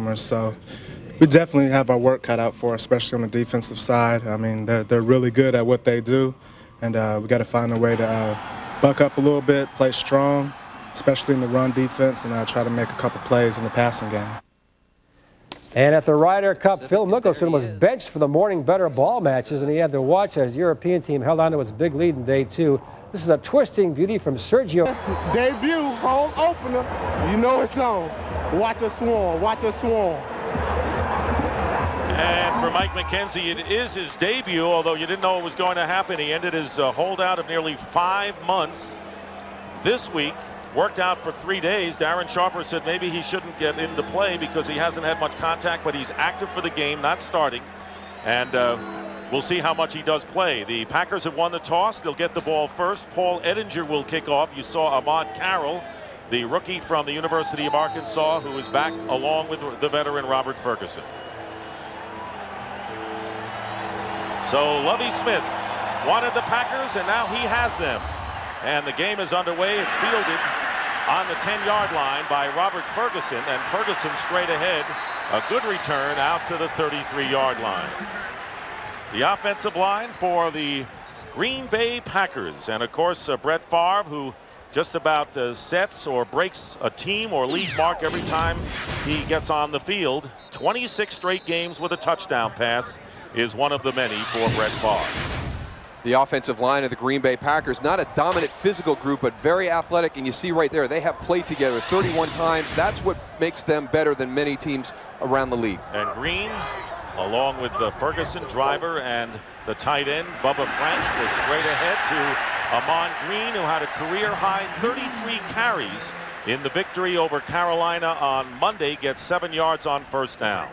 timers. So we definitely have our work cut out for us, especially on the defensive side. I mean, they're really good at what they do, and we got to find a way to buck up a little bit, play strong, especially in the run defense, and try to make a couple plays in the passing game. And at the Ryder Cup, Phil Mickelson was benched for the morning better ball matches, and he had to watch as European team held on to its big lead in day 2. This is a twisting beauty from Sergio. Debut, home opener. You know it's on. Watch us swarm. Watch us swarm. And for Mike McKenzie, it is his debut, although you didn't know it was going to happen. He ended his holdout of nearly 5 months this week. Worked out for 3 days. Darren Sharper said maybe he shouldn't get into play because he hasn't had much contact, but he's active for the game, not starting. And we'll see how much he does play. The Packers have won the toss. They'll get the ball first. Paul Edinger will kick off. You saw Ahmad Carroll, the rookie from the University of Arkansas, who is back along with the veteran Robert Ferguson. So Lovie Smith wanted the Packers, and now he has them. And the game is underway. It's fielded on the 10-yard line by Robert Ferguson, and Ferguson straight ahead. A good return out to the 33-yard line. The offensive line for the Green Bay Packers, and of course Brett Favre, who just about sets or breaks a team or league mark every time he gets on the field. 26 straight games with a touchdown pass is one of the many for Brett Favre. The offensive line of the Green Bay Packers, not a dominant physical group, but very athletic. And you see right there, they have played together 31 times. That's what makes them better than many teams around the league. And Green, along with the Ferguson driver and the tight end, Bubba Franks, is straight ahead to Ahman Green, who had a career-high 33 carries in the victory over Carolina on Monday, gets 7 yards on first down.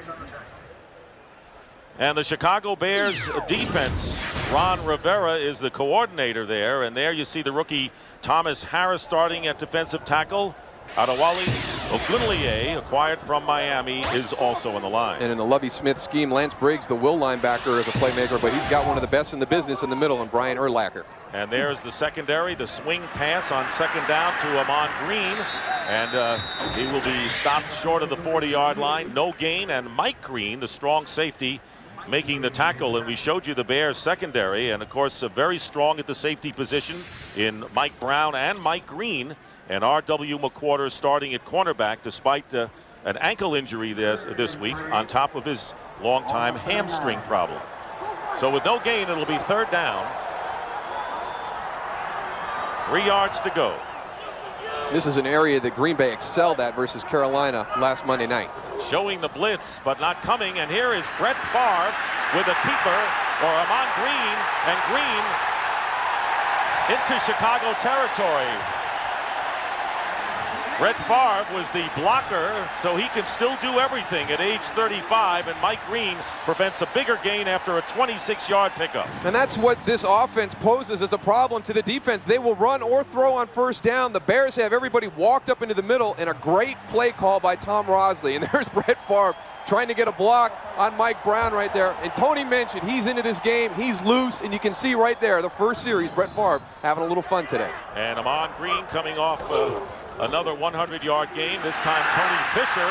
And the Chicago Bears defense, Ron Rivera is the coordinator there. And there you see the rookie Thomas Harris starting at defensive tackle. Adewale Ogunleye, acquired from Miami, is also in the line. And in the Lovie Smith scheme, Lance Briggs, the will linebacker, is a playmaker, but he's got one of the best in the business in the middle, and Brian Urlacher. And there's the secondary, the swing pass on second down to Ahman Green. And he will be stopped short of the 40-yard line. No gain, and Mike Green, the strong safety, making the tackle. And we showed you the Bears secondary, and of course very strong at the safety position in Mike Brown and Mike Green, and R.W. McQuarter starting at cornerback despite an ankle injury this week on top of his longtime hamstring problem. So with no gain, it'll be third down. 3 yards to go. This is an area that Green Bay excelled at versus Carolina last Monday night. Showing the blitz, but not coming. And here is Brett Favre with a keeper, or Ahman Green, and Green into Chicago territory. Brett Favre was the blocker, so he can still do everything at age 35, and Mike Green prevents a bigger gain after a 26-yard pickup. And that's what this offense poses as a problem to the defense. They will run or throw on first down. The Bears have everybody walked up into the middle, and a great play call by Tom Rosley. And there's Brett Favre trying to get a block on Mike Brown right there. And Tony mentioned he's into this game. He's loose, and you can see right there, the first series, Brett Favre having a little fun today. And Ahman Green coming off another 100-yard gain. This time Tony Fisher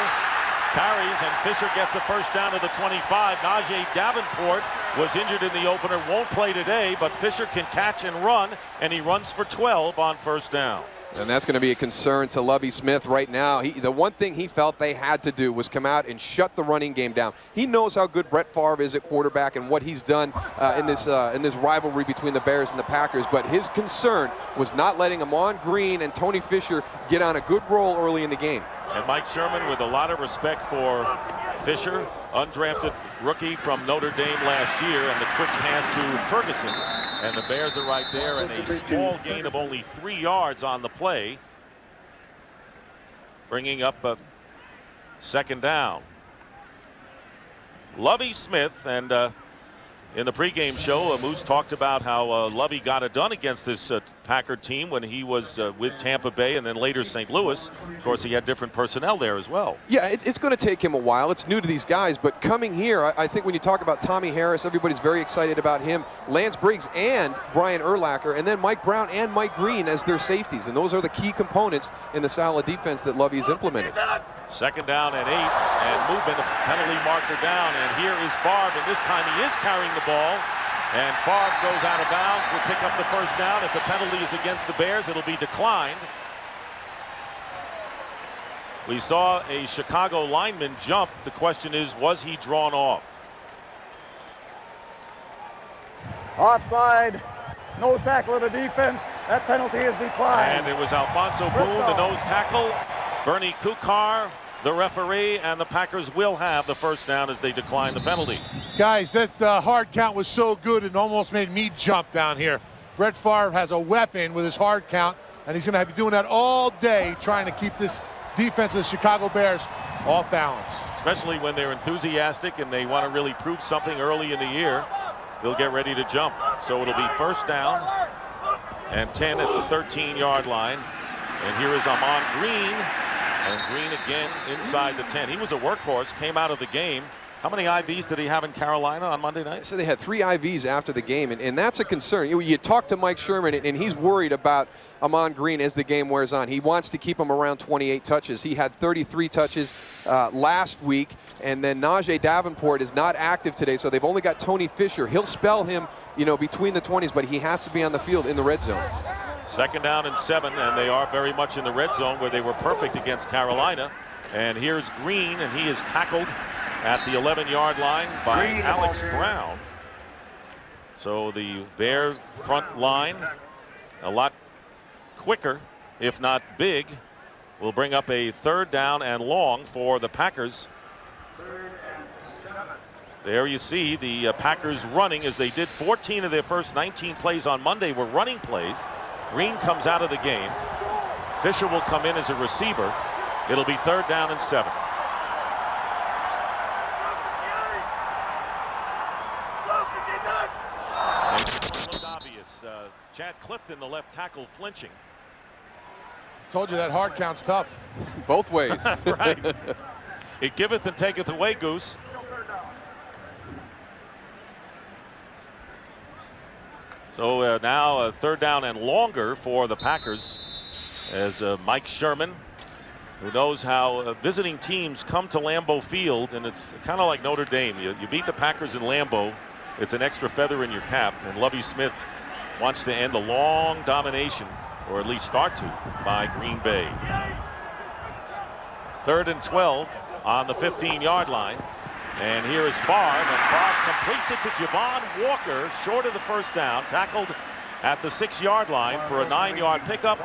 carries, and Fisher gets a first down to the 25. Najee Davenport was injured in the opener, won't play today, but Fisher can catch and run, and he runs for 12 on first down. And that's going to be a concern to Lovie Smith right now. The one thing he felt they had to do was come out and shut the running game down. He knows how good Brett Favre is at quarterback and what he's done in this rivalry between the Bears and the Packers. But his concern was not letting Ahman Green and Tony Fisher get on a good roll early in the game. And Mike Sherman, with a lot of respect for Fisher, undrafted rookie from Notre Dame last year, and the quick pass to Ferguson. And the Bears are right there, and a small gain of only 3 yards on the play, bringing up a second down. Lovie Smith, and in the pregame show, Moose talked about how Lovie got it done against this Packer team when he was with Tampa Bay and then later St. Louis. Of course, he had different personnel there as well. Yeah, it's going to take him a while. It's new to these guys, but coming here, I think when you talk about Tommy Harris, everybody's very excited about him. Lance Briggs and Brian Urlacher, and then Mike Brown and Mike Green as their safeties, and those are the key components in the style of defense that Lovie is implementing. Second down and 8, and movement, penalty marker down, and here is Favre, and this time he is carrying the ball, and Favre goes out of bounds, will pick up the first down. If the penalty is against the Bears, it'll be declined. We saw a Chicago lineman jump. The question is, was he drawn off? Offside, nose tackle of the defense. That penalty is declined. And it was Alfonso Boone, the nose tackle. Bernie Kukar, the referee, and the Packers will have the first down as they decline the penalty. Guys, that hard count was so good it almost made me jump down here. Brett Favre has a weapon with his hard count, and he's going to be doing that all day trying to keep this defense of the Chicago Bears off balance. Especially when they're enthusiastic and they want to really prove something early in the year. They'll get ready to jump. So it'll be first down and 10 at the 13-yard line. And here is Ahman Green. And Green again inside the 10. He was a workhorse, came out of the game. How many IVs did he have in Carolina on Monday night? So they had 3 IVs after the game, and that's a concern. You talk to Mike Sherman, and he's worried about Ahman Green as the game wears on. He wants to keep him around 28 touches. He had 33 touches last week, and then Najee Davenport is not active today, so they've only got Tony Fisher. He'll spell him, between the 20s, but he has to be on the field in the red zone. Second down and 7, and they are very much in the red zone where they were perfect against Carolina. And here's Green, and he is tackled at the 11-yard line by Alex Brown. So the Bears front line, a lot quicker, if not big, will bring up a third down and long for the Packers. There you see the Packers running as they did 14 of their first 19 plays on Monday were running plays. Green comes out of the game. Fisher will come in as a receiver. It'll be third down and 7. Obvious. Chad Clifton, the left tackle, flinching. Told you that hard count's tough. Both ways. Right. It giveth and taketh away, Goose. So now third down and longer for the Packers as Mike Sherman, who knows how visiting teams come to Lambeau Field, and it's kind of like Notre Dame. You beat the Packers in Lambeau, it's an extra feather in your cap, and Lovie Smith wants to end a long domination, or at least start to, by Green Bay. Third and 12 on the 15-yard line. And here is Favre, and Favre completes it to Javon Walker, short of the first down, tackled at the 6-yard line for a 9-yard pickup.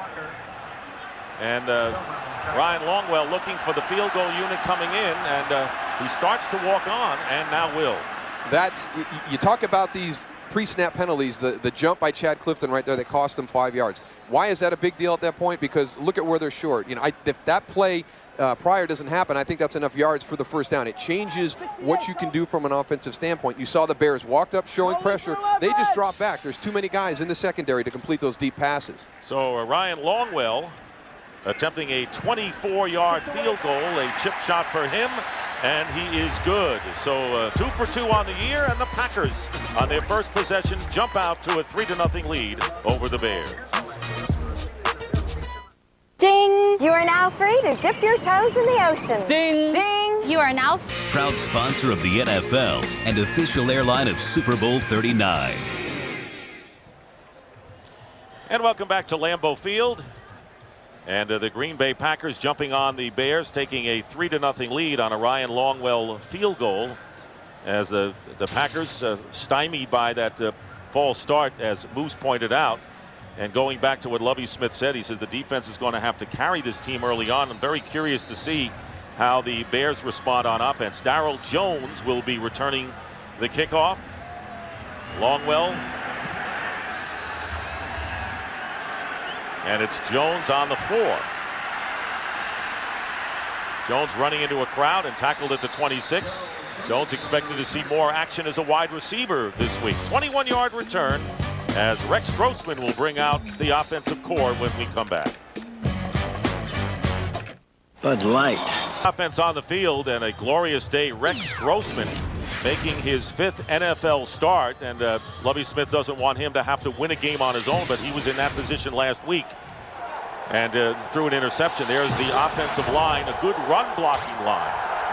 And Ryan Longwell looking for the field goal unit coming in, and he starts to walk on, and now will. You talk about these pre-snap penalties, the jump by Chad Clifton right there that cost him 5 yards. Why is that a big deal at that point? Because look at where they're short. If that play prior doesn't happen, I think that's enough yards for the first down. It changes what you can do from an offensive standpoint. You saw the Bears walked up showing pressure. They just dropped back. There's too many guys in the secondary to complete those deep passes. So Ryan Longwell attempting a 24-yard field goal, a chip shot for him, and he is good. So 2 for 2 on the year, and the Packers on their first possession jump out to a 3-0 lead over the Bears. Ding! You are now free to dip your toes in the ocean. Ding! Ding! You are now proud sponsor of the NFL and official airline of Super Bowl 39. And welcome back to Lambeau Field. And the Green Bay Packers jumping on the Bears, taking a 3-0 lead on a Ryan Longwell field goal, as the Packers stymied by that false start, as Moose pointed out. And going back to what Lovie Smith said, he said the defense is going to have to carry this team early on. I'm very curious to see how the Bears respond on offense. Darryl Jones will be returning the kickoff. Longwell. And it's Jones on the 4. Jones running into a crowd and tackled at the 26. Jones expected to see more action as a wide receiver this week. 21-yard return, as Rex Grossman will bring out the offensive core when we come back. Bud Light. Offense on the field, and a glorious day. Rex Grossman making his 5th NFL start, and Lovie Smith doesn't want him to have to win a game on his own, but he was in that position last week. and threw an interception. There's the offensive line, a good run blocking line.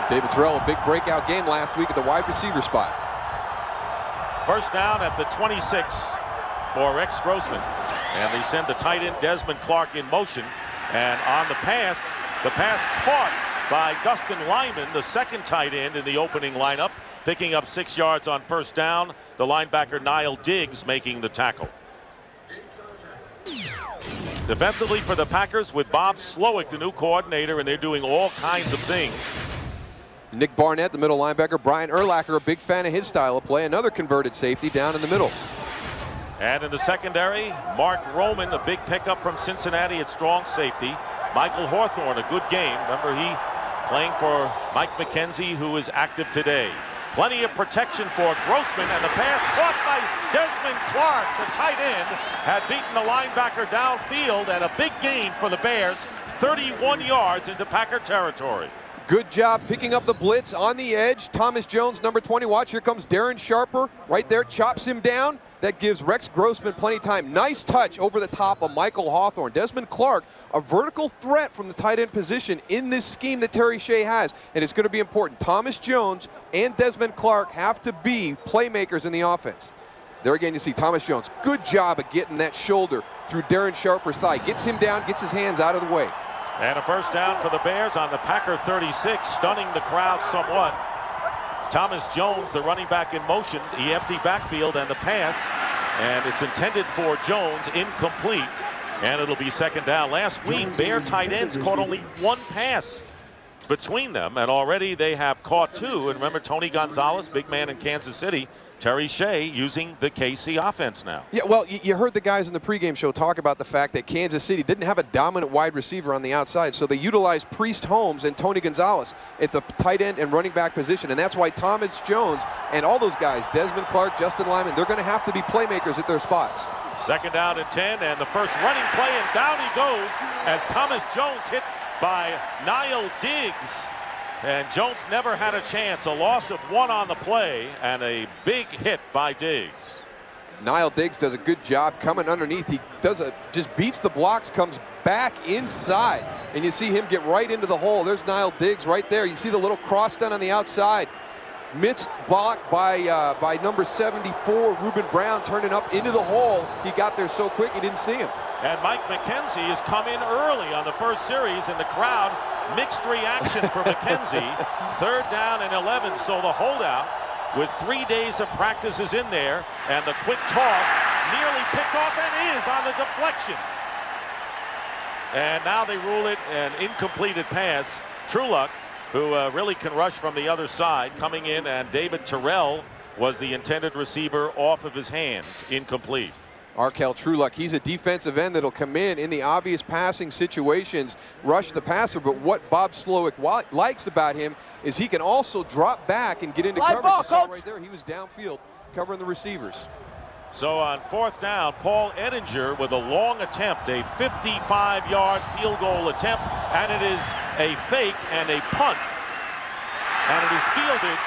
David Terrell, a big breakout game last week at the wide receiver spot. First down at the 26 for Rex Grossman. And they send the tight end Desmond Clark in motion. And on the pass caught by Dustin Lyman, the second tight end in the opening lineup, picking up 6 yards on first down. The linebacker Niall Diggs making the tackle. Defensively for the Packers with Bob Slowick, the new coordinator, and they're doing all kinds of things. Nick Barnett, the middle linebacker. Brian Urlacher, a big fan of his style of play. Another converted safety down in the middle. And in the secondary, Mark Roman, a big pickup from Cincinnati at strong safety. Michael Hawthorne, a good game. Remember, he playing for Mike McKenzie, who is active today. Plenty of protection for Grossman, and the pass caught by Desmond Clark, the tight end, had beaten the linebacker downfield, and a big gain for the Bears, 31 yards into Packer territory. Good job picking up the blitz on the edge. Thomas Jones, number 20. Watch, here comes Darren Sharper right there, chops him down. That gives Rex Grossman plenty of time. Nice touch over the top of Michael Hawthorne. Desmond Clark, a vertical threat from the tight end position in this scheme that Terry Shea has, and it's going to be important. Thomas Jones and Desmond Clark have to be playmakers in the offense. There again, you see Thomas Jones. Good job of getting that shoulder through Darren Sharper's thigh. Gets him down, gets his hands out of the way. And a first down for the Bears on the Packer 36, stunning the crowd somewhat. Thomas Jones, the running back in motion, the empty backfield and the pass, and it's intended for Jones, incomplete, and it'll be second down. Last week, Bear tight ends caught only one pass between them, and already they have caught two. And remember, Tony Gonzalez, big man in Kansas City, Terry Shea using the KC offense now. Yeah, well, you heard the guys in the pregame show talk about the fact that Kansas City didn't have a dominant wide receiver on the outside, so they utilized Priest Holmes and Tony Gonzalez at the tight end and running back position, and that's why Thomas Jones and all those guys, Desmond Clark, Justin Lyman, they're going to have to be playmakers at their spots. Second down and 10, and the first running play, and down he goes as Thomas Jones hit by Niall Diggs. And Jones never had a chance. A loss of one on the play and a big hit by Diggs. Niall Diggs does a good job coming underneath. He just beats the blocks, comes back inside, and you see him get right into the hole. There's Niall Diggs right there. You see the little cross done on the outside. Missed block by number 74, Reuben Brown, turning up into the hole. He got there so quick you didn't see him. And Mike McKenzie has come in early on the first series, and the crowd mixed reaction for McKenzie. Third down and 11, so the holdout with 3 days of practices in there, and the quick toss nearly picked off and is on the deflection. And now they rule it an incompleted pass. Trueluck, who really can rush from the other side, coming in, and David Terrell was the intended receiver off of his hands, incomplete. Arkel Trueluck, he's a defensive end that'll come in the obvious passing situations, rush the passer, but what Bob Slowick likes about him is he can also drop back and get into coverage. You saw right there, he was downfield covering the receivers. So on fourth down, Paul Edinger with a long attempt, a 55-yard field goal attempt, and it is a fake and a punt. And it is fielded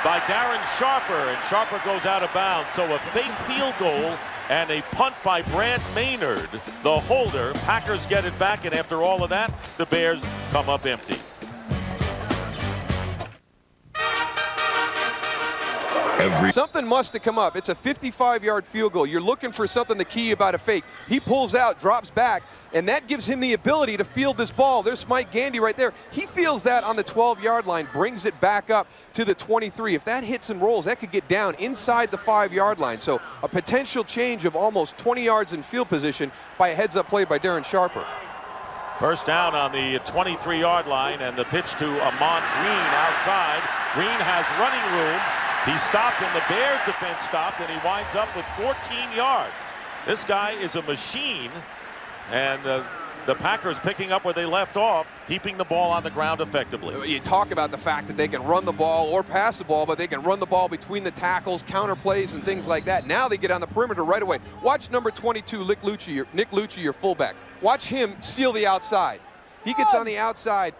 by Darren Sharper, and Sharper goes out of bounds. So a fake field goal and a punt by Brad Maynard, the holder. Packers get it back, and after all of that, the Bears come up empty. Something must have come up. It's a 55-yard field goal. You're looking for something to key about a fake. He pulls out, drops back, and that gives him the ability to field this ball. There's Mike Gandy right there. He feels that on the 12-yard line, brings it back up to the 23. If that hits and rolls, that could get down inside the 5-yard line. So a potential change of almost 20 yards in field position by a heads-up play by Darren Sharper. First down on the 23-yard line, and the pitch to Amon Green outside. Green has running room. He stopped, and the Bears defense stopped, and he winds up with 14 yards. This guy is a machine, and the Packers picking up where they left off, keeping the ball on the ground effectively. You talk about the fact that they can run the ball or pass the ball, but they can run the ball between the tackles, counter plays, and things like that. Now they get on the perimeter right away. Watch number 22, Nick Lucci, your fullback. Watch him seal the outside. He gets on the outside,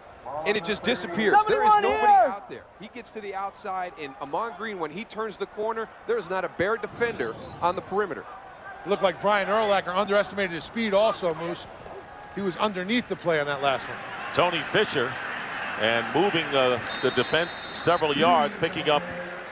and it just disappears. There is nobody out there. He gets to the outside, and Amon Green, when he turns the corner, there is not a Bear defender on the perimeter. It looked like Brian Urlacher underestimated his speed also, Moose. he was underneath the play on that last one. Tony Fisher, and moving the defense several yards, picking up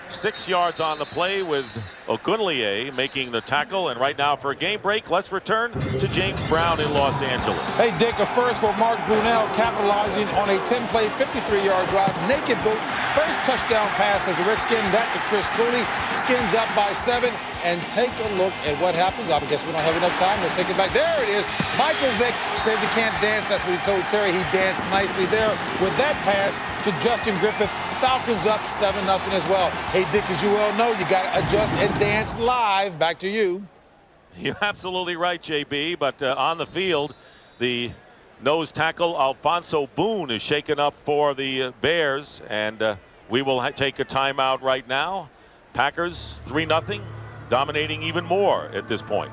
6 yards on the play with Ogunleye making the tackle. And right now for a game break, let's return to James Brown in Los Angeles. Hey, Dick, a first for Mark Brunell, capitalizing on a 10-play, 53-yard drive. Naked boot, first touchdown pass as the Redskin. That to Chris Cooley. Skins up by 7. And take a look at what happens. I guess we don't have enough time. Let's take it back. There it is. Michael Vick says he can't dance. That's what he told Terry. He danced nicely there with that pass to Justin Griffith. Falcons up 7-0 as well. Hey, Dick, as you well know, you got to adjust and dance live. Back to you. You're absolutely right, JB. But on the field, the nose tackle, Alfonso Boone, is shaken up for the Bears. And we will take a timeout right now. Packers 3-0. Dominating even more at this point.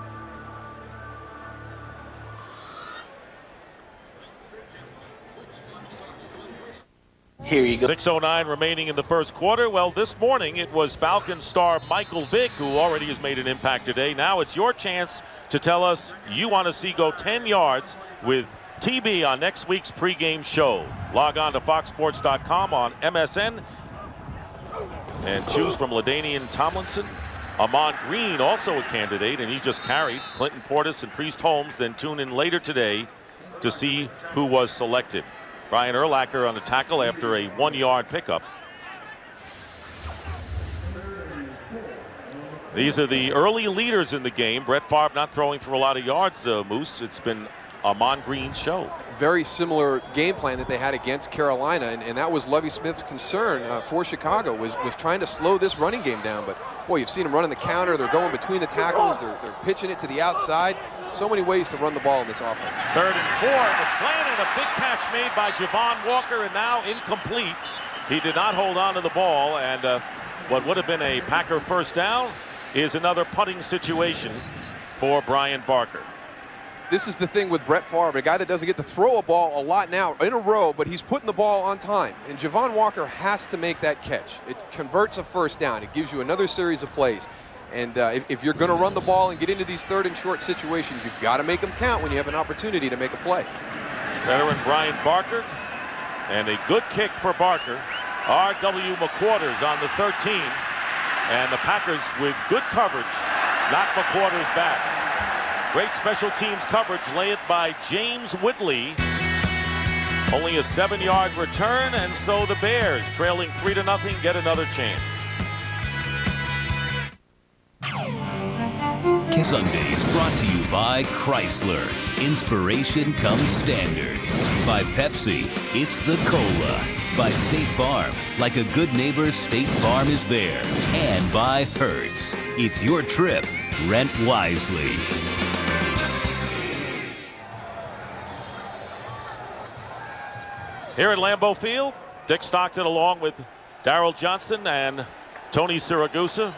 Here you go. 6:09 remaining in the first quarter. Well, this morning it was Falcon star Michael Vick who already has made an impact today. Now it's your chance to tell us you want to see go 10 yards with TB on next week's pregame show. Log on to foxsports.com on MSN and choose from LaDainian Tomlinson. Amon Green also a candidate, and he just carried Clinton Portis and Priest Holmes. Then tune in later today to see who was selected. Brian Urlacher on the tackle after a 1-yard pickup. These are the early leaders in the game. Brett Favre not throwing for a lot of yards, Moose. It's been Amon Green's show. Very similar game plan that they had against Carolina, and that was Lovie Smith's concern for Chicago, was trying to slow this running game down. But boy, you've seen them running the counter. They're going between the tackles. They're pitching it to the outside. So many ways to run the ball in this offense. 3rd and 4. The slant and a big catch made by Javon Walker, and now incomplete. He did not hold on to the ball, and what would have been a Packer first down is another punting situation for Brian Barker. This is the thing with Brett Favre, a guy that doesn't get to throw a ball a lot now in a row, but he's putting the ball on time. And Javon Walker has to make that catch. It converts a first down. It gives you another series of plays. And if you're going to run the ball and get into these 3rd and short situations, you've got to make them count when you have an opportunity to make a play. Veteran Brian Barker, and a good kick for Barker. R.W. McQuarters on the 13, and the Packers with good coverage knock McQuarters back. Great special teams coverage led by James Whitley. Only a 7-yard return, and so the Bears, trailing 3-0, get another chance. Sundays brought to you by Chrysler. Inspiration comes standard. By Pepsi, it's the Cola. By State Farm, like a good neighbor, State Farm is there. And by Hertz, it's your trip. Rent wisely. Here at Lambeau Field, Dick Stockton along with Darryl Johnston and Tony Siragusa.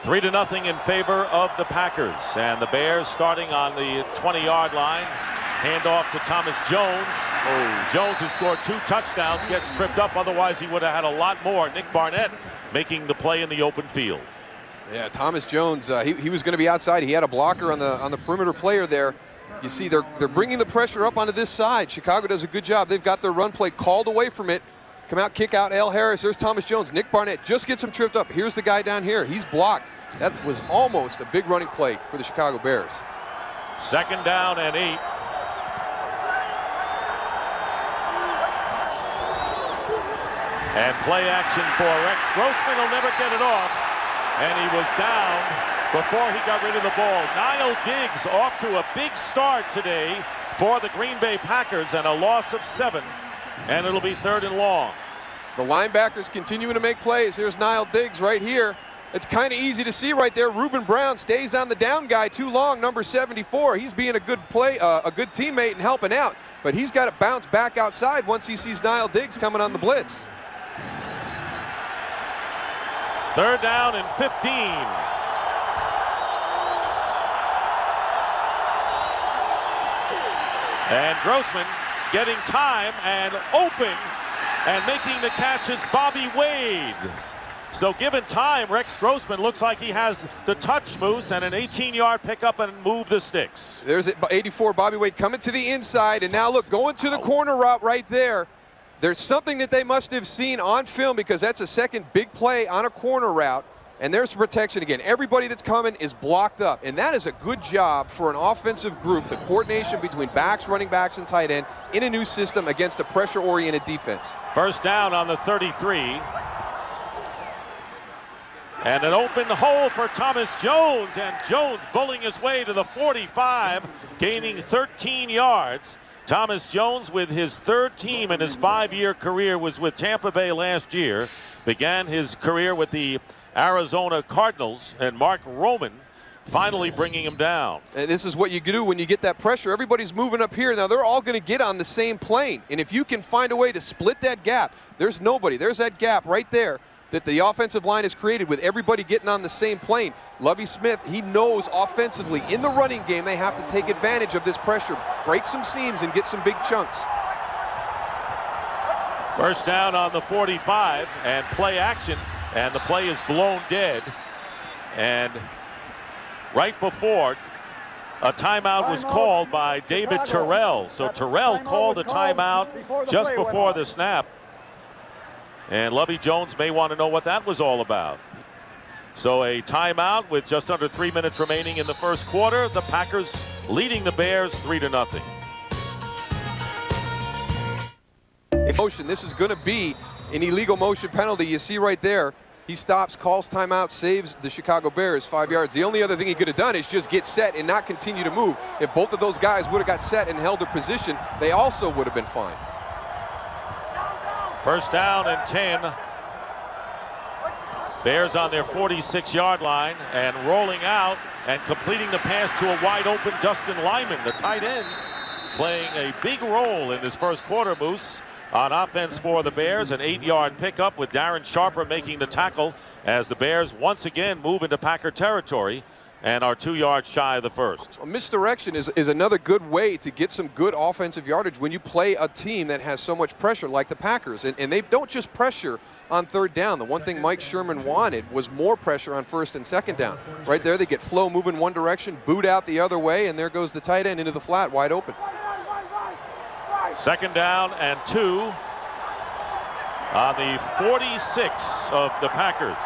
3-0 in favor of the Packers, and the Bears starting on the 20-yard line. Handoff to Thomas Jones. Jones, who scored 2 touchdowns, gets tripped up. Otherwise, he would have had a lot more. Nick Barnett making the play in the open field. Yeah, Thomas Jones, he was going to be outside. He had a blocker on the perimeter player there. You see, they're bringing the pressure up onto this side. Chicago does a good job. They've got their run play called away from it. Come out, kick out, Al Harris. There's Thomas Jones. Nick Barnett just gets him tripped up. Here's the guy down here. He's blocked. That was almost a big running play for the Chicago Bears. 2nd down and 8. And play action for Rex Grossman. He'll never get it off. And he was down before he got rid of the ball. Niall Diggs off to a big start today for the Green Bay Packers, and a loss of 7. And it'll be 3rd and long. The linebackers continuing to make plays. Here's Niall Diggs right here. It's kind of easy to see right there. Reuben Brown stays on the down guy too long, number 74. He's being a good teammate and helping out. But he's got to bounce back outside once he sees Niall Diggs coming on the blitz. 3rd down and 15. And Grossman getting time and open, and making the catch is Bobby Wade. So given time, Rex Grossman looks like he has the touch, Moose, and an 18-yard pickup and move the sticks. There's it, 84, Bobby Wade coming to the inside, and now look, going to the corner route right there. There's something that they must have seen on film, because that's a second big play on a corner route, and there's protection again. Everybody that's coming is blocked up, and that is a good job for an offensive group, the coordination between backs, running backs, and tight end in a new system against a pressure-oriented defense. First down on the 33. And an open hole for Thomas Jones, and Jones bullying his way to the 45, gaining 13 yards. Thomas Jones, with his third team in his 5-year career, was with Tampa Bay last year. Began his career with the Arizona Cardinals, and Mark Roman finally bringing him down. And this is what you do when you get that pressure. Everybody's moving up here. Now, they're all going to get on the same plane. And if you can find a way to split that gap, there's nobody. There's that gap right there that the offensive line has created with everybody getting on the same plane. Lovie Smith, he knows offensively in the running game they have to take advantage of this pressure, break some seams and get some big chunks. First down on the 45 and play action, and the play is blown dead. And right before, a timeout was called by David Terrell. So Terrell called a timeout just before the snap. And Lovie Jones may want to know what that was all about. So a timeout with just under 3 minutes remaining in the first quarter. The Packers leading the Bears 3-0. Motion, this is going to be an illegal motion penalty. You see right there, he stops, calls timeout, saves the Chicago Bears 5 yards. The only other thing he could have done is just get set and not continue to move. If both of those guys would have got set and held their position, they also would have been fine. First down and 10. Bears on their 46-yard line and rolling out and completing the pass to a wide open Justin Lyman. The tight ends playing a big role in this first quarter, Moose. On offense for the Bears, an 8-yard pickup with Darren Sharper making the tackle as the Bears once again move into Packer territory and are 2 yards shy of the first. Well, misdirection is another good way to get some good offensive yardage when you play a team that has so much pressure like the Packers. And they don't just pressure on third down. The one thing Mike Sherman wanted was more pressure on first and second down. Right there, they get flow moving one direction, boot out the other way, and there goes the tight end into the flat, wide open. Second down and 2 on the 46 of the Packers.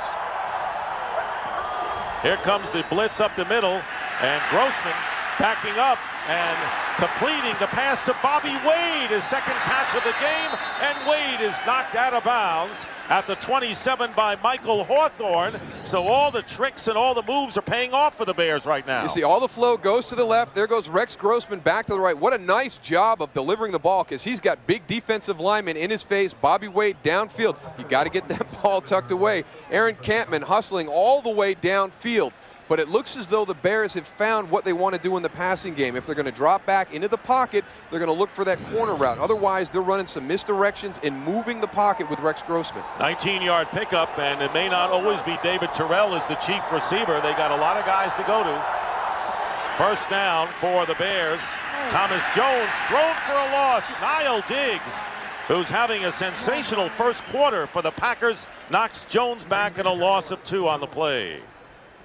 Here comes the blitz up the middle, and Grossman backing up and completing the pass to Bobby Wade, his second catch of the game, and Wade is knocked out of bounds at the 27 by Michael Hawthorne. So all the tricks and all the moves are paying off for the Bears right now. You see all the flow goes to the left. There goes Rex Grossman back to the right. What a nice job of delivering the ball, because he's got big defensive linemen in his face. Bobby Wade downfield. You got to get that ball tucked away. Aaron Campman hustling all the way downfield. But it looks as though the Bears have found what they want to do in the passing game. If they're going to drop back into the pocket, they're going to look for that corner route. Otherwise, they're running some misdirections and moving the pocket with Rex Grossman. 19-yard pickup, and it may not always be David Terrell as the chief receiver. They got a lot of guys to go to. First down for the Bears. Thomas Jones thrown for a loss. Niall Diggs, who's having a sensational first quarter for the Packers, knocks Jones back in a loss of 2 on the play.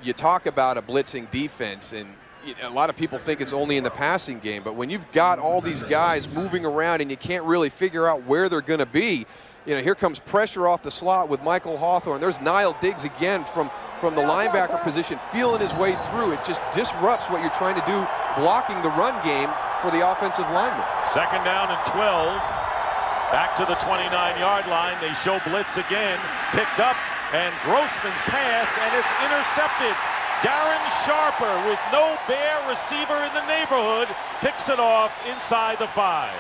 You talk about a blitzing defense, and a lot of people think it's only in the passing game, but when you've got all these guys moving around and you can't really figure out where they're going to be, here comes pressure off the slot with Michael Hawthorne. There's Niall Diggs again from the linebacker position, feeling his way through. It just disrupts what you're trying to do, blocking the run game for the offensive lineman. Second down and 12. Back to the 29-yard line. They show blitz again. Picked up, and Grossman's pass, and it's intercepted. Darren Sharper, with no Bear receiver in the neighborhood, picks it off inside the 5.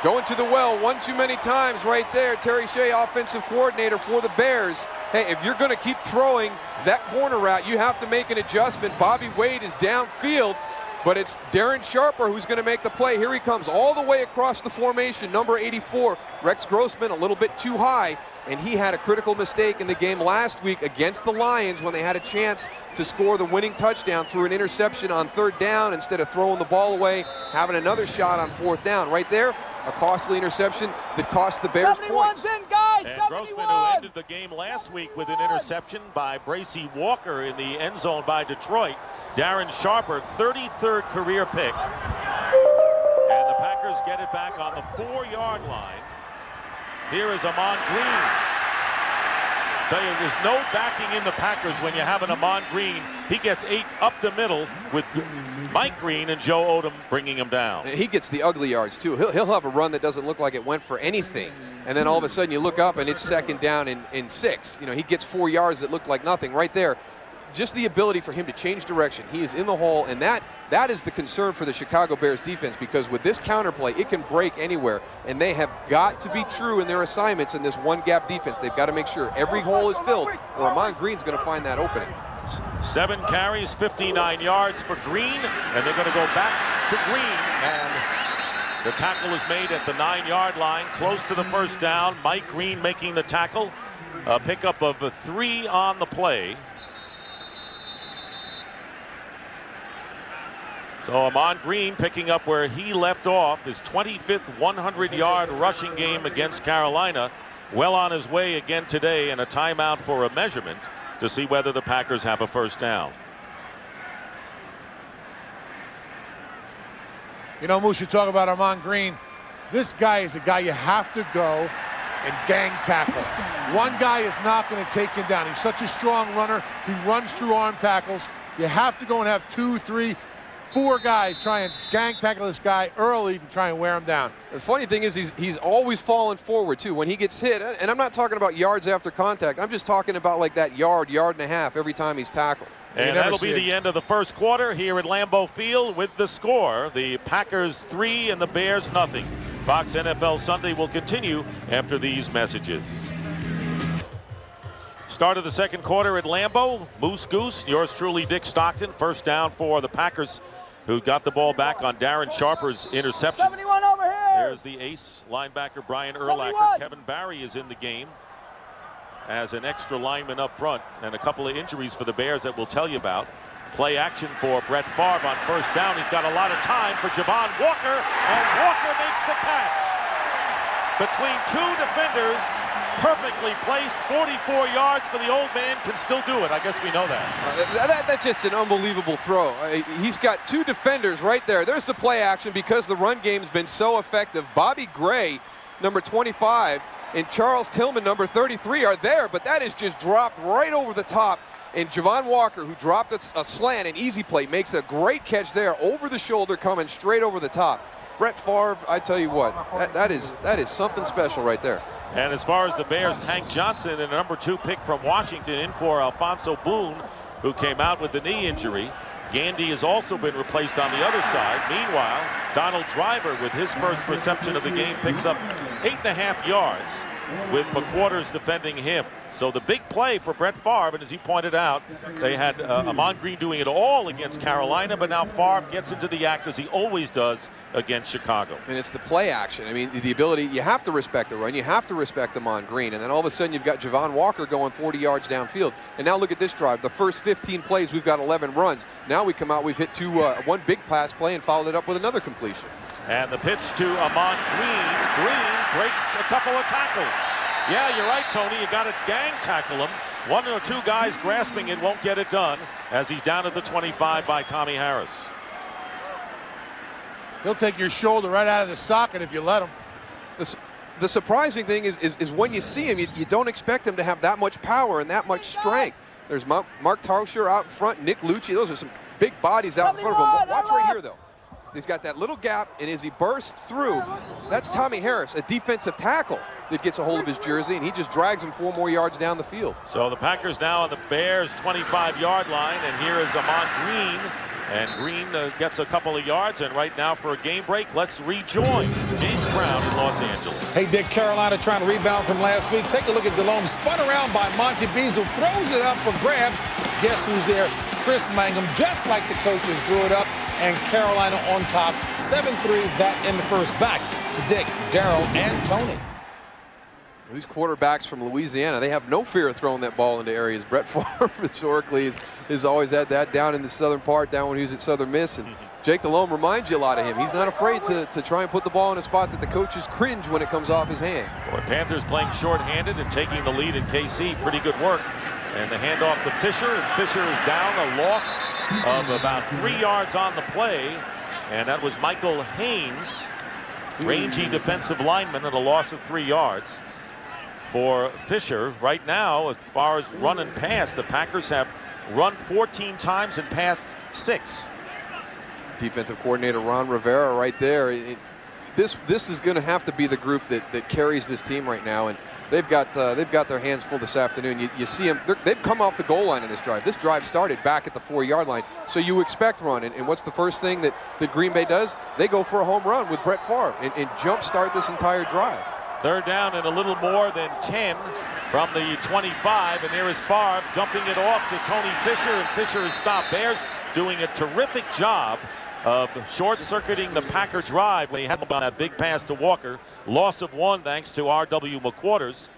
Going to the well one too many times right there. Terry Shea, offensive coordinator for the Bears. Hey, if you're going to keep throwing that corner route, you have to make an adjustment. Bobby Wade is downfield, but it's Darren Sharper who's going to make the play. Here he comes all the way across the formation, number 84. Rex Grossman a little bit too high, and he had a critical mistake in the game last week against the Lions when they had a chance to score the winning touchdown through an interception on third down instead of throwing the ball away, having another shot on fourth down. Right there, a costly interception that cost the Bears points. In, guys. And Grossman, who ended the game last week with an interception by Bracy Walker in the end zone by Detroit. Darren Sharper, 33rd career pick. And the Packers get it back on the 4-yard line. Here is Ahman Green. Tell you, there's no backing in the Packers when you have an Ahman Green. He gets 8 up the middle with Mike Green and Joe Odom bringing him down. He gets the ugly yards, too. He'll have a run that doesn't look like it went for anything. And then all of a sudden you look up and it's second down in 6. You know, he gets 4 yards that looked like nothing right there. Just the ability for him to change direction. He is in the hole, and that is the concern for the Chicago Bears defense, because with this counterplay, it can break anywhere, and they have got to be true in their assignments in this one-gap defense. They've got to make sure every hole is filled, or Ahman Green's going to find that opening. 7 carries, 59 yards for Green, and they're going to go back to Green, and the tackle is made at the 9-yard line, close to the first down. Mike Green making the tackle, a pickup of 3 on the play. So Ahman Green picking up where he left off, his 25th 100-yard rushing game against Carolina. Well on his way again today, and a timeout for a measurement to see whether the Packers have a first down. You know, Moose, you talk about Ahman Green. This guy is a guy you have to go and gang tackle. One guy is not going to take him down. He's such a strong runner. He runs through arm tackles. You have to go and have 2, 3, 4 guys try and gang tackle this guy early to try and wear him down. The funny thing is he's always falling forward, too, when he gets hit. And I'm not talking about yards after contact. I'm just talking about like that yard and a half every time he's tackled. And that'll be the end of the first quarter here at Lambeau Field with the score. The Packers 3 and the Bears nothing. Fox NFL Sunday will continue after these messages. Start of the second quarter at Lambeau. Moose Goose, yours truly, Dick Stockton. First down for the Packers, who got the ball back on Darren Sharper's interception. 71 over here. There's the ace linebacker, Brian Urlacher. 71. Kevin Barry is in the game as an extra lineman up front, and a couple of injuries for the Bears that we'll tell you about. Play action for Brett Favre on first down. He's got a lot of time for Javon Walker, and Walker makes the catch. Between 2 defenders, perfectly placed, 44 yards for the old man, can still do it. I guess we know that. That's just an unbelievable throw. He's got 2 defenders right there. There's the play action because the run game's been so effective. Bobby Gray, number 25, and Charles Tillman, number 33, are there, but that is just dropped right over the top. And Javon Walker, who dropped a slant, an easy play, makes a great catch there over the shoulder, coming straight over the top. Brett Favre, I tell you what, that is something special right there. And as far as the Bears, Tank Johnson, and a number 2 pick from Washington, in for Alfonso Boone, who came out with the knee injury. Gandy has also been replaced on the other side. Meanwhile, Donald Driver, with his first reception of the game, picks up 8.5 yards with McQuarters defending him. So the big play for Brett Favre, and as he pointed out, they had Ahman Green doing it all against Carolina, but now Favre gets into the act as he always does against Chicago. And it's the play action. I mean, the ability, you have to respect the run, you have to respect Ahman Green, and then all of a sudden you've got Javon Walker going 40 yards downfield. And now look at this drive. The first 15 plays, we've got 11 runs. Now we come out, we've hit 1 big pass play and followed it up with another completion. And the pitch to Ahman Green. Green breaks a couple of tackles. Yeah, you're right, Tony. You got to gang tackle him. 1 or 2 guys grasping it won't get it done, as he's down at the 25 by Tommy Harris. He'll take your shoulder right out of the socket if you let him. The surprising thing is when you see him, you don't expect him to have that much power and that much strength. There's Mark Tauscher out in front, Nick Lucci. Those are some big bodies out in front of him. Watch right here, though. He's got that little gap, and as he bursts through, that's Tommy Harris, a defensive tackle that gets a hold of his jersey, and he just drags him 4 more yards down the field. So the Packers now on the Bears' 25-yard line, and here is Ahman Green. And Green gets a couple of yards, and right now for a game break, let's rejoin James Brown in Los Angeles. Hey, Dick, Carolina trying to rebound from last week. Take a look at Delhomme, spun around by Monty Beasley, throws it up for grabs. Guess who's there? Chris Mangum, just like the coaches drew it up, and Carolina on top, 7-3, that in the first. Back to Dick, Daryl, and Tony. These quarterbacks from Louisiana, they have no fear of throwing that ball into areas. Brett Favre historically has always had that down in the southern part, down when he was at Southern Miss, and Jake Delhomme reminds you a lot of him. He's not afraid to try and put the ball in a spot that the coaches cringe when it comes off his hand. Boy, Panthers playing shorthanded and taking the lead in KC. Pretty good work. And the handoff to Fisher, and Fisher is down, a loss of about 3 yards on the play. And that was Michael Haynes, rangy defensive lineman, and a loss of 3 yards for Fisher. Right now, as far as run and pass, the Packers have run 14 times and passed 6. Defensive coordinator Ron Rivera right there. This is going to have to be the group that carries this team right now, and they've got their hands full this afternoon. You see them; they've come off the goal line in this drive. This drive started back at the 4-yard line, so you expect run. And what's the first thing that Green Bay does? They go for a home run with Brett Favre and jumpstart this entire drive. 3rd down and a little more than 10 from the 25, and there is Favre dumping it off to Tony Fisher, and Fisher is stopped. Bears doing a terrific job of short-circuiting the Packer drive when he had on that big pass to Walker. Loss of 1 thanks to R.W. McQuarters.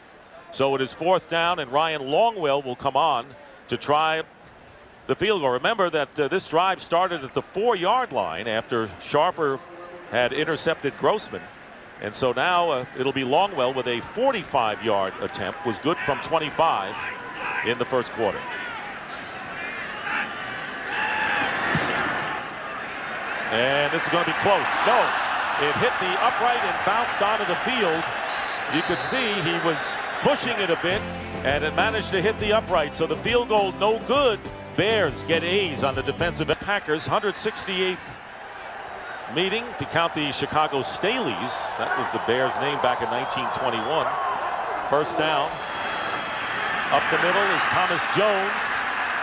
So it is 4th down, and Ryan Longwell will come on to try the field goal. Remember that this drive started at the 4-yard line after Sharper had intercepted Grossman. And so now it'll be Longwell with a 45-yard attempt. Was good from 25 in the first quarter. And this is going to be close. No, it hit the upright and bounced onto the field. You could see he was pushing it a bit, and it managed to hit the upright. So the field goal no good. Bears get A's on the defensive end. Packers 168th meeting, if you count the Chicago Staleys. That was the Bears' name back in 1921. 1st down. Up the middle is Thomas Jones.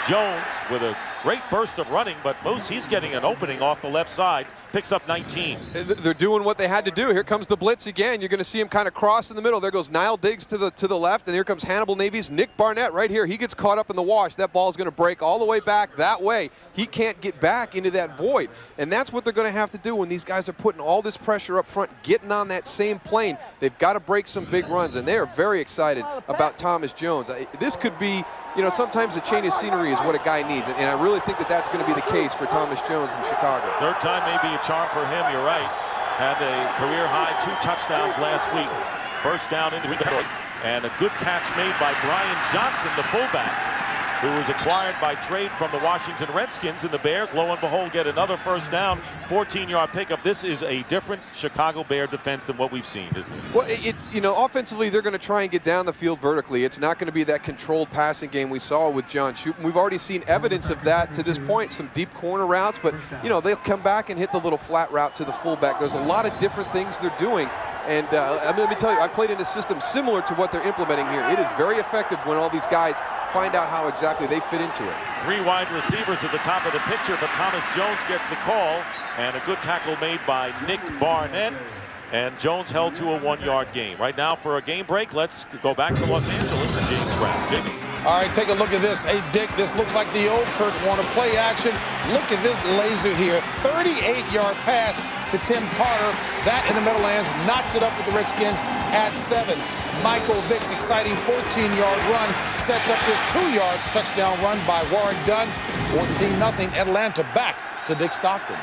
Jones with a great burst of running, but Moose, he's getting an opening off the left side. Picks up 19. They're doing what they had to do. Here comes the blitz again. You're going to see him kind of cross in the middle. There goes Niall Diggs to the left, and here comes Hannibal Navy's Nick Barnett right here. He gets caught up in the wash. That ball is going to break all the way back that way. He can't get back into that void, and that's what they're going to have to do when these guys are putting all this pressure up front, getting on that same plane. They've got to break some big runs, and they are very excited about Thomas Jones. This could be, you know, sometimes a change of scenery is what a guy needs, and I really think that that's going to be the case for Thomas Jones in Chicago. 3rd time may be a charm for him. You're right. Had a career-high 2 touchdowns last week. 1st down into Detroit, and a good catch made by Brian Johnson, the fullback, who was acquired by trade from the Washington Redskins, and the Bears, lo and behold, get another 1st down, 14-yard pickup. This is a different Chicago Bear defense than what we've seen, isn't it? Well, you know, offensively, they're going to try and get down the field vertically. It's not going to be that controlled passing game we saw with John Shoup. We've already seen evidence of that to this point, some deep corner routes, but, you know, they'll come back and hit the little flat route to the fullback. There's a lot of different things they're doing. And let me tell you, I played in a system similar to what they're implementing here. It is very effective when all these guys find out how exactly they fit into it. 3 wide receivers at the top of the picture, but Thomas Jones gets the call, and a good tackle made by Nick Barnett. And Jones held to a 1-yard gain. Right now, for a game break, let's go back to Los Angeles and James Brown. Jamie. All right, take a look at this. Hey, Dick, this looks like the old Kurt Warner play action. Look at this laser here. 38-yard pass to Tim Carter. That in the Meadowlands knocks it up with the Redskins at 7. Michael Vick's exciting 14-yard run sets up this 2-yard touchdown run by Warren Dunn. 14-0 Atlanta back to Dick Stockton.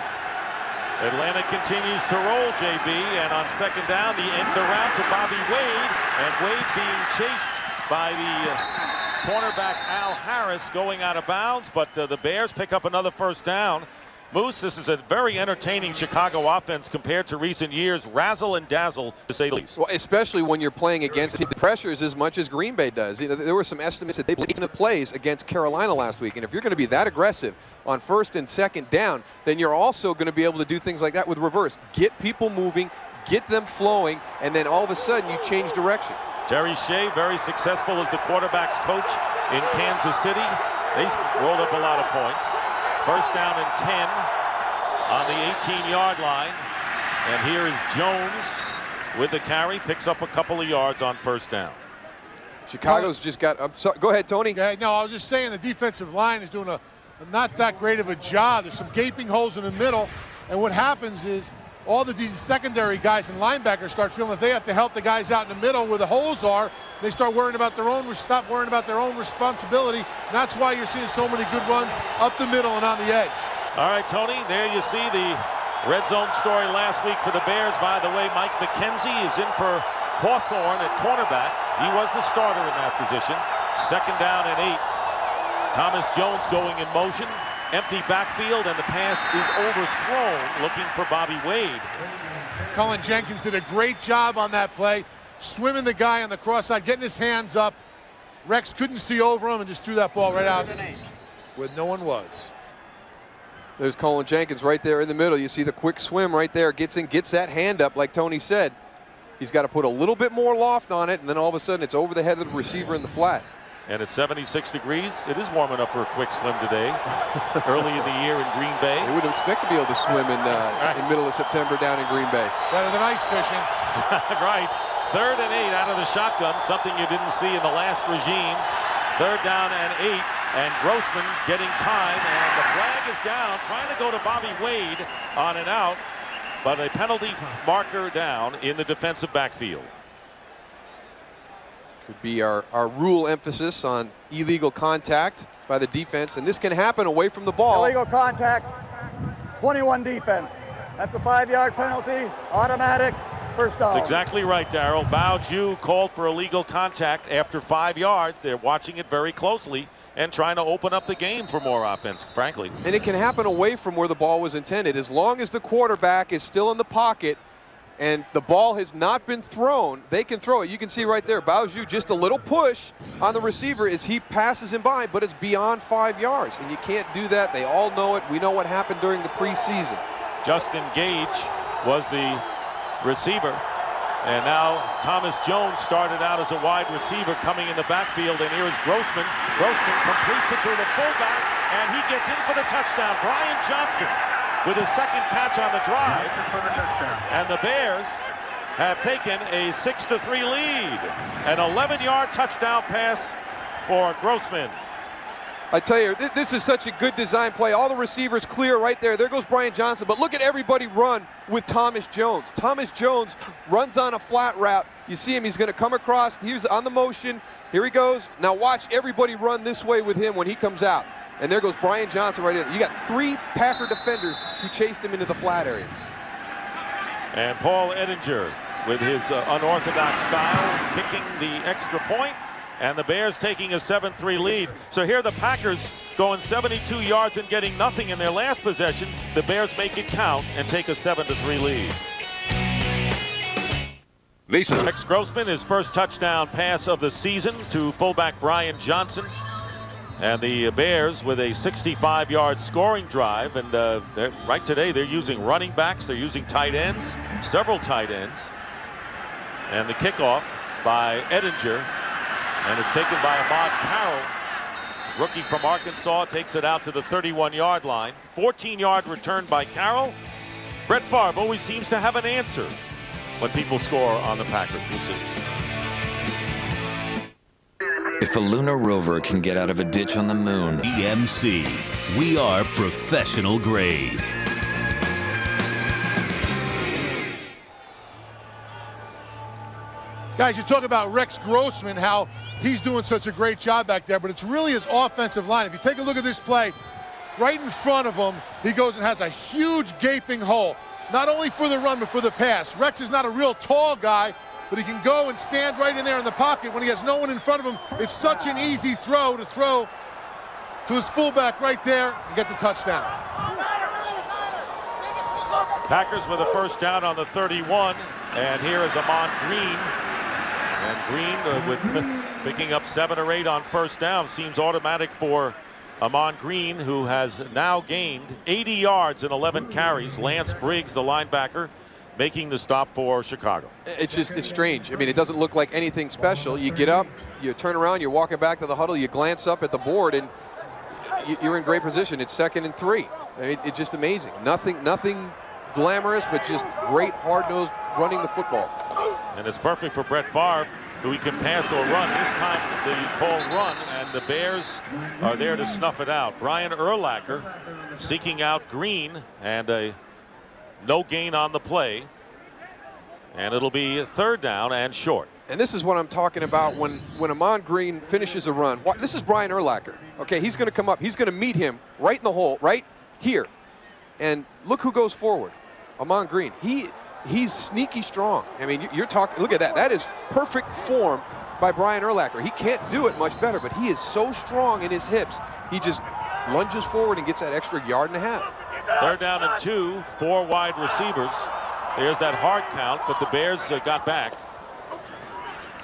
Atlanta continues to roll, JB, and on 2nd down, the end around to Bobby Wade, and Wade being chased by the cornerback Al Harris going out of bounds, but the Bears pick up another 1st down. Moose, this is a very entertaining Chicago offense compared to recent years. Razzle and dazzle, to say the least. Well, especially when you're playing against the pressures as much as Green Bay does. You know, there were some estimates that they played in the plays against Carolina last week, and if you're going to be that aggressive on 1st and 2nd down, then you're also going to be able to do things like that with reverse. Get people moving, get them flowing, and then all of a sudden you change direction. Terry Shea, very successful as the quarterback's coach in Kansas City. They rolled up a lot of points. 1st down and 10 on the 18-yard line. And here is Jones with the carry, picks up a couple of yards on 1st down. Chicago's just got, go ahead, Tony. Yeah, no, I was just saying the defensive line is doing a not that great of a job. There's some gaping holes in the middle, and what happens is all these secondary guys and linebackers start feeling that they have to help the guys out in the middle where the holes are. They start worrying about stop worrying about their own responsibility. And that's why you're seeing so many good runs up the middle and on the edge. All right, Tony, there you see the red zone story last week for the Bears. By the way, Mike McKenzie is in for Hawthorne at cornerback. He was the starter in that position. 2nd down and 8. Thomas Jones going in motion. Empty backfield, and the pass is overthrown, looking for Bobby Wade. Cullen Jenkins did a great job on that play, swimming the guy on the cross side, getting his hands up. Rex couldn't see over him and just threw that ball right out where no one was. There's Cullen Jenkins right there in the middle. You see the quick swim right there. Gets in, gets that hand up like Tony said. He's got to put a little bit more loft on it, and then all of a sudden it's over the head of the receiver in the flat. And it's 76 degrees. It is warm enough for a quick swim today. Early in the year in Green Bay. You wouldn't expect to be able to swim in middle of September down in Green Bay. Better than ice fishing. Right. 3rd and 8 out of the shotgun, something you didn't see in the last regime. 3rd down and 8, and Grossman getting time, and the flag is down, trying to go to Bobby Wade on and out, but a penalty marker down in the defensive backfield. Could be our rule emphasis on illegal contact by the defense, and this can happen away from the ball. Illegal contact, 21 defense. That's a 5-yard penalty, automatic, first down. That's exactly right, Darryl. Bao-Ju called for illegal contact after 5 yards. They're watching it very closely and trying to open up the game for more offense, frankly. And it can happen away from where the ball was intended. As long as the quarterback is still in the pocket and the ball has not been thrown, they can throw it. You can see right there, Bao-Ju just a little push on the receiver as he passes him by, but it's beyond 5 yards, and you can't do that. They all know it. We know what happened during the preseason. Justin Gage was the receiver, and now Thomas Jones started out as a wide receiver coming in the backfield, and here is Grossman. Grossman completes it to the fullback, and he gets in for the touchdown. Brian Johnson with his 2nd catch on the drive, and the Bears have taken a 6-3 lead. An 11-yard touchdown pass for Grossman. I tell you, this is such a good design play. All the receivers clear right there. There goes Brian Johnson, but look at everybody run with Thomas Jones. Thomas Jones runs on a flat route. You see him, he's going to come across. He's on the motion. Here he goes. Now watch everybody run this way with him when he comes out. And there goes Brian Johnson right in. You got 3 Packer defenders who chased him into the flat area. And Paul Edinger with his unorthodox style, kicking the extra point, and the Bears taking a 7-3 lead. So here the Packers going 72 yards and getting nothing in their last possession. The Bears make it count and take a 7-3 lead. Rex Grossman, his first touchdown pass of the season to fullback Brian Johnson. And the Bears with a 65-yard scoring drive, and right today they're using running backs, they're using tight ends, several tight ends. And the kickoff by Edinger, and it's taken by Ahmad Carroll, rookie from Arkansas, takes it out to the 31-yard line. 14-yard return by Carroll. Brett Favre always seems to have an answer when people score on the Packers. We'll see. If a lunar rover can get out of a ditch on the moon, EMC, we are professional grade. Guys, you talk about Rex Grossman, how he's doing such a great job back there, but it's really his offensive line. If you take a look at this play, right in front of him, he goes and has a huge gaping hole, not only for the run, but for the pass. Rex is not a real tall guy, but he can go and stand right in there in the pocket when he has no one in front of him. It's such an easy throw to his fullback right there and get the touchdown. Packers with a first down on the 31, and here is Ahman Green. And Green with picking up 7 or 8 on first down. Seems automatic for Ahman Green, who has now gained 80 yards in 11 carries. Lance Briggs, the linebacker, making the stop for Chicago. It's strange. I mean, it doesn't look like anything special. You get up, you turn around, you're walking back to the huddle, you glance up at the board, and you're in great position. It's 2nd and 3. I mean, it's just amazing. Nothing glamorous, but just great hard-nosed running the football. And it's perfect for Brett Favre, who he can pass or run. This time the call run, and the Bears are there to snuff it out. Brian Urlacher seeking out Green, and a no gain on the play. And it'll be 3rd down and short. And this is what I'm talking about when Ahman Green finishes a run. This is Brian Urlacher. Okay, he's going to come up. He's going to meet him right in the hole, right here. and look who goes forward. Ahman Green. He's sneaky strong. I mean, you're talking, look at that. That is perfect form by Brian Urlacher. He can't do it much better, but he is so strong in his hips. He just lunges forward and gets that extra 1.5 yards. 3rd down and 2, 4 wide receivers. There's that hard count, but the Bears got back.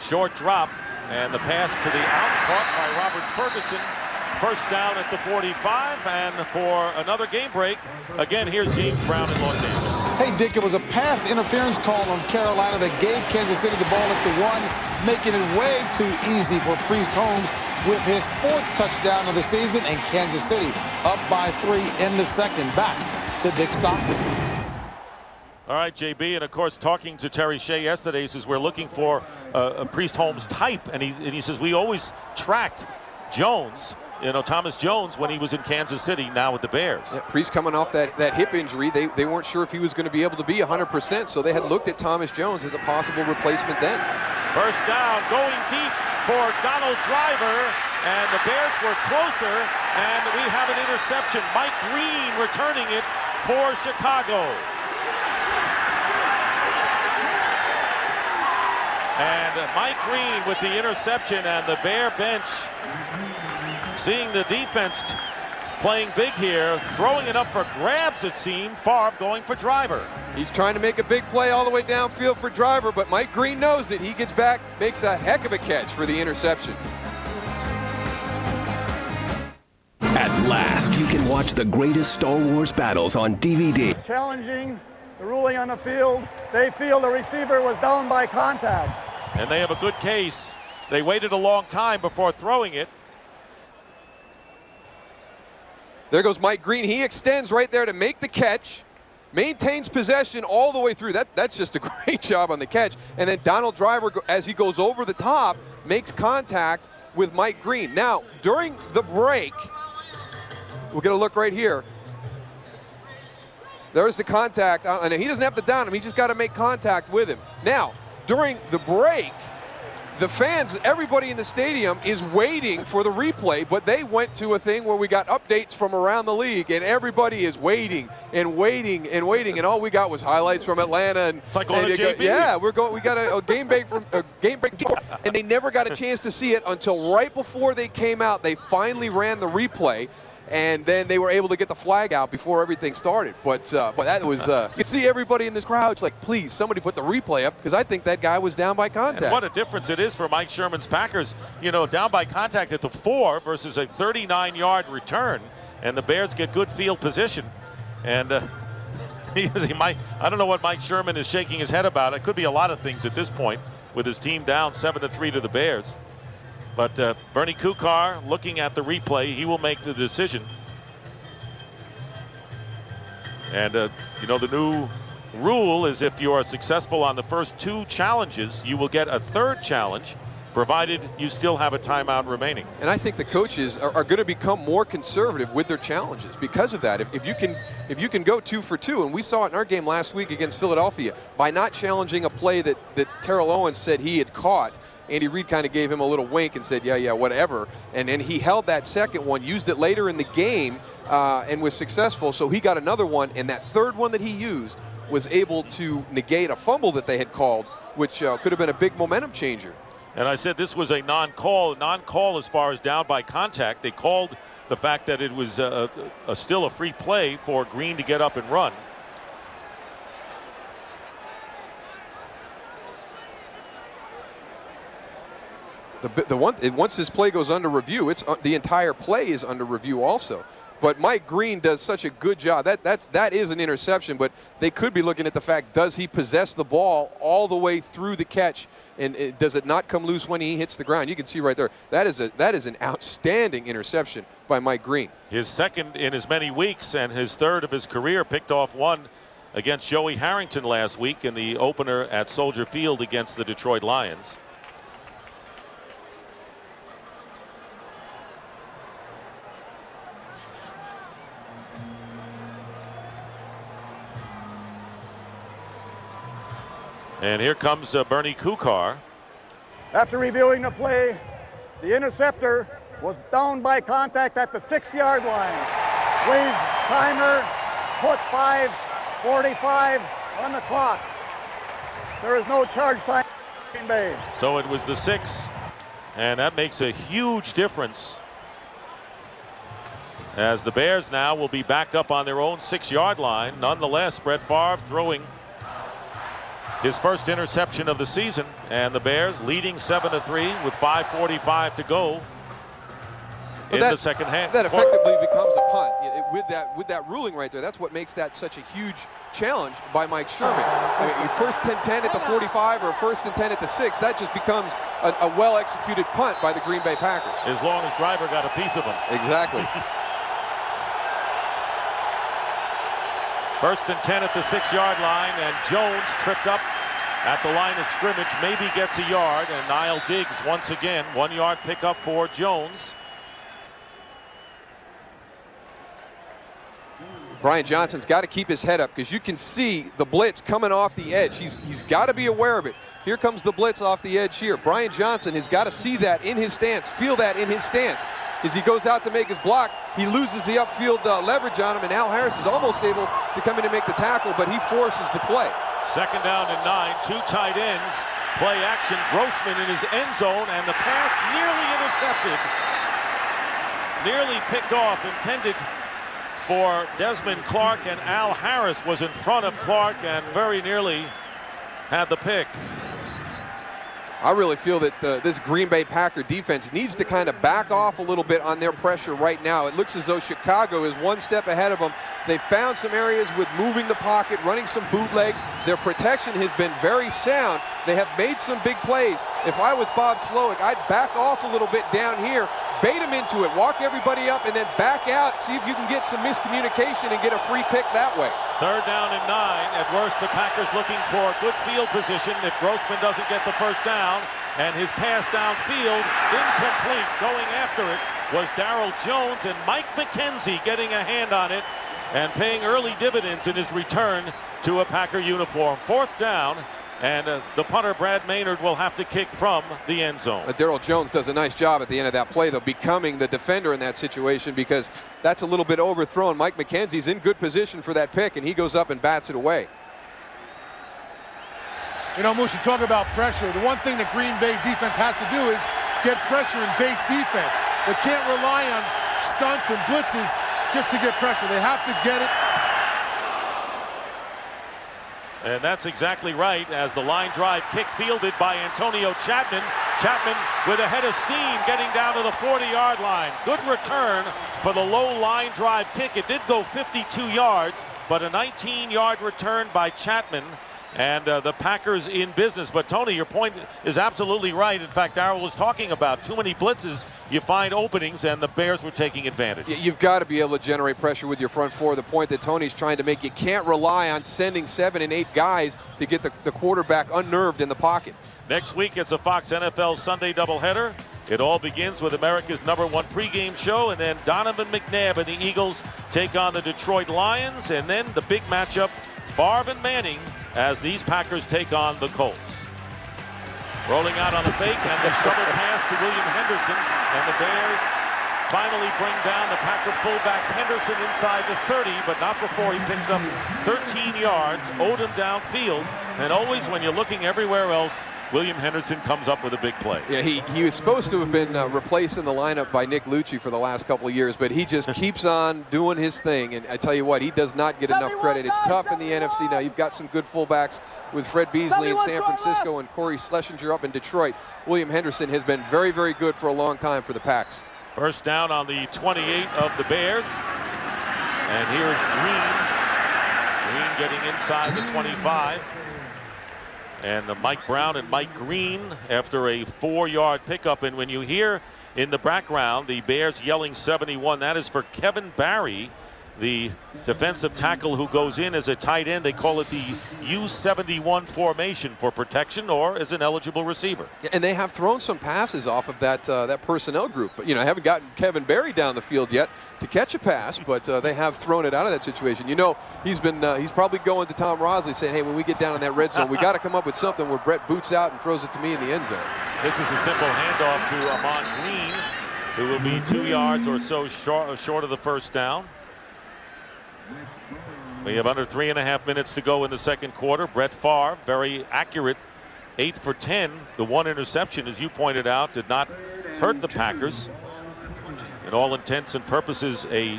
Short drop, and the pass to the out, caught by Robert Ferguson. 1st down at the 45, and for another game break, again, here's James Brown in Los Angeles. Hey, Dick, it was a pass interference call on Carolina that gave Kansas City the ball at the 1, making it way too easy for Priest Holmes with his 4th touchdown of the season, and Kansas City up by 3 in the 2nd. Back to Dick Stockton. All right, JB, and of course, talking to Terry Shea yesterday, he says we're looking for a Priest Holmes type, and he says we always tracked Jones, Thomas Jones, when he was in Kansas City, now with the Bears. Yeah, Priest coming off that hip injury, they weren't sure if he was going to be able to be 100%, so they had looked at Thomas Jones as a possible replacement then. 1st down, going deep for Donald Driver, and the Bears were closer, and we have an interception. Mike Green returning it for Chicago. And Mike Green with the interception, and the Bear bench seeing the defense playing big here, throwing it up for grabs, it seemed. Favre going for Driver. He's trying to make a big play all the way downfield for Driver, but Mike Green knows it. He gets back, makes a heck of a catch for the interception. At last, you can watch the greatest Star Wars battles on DVD. Challenging the ruling on the field. They feel the receiver was down by contact. And they have a good case. They waited a long time before throwing it. There goes Mike Green. He extends right there to make the catch, maintains possession all the way through. That's just a great job on the catch. And then Donald Driver, as he goes over the top, makes contact with Mike Green. Now, during the break, we're going to look right here. There's the contact, and he doesn't have to down him. He just got to make contact with him. Now, during the break, the fans, everybody in the stadium is waiting for the replay, but they went to a thing where we got updates from around the league, and everybody is waiting and waiting and waiting, and all we got was highlights from Atlanta. And it's like going to JB. Yeah, we got a game break from and they never got a chance to see it until right before they came out. They finally ran the replay, and then they were able to get the flag out before everything started. But that was, you can see everybody in this crowd. It's like, please, somebody put the replay up, because I think that guy was down by contact. And what a difference it is for Mike Sherman's Packers. Down by contact at the 4 versus a 39-yard return, and the Bears get good field position. And I don't know what Mike Sherman is shaking his head about. It could be a lot of things at this point with his team down 7-3 to the Bears. But Bernie Kukar looking at the replay, he will make the decision. And, the new rule is if you are successful on the first 2 challenges, you will get a 3rd challenge, provided you still have a timeout remaining. And I think the coaches are going to become more conservative with their challenges because of that. If you can go 2 for 2, and we saw it in our game last week against Philadelphia, by not challenging a play that Terrell Owens said he had caught, Andy Reid kind of gave him a little wink and said, yeah, whatever. And then he held that second one, used it later in the game, and was successful. So he got another one, and that 3rd one that he used was able to negate a fumble that they had called, which could have been a big momentum changer. And I said this was a non-call as far as down by contact. They called the fact that it was still a free play for Green to get up and run. Once this play goes under review, the entire play is under review also. But Mike Green does such a good job. That is an interception, but they could be looking at the fact, does he possess the ball all the way through the catch, and does it not come loose when he hits the ground? You can see right there, that is an outstanding interception by Mike Green. His 2nd in as many weeks, and his 3rd of his career. Picked off one against Joey Harrington last week in the opener at Soldier Field against the Detroit Lions. And here comes Bernie Kukar. After reviewing the play, the interceptor was down by contact at the 6-yard line. Please, timer, put 5:45 on the clock. There is no charge time in Green Bay. So it was the 6, and that makes a huge difference, as the Bears now will be backed up on their own 6-yard line. Nonetheless, Brett Favre throwing his first interception of the season, and the Bears leading 7-3 with 5:45 to go in the second half. That effectively becomes a punt. With that ruling right there, that's what makes that such a huge challenge by Mike Sherman. I mean, your first and 10 at the 45 or first and 10 at the 6, that just becomes a well-executed punt by the Green Bay Packers. As long as Driver got a piece of them. Exactly. First and 10 at the 6-yard line, and Jones tripped up at the line of scrimmage, maybe gets a yard, and Niall Diggs once again, 1-yard pickup for Jones. Brian Johnson's got to keep his head up, because you can see the blitz coming off the edge. He's got to be aware of it. Here comes the blitz off the edge here. Brian Johnson has got to see that in his stance, feel that in his stance. As he goes out to make his block, he loses the upfield leverage on him, and Al Harris is almost able to come in and make the tackle, but he forces the play. Second down and 9, 2 tight ends, play action, Grossman in his end zone, and the pass nearly intercepted, nearly picked off, intended for Desmond Clark, and Al Harris was in front of Clark and very nearly had the pick. I really feel that this Green Bay Packer defense needs to kind of back off a little bit on their pressure right now. It looks as though Chicago is one step ahead of them. They found some areas with moving the pocket, running some bootlegs. Their protection has been very sound. They have made some big plays. If I was Bob Slowick, I'd back off a little bit down here, bait him into it, walk everybody up, and then back out, see if you can get some miscommunication and get a free pick that way. Third down and 9. At worst, the Packers looking for good field position if Grossman doesn't get the first down. And his pass downfield, incomplete. Going after it was Darryl Jones, and Mike McKenzie getting a hand on it and paying early dividends in his return to a Packer uniform. Fourth down, and the punter, Brad Maynard, will have to kick from the end zone. Darryl Jones does a nice job at the end of that play, though, becoming the defender in that situation, because that's a little bit overthrown. Mike McKenzie's in good position for that pick, and he goes up and bats it away. You know, Moose, you talk about pressure. The one thing the Green Bay defense has to do is get pressure in base defense. They can't rely on stunts and blitzes just to get pressure. They have to get it. And that's exactly right, as the line drive kick fielded by Antonio Chapman. Chapman with a head of steam getting down to the 40-yard line. Good return for the low line drive kick. It did go 52 yards, but a 19-yard return by Chapman. And the Packers in business. But Tony, your point is absolutely right. In fact, Darryl was talking about too many blitzes. You find openings, and the Bears were taking advantage. You've got to be able to generate pressure with your front four. The point that Tony's trying to make, you can't rely on sending 7 and 8 guys to get the quarterback unnerved in the pocket. Next week, it's a Fox NFL Sunday doubleheader. It all begins with America's #1 pregame show, and then Donovan McNabb and the Eagles take on the Detroit Lions, and then the big matchup, Favre and Manning, as these Packers take on the Colts. Rolling out on the fake, and the shovel pass to William Henderson, and the Bears finally bring down the Packer fullback Henderson inside the 30, but not before he picks up 13 yards, Odom downfield, and always when you're looking everywhere else, William Henderson comes up with a big play. Yeah, he was supposed to have been replaced in the lineup by Nick Lucci for the last couple of years, but he just keeps on doing his thing. And I tell you what, he does not get enough credit. It's tough in the NFC now. You've got some good fullbacks with Fred Beasley in San Francisco and Corey Schlesinger up in Detroit. William Henderson has been very, very good for a long time for the Packs. First down on the 28 of the Bears. And here's Green. Green getting inside the 25. And Mike Brown and Mike Green after a 4-yard pickup. And when you hear in the background the Bears yelling 71, that is for Kevin Barry, the defensive tackle who goes in as a tight end. They call it the U71 formation for protection or as an eligible receiver. And they have thrown some passes off of that personnel group. But, you know, haven't gotten Kevin Barry down the field yet to catch a pass, but they have thrown it out of that situation. You know, he's probably going to Tom Rosley saying, hey, when we get down in that red zone, we got to come up with something where Brett boots out and throws it to me in the end zone. This is a simple handoff to Amon Green, who will be 2 yards or so short of the first down. We have under 3.5 minutes to go in the second quarter. Brett Favre, very accurate, 8 for 10. The one interception, as you pointed out, did not hurt the Packers. In all intents and purposes, a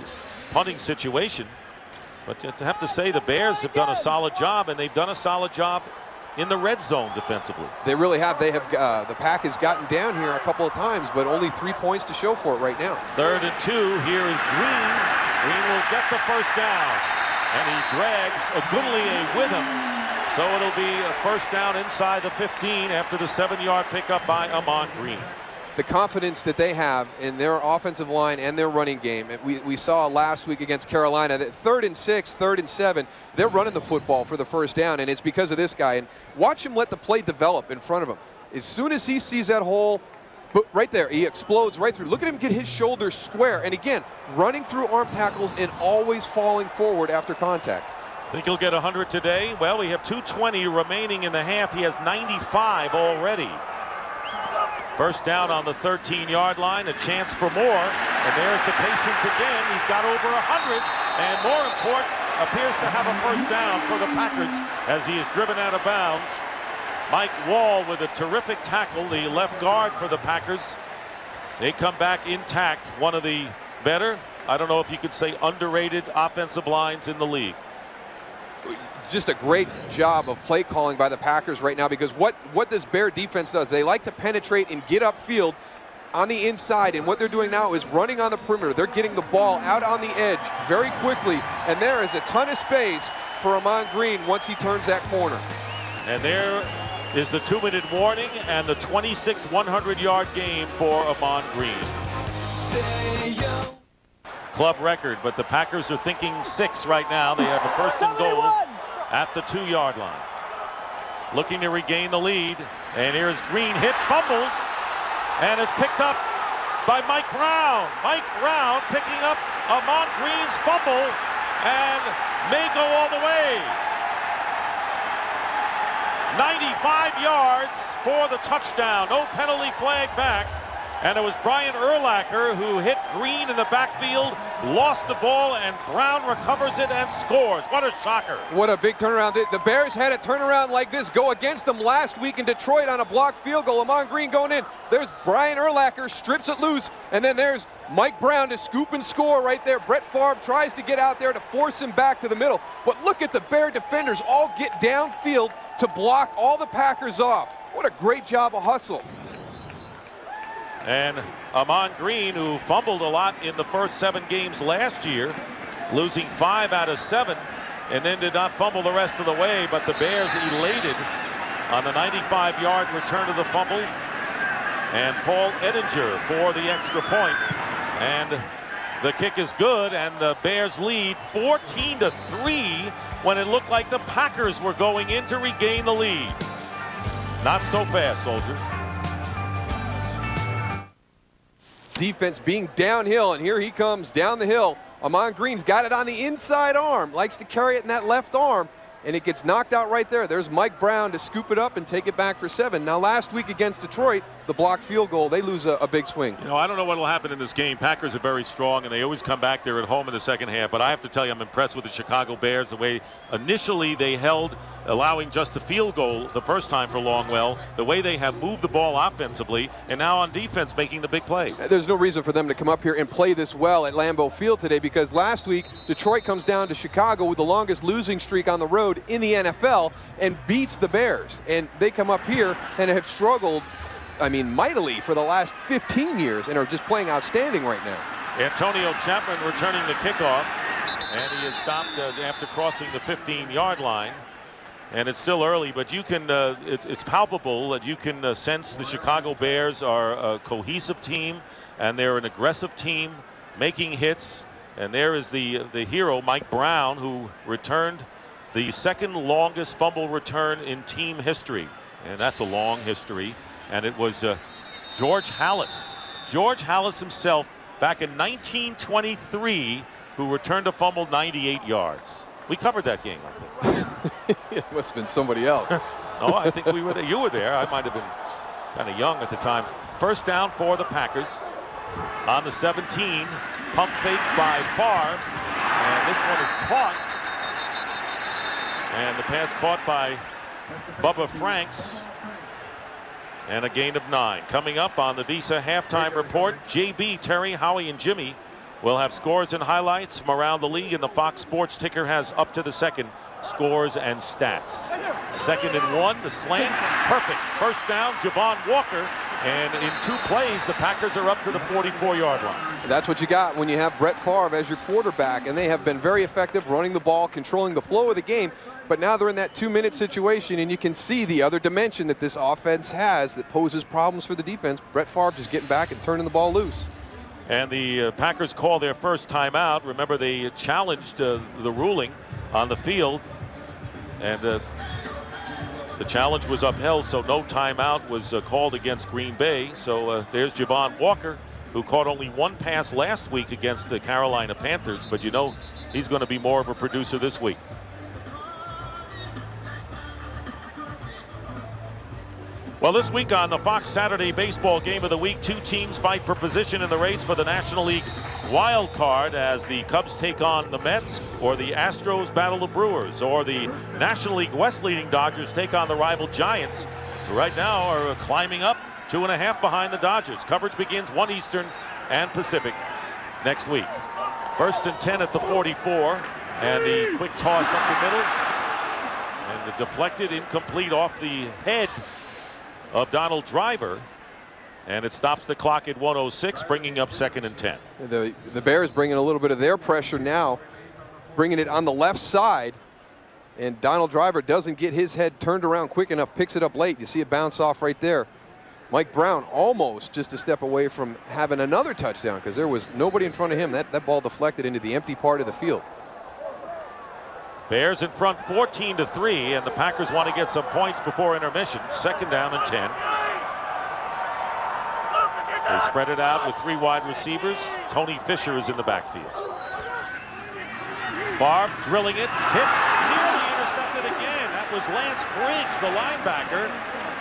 punting situation. But you have to say the Bears have done a solid job, and they've done a solid job in the red zone defensively. They really have. They have. The Pack has gotten down here a couple of times, but only 3 points to show for it right now. 3rd and 2. Here is Green. Green will get the first down, and he drags Ogunleye with him. So it'll be a first down inside the 15 after the 7-yard pickup by Ahman Green. The confidence that they have in their offensive line and their running game. We saw last week against Carolina that 3rd and 6, 3rd and 7, they're running the football for the first down, and it's because of this guy. And watch him let the play develop in front of him. As soon as he sees that hole, right there, he explodes right through. Look at him get his shoulders square. And again, running through arm tackles and always falling forward after contact. Think he'll get 100 today? Well, we have 2:20 remaining in the half. He has 95 already. First down on the 13-yard line, a chance for more. And there's the patience again. He's got over 100. And more important, appears to have a first down for the Packers as he is driven out of bounds. Mike Wall with a terrific tackle, the left guard for the Packers. They come back intact. One of the better, I don't know if you could say underrated offensive lines in the league. Just a great job of play calling by the Packers right now, because what this Bear defense does, they like to penetrate and get upfield on the inside, and what they're doing now is running on the perimeter. They're getting the ball out on the edge very quickly, and there is a ton of space for Ahman Green once he turns that corner. And there is the 2-minute warning and the 26 100-yard game for Ahman Green. Club record, but the Packers are thinking 6 right now. They have a first and goal at the 2-yard line. Looking to regain the lead, and here's Green, hit, fumbles, and it's picked up by Mike Brown. Mike Brown picking up Ahman Green's fumble and may go all the way. 95 yards for the touchdown. No penalty flag back. And it was Brian Urlacher who hit Green in the backfield, lost the ball, and Brown recovers it and scores. What a shocker. What a big turnaround. The Bears had a turnaround like this go against them last week in Detroit on a blocked field goal. Ahman Green going in. There's Brian Urlacher, strips it loose, and then there's Mike Brown to scoop and score right there. Brett Favre tries to get out there to force him back to the middle. But look at the Bear defenders all get downfield to block all the Packers off. What a great job of hustle. And Ahman Green, who fumbled a lot in the first 7 games last year, losing 5 out of 7, and then did not fumble the rest of the way, but the Bears elated on the 95-yard return of the fumble. And Paul Edinger for the extra point. And the kick is good, and the Bears lead 14-3 when it looked like the Packers were going in to regain the lead. Not so fast, Soldier. Defense being downhill, and here he comes down the hill. Ahman Green's got it on the inside arm, likes to carry it in that left arm, and it gets knocked out right there. There's Mike Brown to scoop it up and take it back for 7. Now last week against Detroit, the blocked field goal, they lose a big swing. You know, I don't know what will happen in this game. Packers are very strong, and they always come back there at home in the second half, but I have to tell you, I'm impressed with the Chicago Bears, the way initially they held, allowing just the field goal the first time for Longwell, the way they have moved the ball offensively, and now on defense making the big play. There's no reason for them to come up here and play this well at Lambeau Field today, because last week Detroit comes down to Chicago with the longest losing streak on the road in the NFL and beats the Bears. And they come up here and have struggled, I mean, mightily for the last 15 years and are just playing outstanding right now. Antonio Chapman returning the kickoff, and he is stopped after crossing the 15-yard line. And it's still early, but you can it's palpable that you can sense the Chicago Bears are a cohesive team, and they're an aggressive team making hits. And there is the hero, Mike Brown, who returned the second longest fumble return in team history. And that's a long history. And it was George Halas. George Halas himself back in 1923 who returned a fumble 98 yards. We covered that game, I think. It must have been somebody else. No, I think we were there. You were there. I might have been kind of young at the time. First down for the Packers on the 17. Pump fake by Favre. And this one is caught And the pass caught by Bubba Franks. And a gain of 9. Coming up on the Visa Halftime Report, JB, Terry, Howie, and Jimmy will have scores and highlights from around the league, and the Fox Sports ticker has up to the second scores and stats. 2nd and 1, the slant, perfect. First down, Javon Walker, and in 2 plays, the Packers are up to the 44-yard line. That's what you got when you have Brett Favre as your quarterback, and they have been very effective running the ball, controlling the flow of the game. But now they're in that 2-minute situation, and you can see the other dimension that this offense has that poses problems for the defense. Brett Favre just getting back and turning the ball loose. And the Packers call their first timeout. Remember, they challenged the ruling on the field, and the challenge was upheld, so no timeout was called against Green Bay. So there's Javon Walker, who caught only 1 pass last week against the Carolina Panthers, but you know he's going to be more of a producer this week. Well, this week on the Fox Saturday Baseball Game of the Week, 2 teams fight for position in the race for the National League wild card as the Cubs take on the Mets, or the Astros battle the Brewers, or the National League West leading Dodgers take on the rival Giants, who right now are climbing up 2.5 behind the Dodgers. Coverage begins 1 Eastern and Pacific next week. 1st and 10 at the 44, and the quick toss up the middle, and the deflected incomplete off the head of Donald Driver, and it stops the clock at 1:06, bringing up 2nd and 10. The Bears bringing a little bit of their pressure now, bringing it on the left side, and Donald Driver doesn't get his head turned around quick enough, picks it up late. You see it bounce off right there. Mike Brown almost just a step away from having another touchdown because there was nobody in front of him. That ball deflected into the empty part of the field. Bears in front 14-3, and the Packers want to get some points before intermission. 2nd down and 10. They spread it out with 3 wide receivers. Tony Fisher is in the backfield. Favre drilling it, tipped, nearly intercepted again. That was Lance Briggs, the linebacker,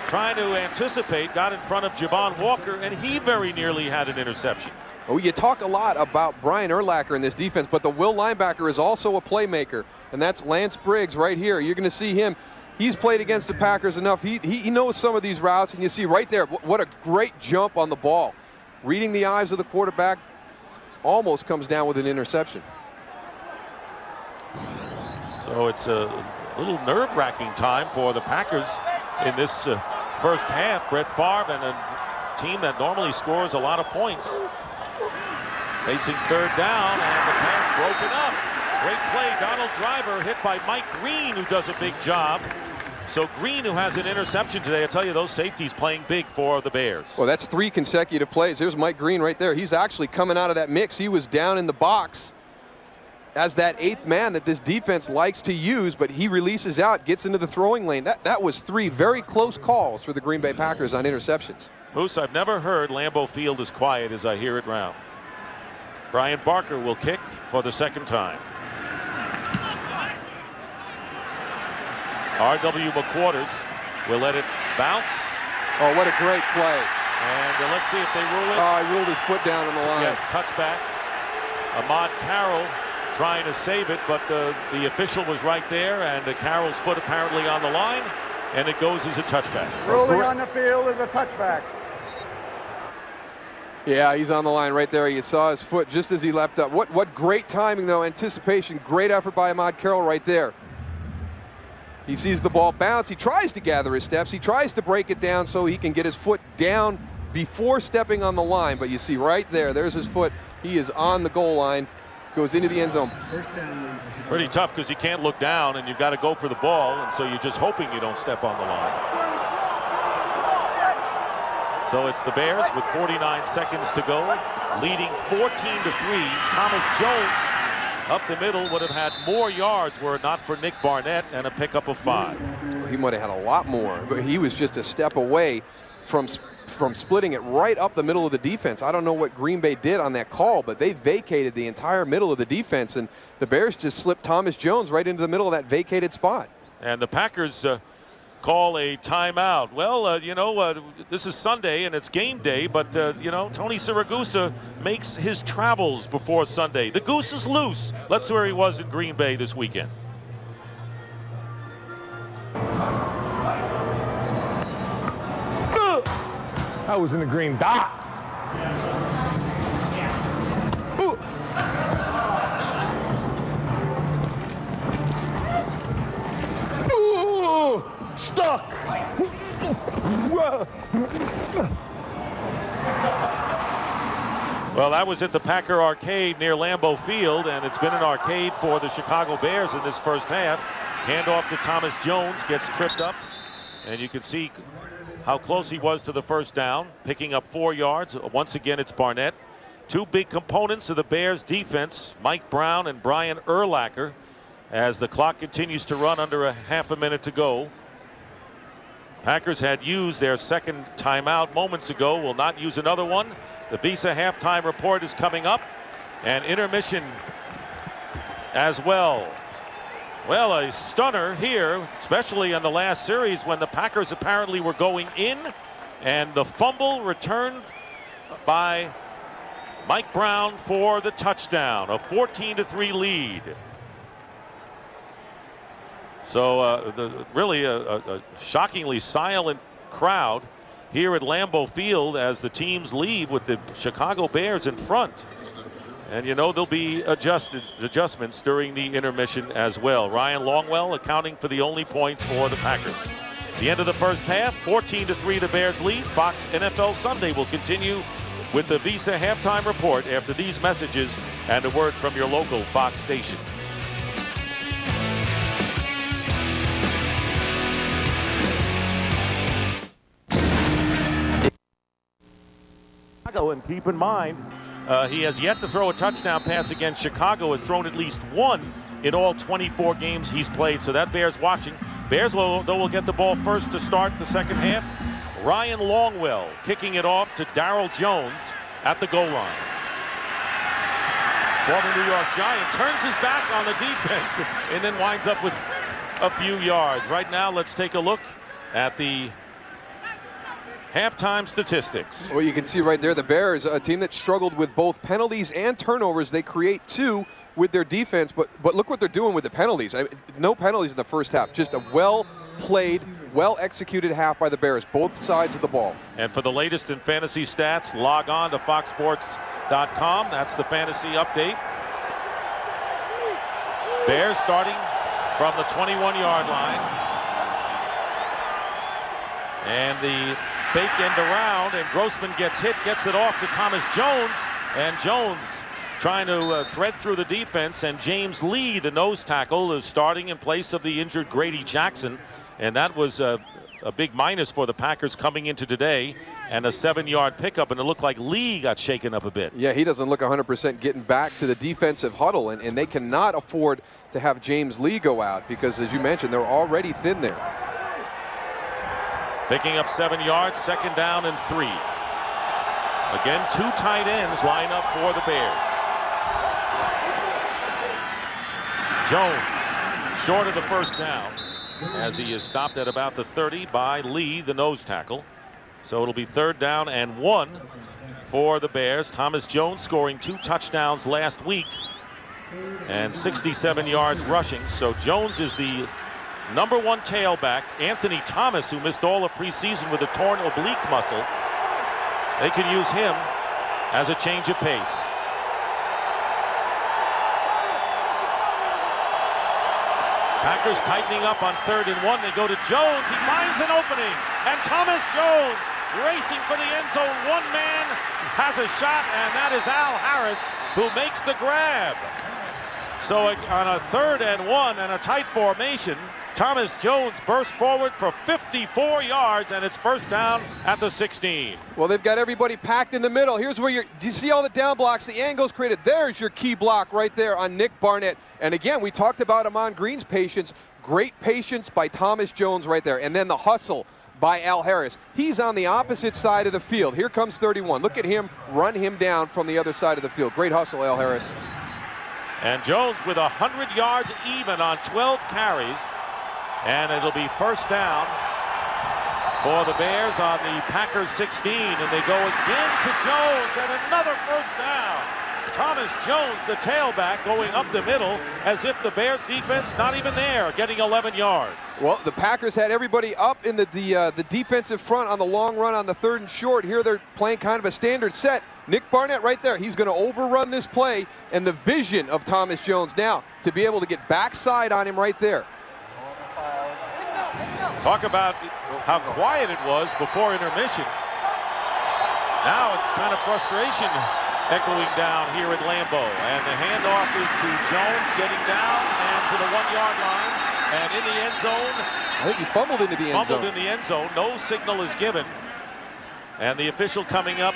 trying to anticipate, got in front of Javon Walker, and he very nearly had an interception. Oh, you talk a lot about Brian Urlacher in this defense, but the will linebacker is also a playmaker, and that's Lance Briggs right here. You're going to see him. He's played against the Packers enough. He knows some of these routes, and you see right there, what a great jump on the ball. Reading the eyes of the quarterback, almost comes down with an interception. So it's a little nerve-wracking time for the Packers in this first half. Brett Favre and a team that normally scores a lot of points, facing 3rd down, and the pass broken up. Great play, Donald Driver hit by Mike Green, who does a big job. So Green, who has an interception today, I tell you, those safeties playing big for the Bears. Well, that's 3 consecutive plays. There's Mike Green right there. He's actually coming out of that mix. He was down in the box as that 8th man that this defense likes to use, but he releases out, gets into the throwing lane. That was 3 very close calls for the Green Bay Packers on interceptions. Moose, I've never heard Lambeau Field as quiet as I hear it round. Brian Barker will kick for the 2nd time. R.W. McQuarters will let it bounce. Oh, what a great play. And let's see if they rule it. Oh, he ruled his foot down on the line. Yes, touchback. Ahmad Carroll trying to save it, but the official was right there, and Carroll's foot apparently on the line, and it goes as a touchback. Ruling on the field is a touchback. Yeah, he's on the line right there. You saw his foot just as he leapt up. What great timing, though. Anticipation. Great effort by Ahmad Carroll right there. He sees the ball bounce. He tries to gather his steps. He tries to break it down so he can get his foot down before stepping on the line. But you see right there, there's his foot. He is on the goal line, goes into the end zone. Pretty tough because you can't look down and you've got to go for the ball, and so you're just hoping you don't step on the line. So it's the Bears with 49 seconds to go, leading 14-3. Thomas Jones up the middle would have had more yards were it not for Nick Barnett and a pickup of 5. He might have had a lot more, but he was just a step away from splitting it right up the middle of the defense. I don't know what Green Bay did on that call, but they vacated the entire middle of the defense, and the Bears just slipped Thomas Jones right into the middle of that vacated spot. And the Packers call a timeout. Well, this is Sunday and it's game day, but, Tony Siragusa makes his travels before Sunday. The goose is loose. Let's see where he was in Green Bay this weekend. I was in the green dot. Ooh. Ooh, stuck. Well, that was at the Packer Arcade near Lambeau Field, and it's been an arcade for the Chicago Bears in this first half. Handoff to Thomas Jones, gets tripped up, and you can see how close he was to the first down, picking up 4 yards. Once again, it's Barnett. Two big components of the Bears defense, Mike Brown and Brian Urlacher, as the clock continues to run under a half a minute to go. Packers had used their second timeout moments ago, will not use another one. The Visa halftime report is coming up, and intermission as well. Well, a stunner here, especially in the last series when the Packers apparently were going in, and the fumble returned by Mike Brown for the touchdown, a 14-3 lead. So really a shockingly silent crowd here at Lambeau Field as the teams leave with the Chicago Bears in front. And you know there'll be adjustments during the intermission as well. Ryan Longwell accounting for the only points for the Packers. It's the end of the first half, 14-3 the Bears lead. Fox NFL Sunday will continue with the Visa halftime report after these messages and a word from your local Fox station. And keep in mind, he has yet to throw a touchdown pass against Chicago, has thrown at least one in all 24 games he's played, so that bears watching. Bears will get the ball first to start the second half. Ryan Longwell kicking it off to Darryl Jones at the goal line. Former New York Giant turns his back on the defense and then winds up with a few yards. Right now, let's take a look at the halftime statistics. Well, you can see right there the Bears, a team that struggled with both penalties and turnovers. They create 2 with their defense, but look what they're doing with the penalties. No penalties in the first half. Just a well-played, well-executed half by the Bears, both sides of the ball. And for the latest in fantasy stats, log on to foxsports.com. That's the fantasy update. Bears starting from the 21-yard line. And the fake end around, and Grossman gets hit, gets it off to Thomas Jones, and Jones trying to thread through the defense, and James Lee, the nose tackle, is starting in place of the injured Grady Jackson, and that was a big minus for the Packers coming into today, and a 7-yard pickup, and it looked like Lee got shaken up a bit. Yeah, he doesn't look 100% getting back to the defensive huddle, and they cannot afford to have James Lee go out because, as you mentioned, they're already thin there. Picking up 7 yards, second down and 3. Again, 2 tight ends line up for the Bears. Jones, short of the first down, as he is stopped at about the 30 by Lee, the nose tackle. So it'll be 3rd down and 1 for the Bears. Thomas Jones scoring 2 touchdowns last week and 67 yards rushing. So Jones is the #1 tailback. Anthony Thomas, who missed all of preseason with a torn oblique muscle, they can use him as a change of pace. Packers tightening up on 3rd and 1. They go to Jones. He finds an opening, and Thomas Jones racing for the end zone. One man has a shot, and that is Al Harris, who makes the grab. So on a 3rd and 1 and a tight formation, Thomas Jones bursts forward for 54 yards, and it's first down at the 16. Well, they've got everybody packed in the middle. Here's where do you see all the down blocks, the angles created? There's your key block right there on Nick Barnett. And again, we talked about Ahman Green's patience. Great patience by Thomas Jones right there. And then the hustle by Al Harris. He's on the opposite side of the field. Here comes 31. Look at him run him down from the other side of the field. Great hustle, Al Harris. And Jones with 100 yards even on 12 carries. And it'll be first down for the Bears on the Packers 16. And they go again to Jones, and another first down. Thomas Jones, the tailback, going up the middle as if the Bears defense not even there, getting 11 yards. Well, the Packers had everybody up in the defensive front on the long run on the 3rd and short. Here they're playing kind of a standard set. Nick Barnett right there. He's going to overrun this play, and the vision of Thomas Jones now to be able to get backside on him right there. Talk about how quiet it was before intermission. Now it's kind of frustration echoing down here at Lambeau. And the handoff is to Jones, getting down and to the 1-yard line. And in the end zone. I think he fumbled into the end zone. Fumbled in the end zone. No signal is given. And the official coming up,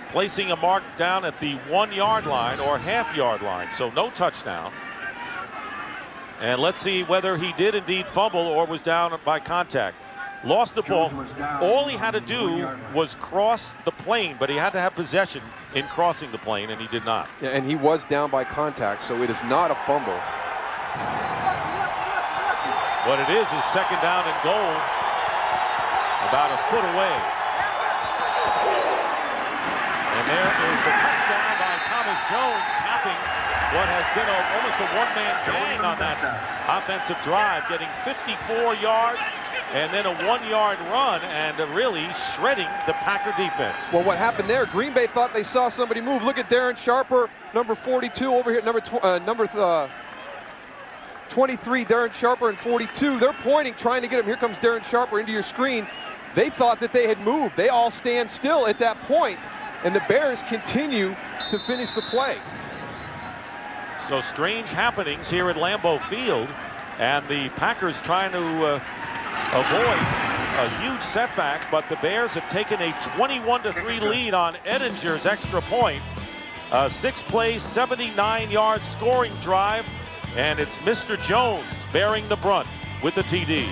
placing a mark down at the 1-yard line or half-yard line. So no touchdown. And let's see whether he did indeed fumble or was down by contact. Lost the ball. All he had to do was cross the plane, but he had to have possession in crossing the plane, and he did not. Yeah, and he was down by contact, so it is not a fumble. What it is second down and goal, about a foot away. And there is the touchdown by Thomas Jones, capping what has been almost a one-man gang on that offensive drive, getting 54 yards and then a 1-yard run and really shredding the Packer defense. Well, what happened there, Green Bay thought they saw somebody move. Look at Darren Sharper, number 42 over here, number 23, Darren Sharper, and 42. They're pointing, trying to get him. Here comes Darren Sharper into your screen. They thought that they had moved. They all stand still at that point, and the Bears continue to finish the play. So strange happenings here at Lambeau Field, and the Packers trying to avoid a huge setback, but the Bears have taken a 21-3 lead on Edinger's extra point. A 6-play, 79-yard scoring drive, and it's Mr. Jones bearing the brunt with the TD.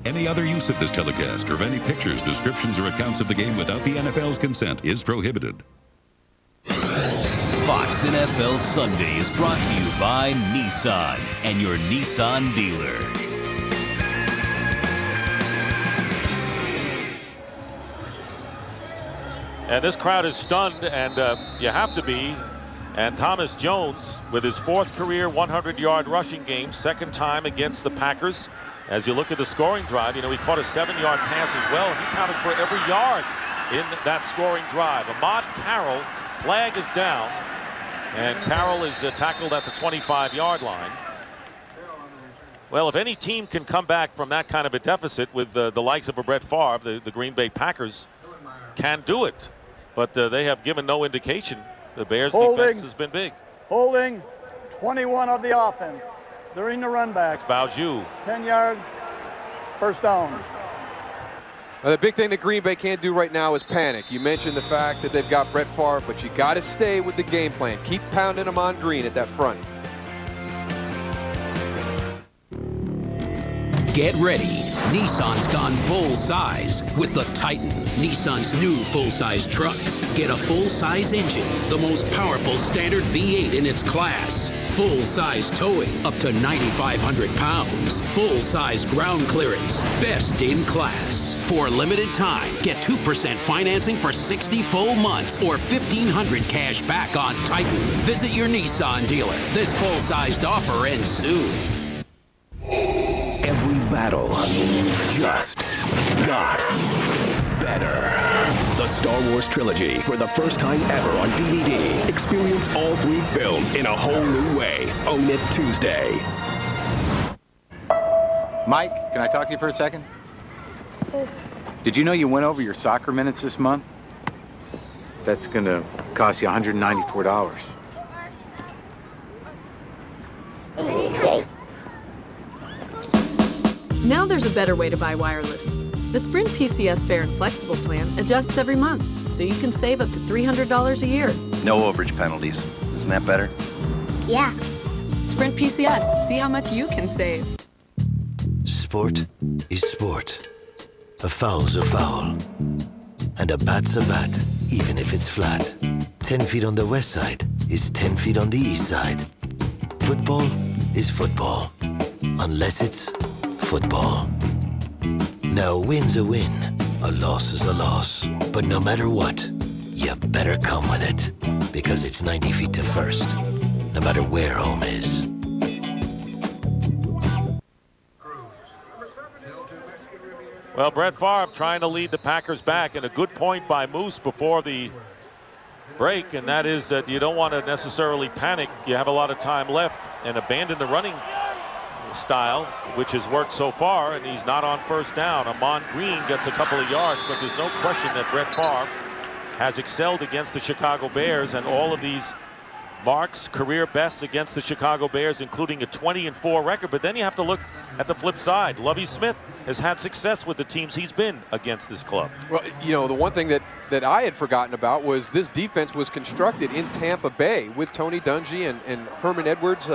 Any other use of this telecast or of any pictures, descriptions, or accounts of the game without the NFL's consent is prohibited. Fox NFL Sunday is brought to you by Nissan and your Nissan dealer. And this crowd is stunned, and you have to be. And Thomas Jones, with his 4th career 100-yard rushing game, 2nd time against the Packers. As you look at the scoring drive, you know, he caught a 7-yard pass as well. He counted for every yard in that scoring drive. Ahmad Carroll, flag is down, and Carroll is tackled at the 25-yard line. Well, if any team can come back from that kind of a deficit with the likes of a Brett Favre, the Green Bay Packers can do it. But they have given no indication. The Bears' defense has been big. Holding 21 of the offense during the run back. It's Bauju. 10 yards, first down. The big thing that Green Bay can't do right now is panic. You mentioned the fact that they've got Brett Favre, but you got to stay with the game plan. Keep pounding them on Green at that front. Get ready. Nissan's gone full size with the Titan, Nissan's new full-size truck. Get a full-size engine, the most powerful standard V8 in its class. Full-size towing up to 9,500 pounds. Full-size ground clearance, best in class. For a limited time, get 2% financing for 60 full months or $1,500 cash back on Titan. Visit your Nissan dealer. This full-sized offer ends soon. Every battle just got better. The Star Wars trilogy for the first time ever on DVD. Experience all 3 films in a whole new way. Own it Tuesday. Mike, can I talk to you for a second? Did you know you went over your soccer minutes this month? That's gonna cost you $194. Now there's a better way to buy wireless. The Sprint PCS Fair and Flexible plan adjusts every month, so you can save up to $300 a year. No overage penalties. Isn't that better? Yeah. Sprint PCS. See how much you can save. Sport is sport. A foul's a foul. And a bat's a bat, even if it's flat. 10 feet on the west side is 10 feet on the east side. Football is football. Unless it's football. Now, a win's a win, a loss is a loss. But no matter what, you better come with it. Because it's 90 feet to first, no matter where home is. Well, Brett Favre trying to lead the Packers back, and a good point by Moose before the break, and that is that you don't want to necessarily panic. You have a lot of time left and abandon the running style, which has worked so far, and he's not on first down. Ahman Green gets a couple of yards, but there's no question that Brett Favre has excelled against the Chicago Bears, and all of these marks, career bests against the Chicago Bears, including a 20-4 record. But then you have to look at the flip side. Lovie Smith has had success with the teams he's been against this club. Well, you know, the one thing that I had forgotten about was this defense was constructed in Tampa Bay with Tony Dungy and Herman Edwards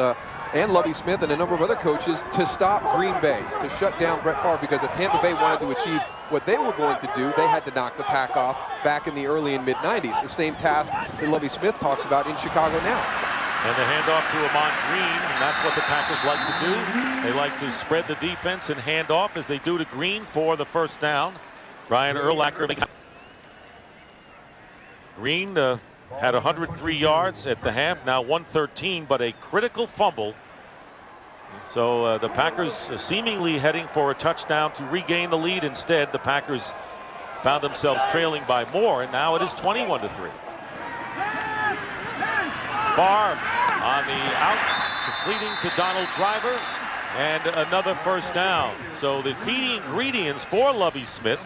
and Lovie Smith and a number of other coaches to stop Green Bay, to shut down Brett Favre, because if Tampa Bay wanted to achieve what they were going to do, they had to knock the pack off back in the early and mid-90s. The same task that Lovie Smith talks about in Chicago now. And the handoff to Ahman Green, and that's what the Packers like to do. They like to spread the defense and hand off as they do to Green for the first down. Brian Urlacher. Green had 103 yards at the half, now 113, but a critical fumble. So the Packers seemingly heading for a touchdown to regain the lead. Instead, the Packers found themselves trailing by more, and now it is 21-3. Favre on the out, completing to Donald Driver, and another first down. So the key ingredients for Lovie Smith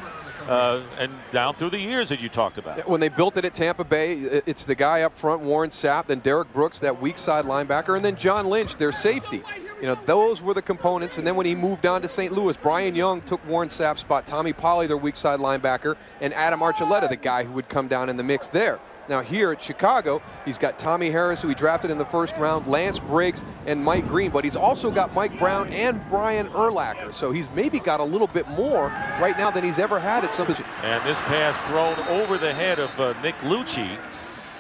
and down through the years that you talked about. When they built it at Tampa Bay, it's the guy up front, Warren Sapp, then Derek Brooks, that weak side linebacker, and then John Lynch, their safety. You know, those were the components. And then when he moved on to St. Louis, Brian Young took Warren Sapp's spot, Tommy Polley, their weak side linebacker, and Adam Archuleta, the guy who would come down in the mix there. Now here at Chicago, he's got Tommy Harris, who he drafted in the first round, Lance Briggs, and Mike Green, but he's also got Mike Brown and Brian Urlacher. So he's maybe got a little bit more right now than he's ever had at some position. And this pass thrown over the head of Nick Lucci,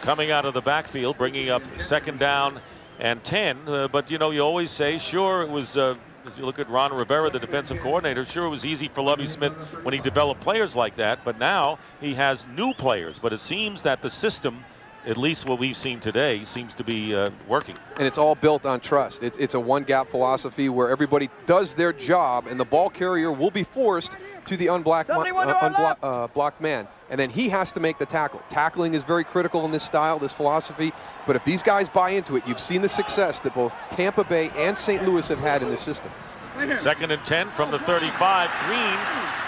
coming out of the backfield, bringing up second down and 10. But, you know, you always say, sure, it was, as you look at Ron Rivera, the defensive coordinator, sure, it was easy for Lovie Smith when he developed players like that. But now he has new players. But it seems that the system, at least what we've seen today, seems to be working. And it's all built on trust. It's a one-gap philosophy where everybody does their job, and the ball carrier will be forced to the blocked man. And then he has to make the tackle. Tackling is very critical in this style, this philosophy. But if these guys buy into it, you've seen the success that both Tampa Bay and St. Louis have had in this system. Second and 10 from the 35. Green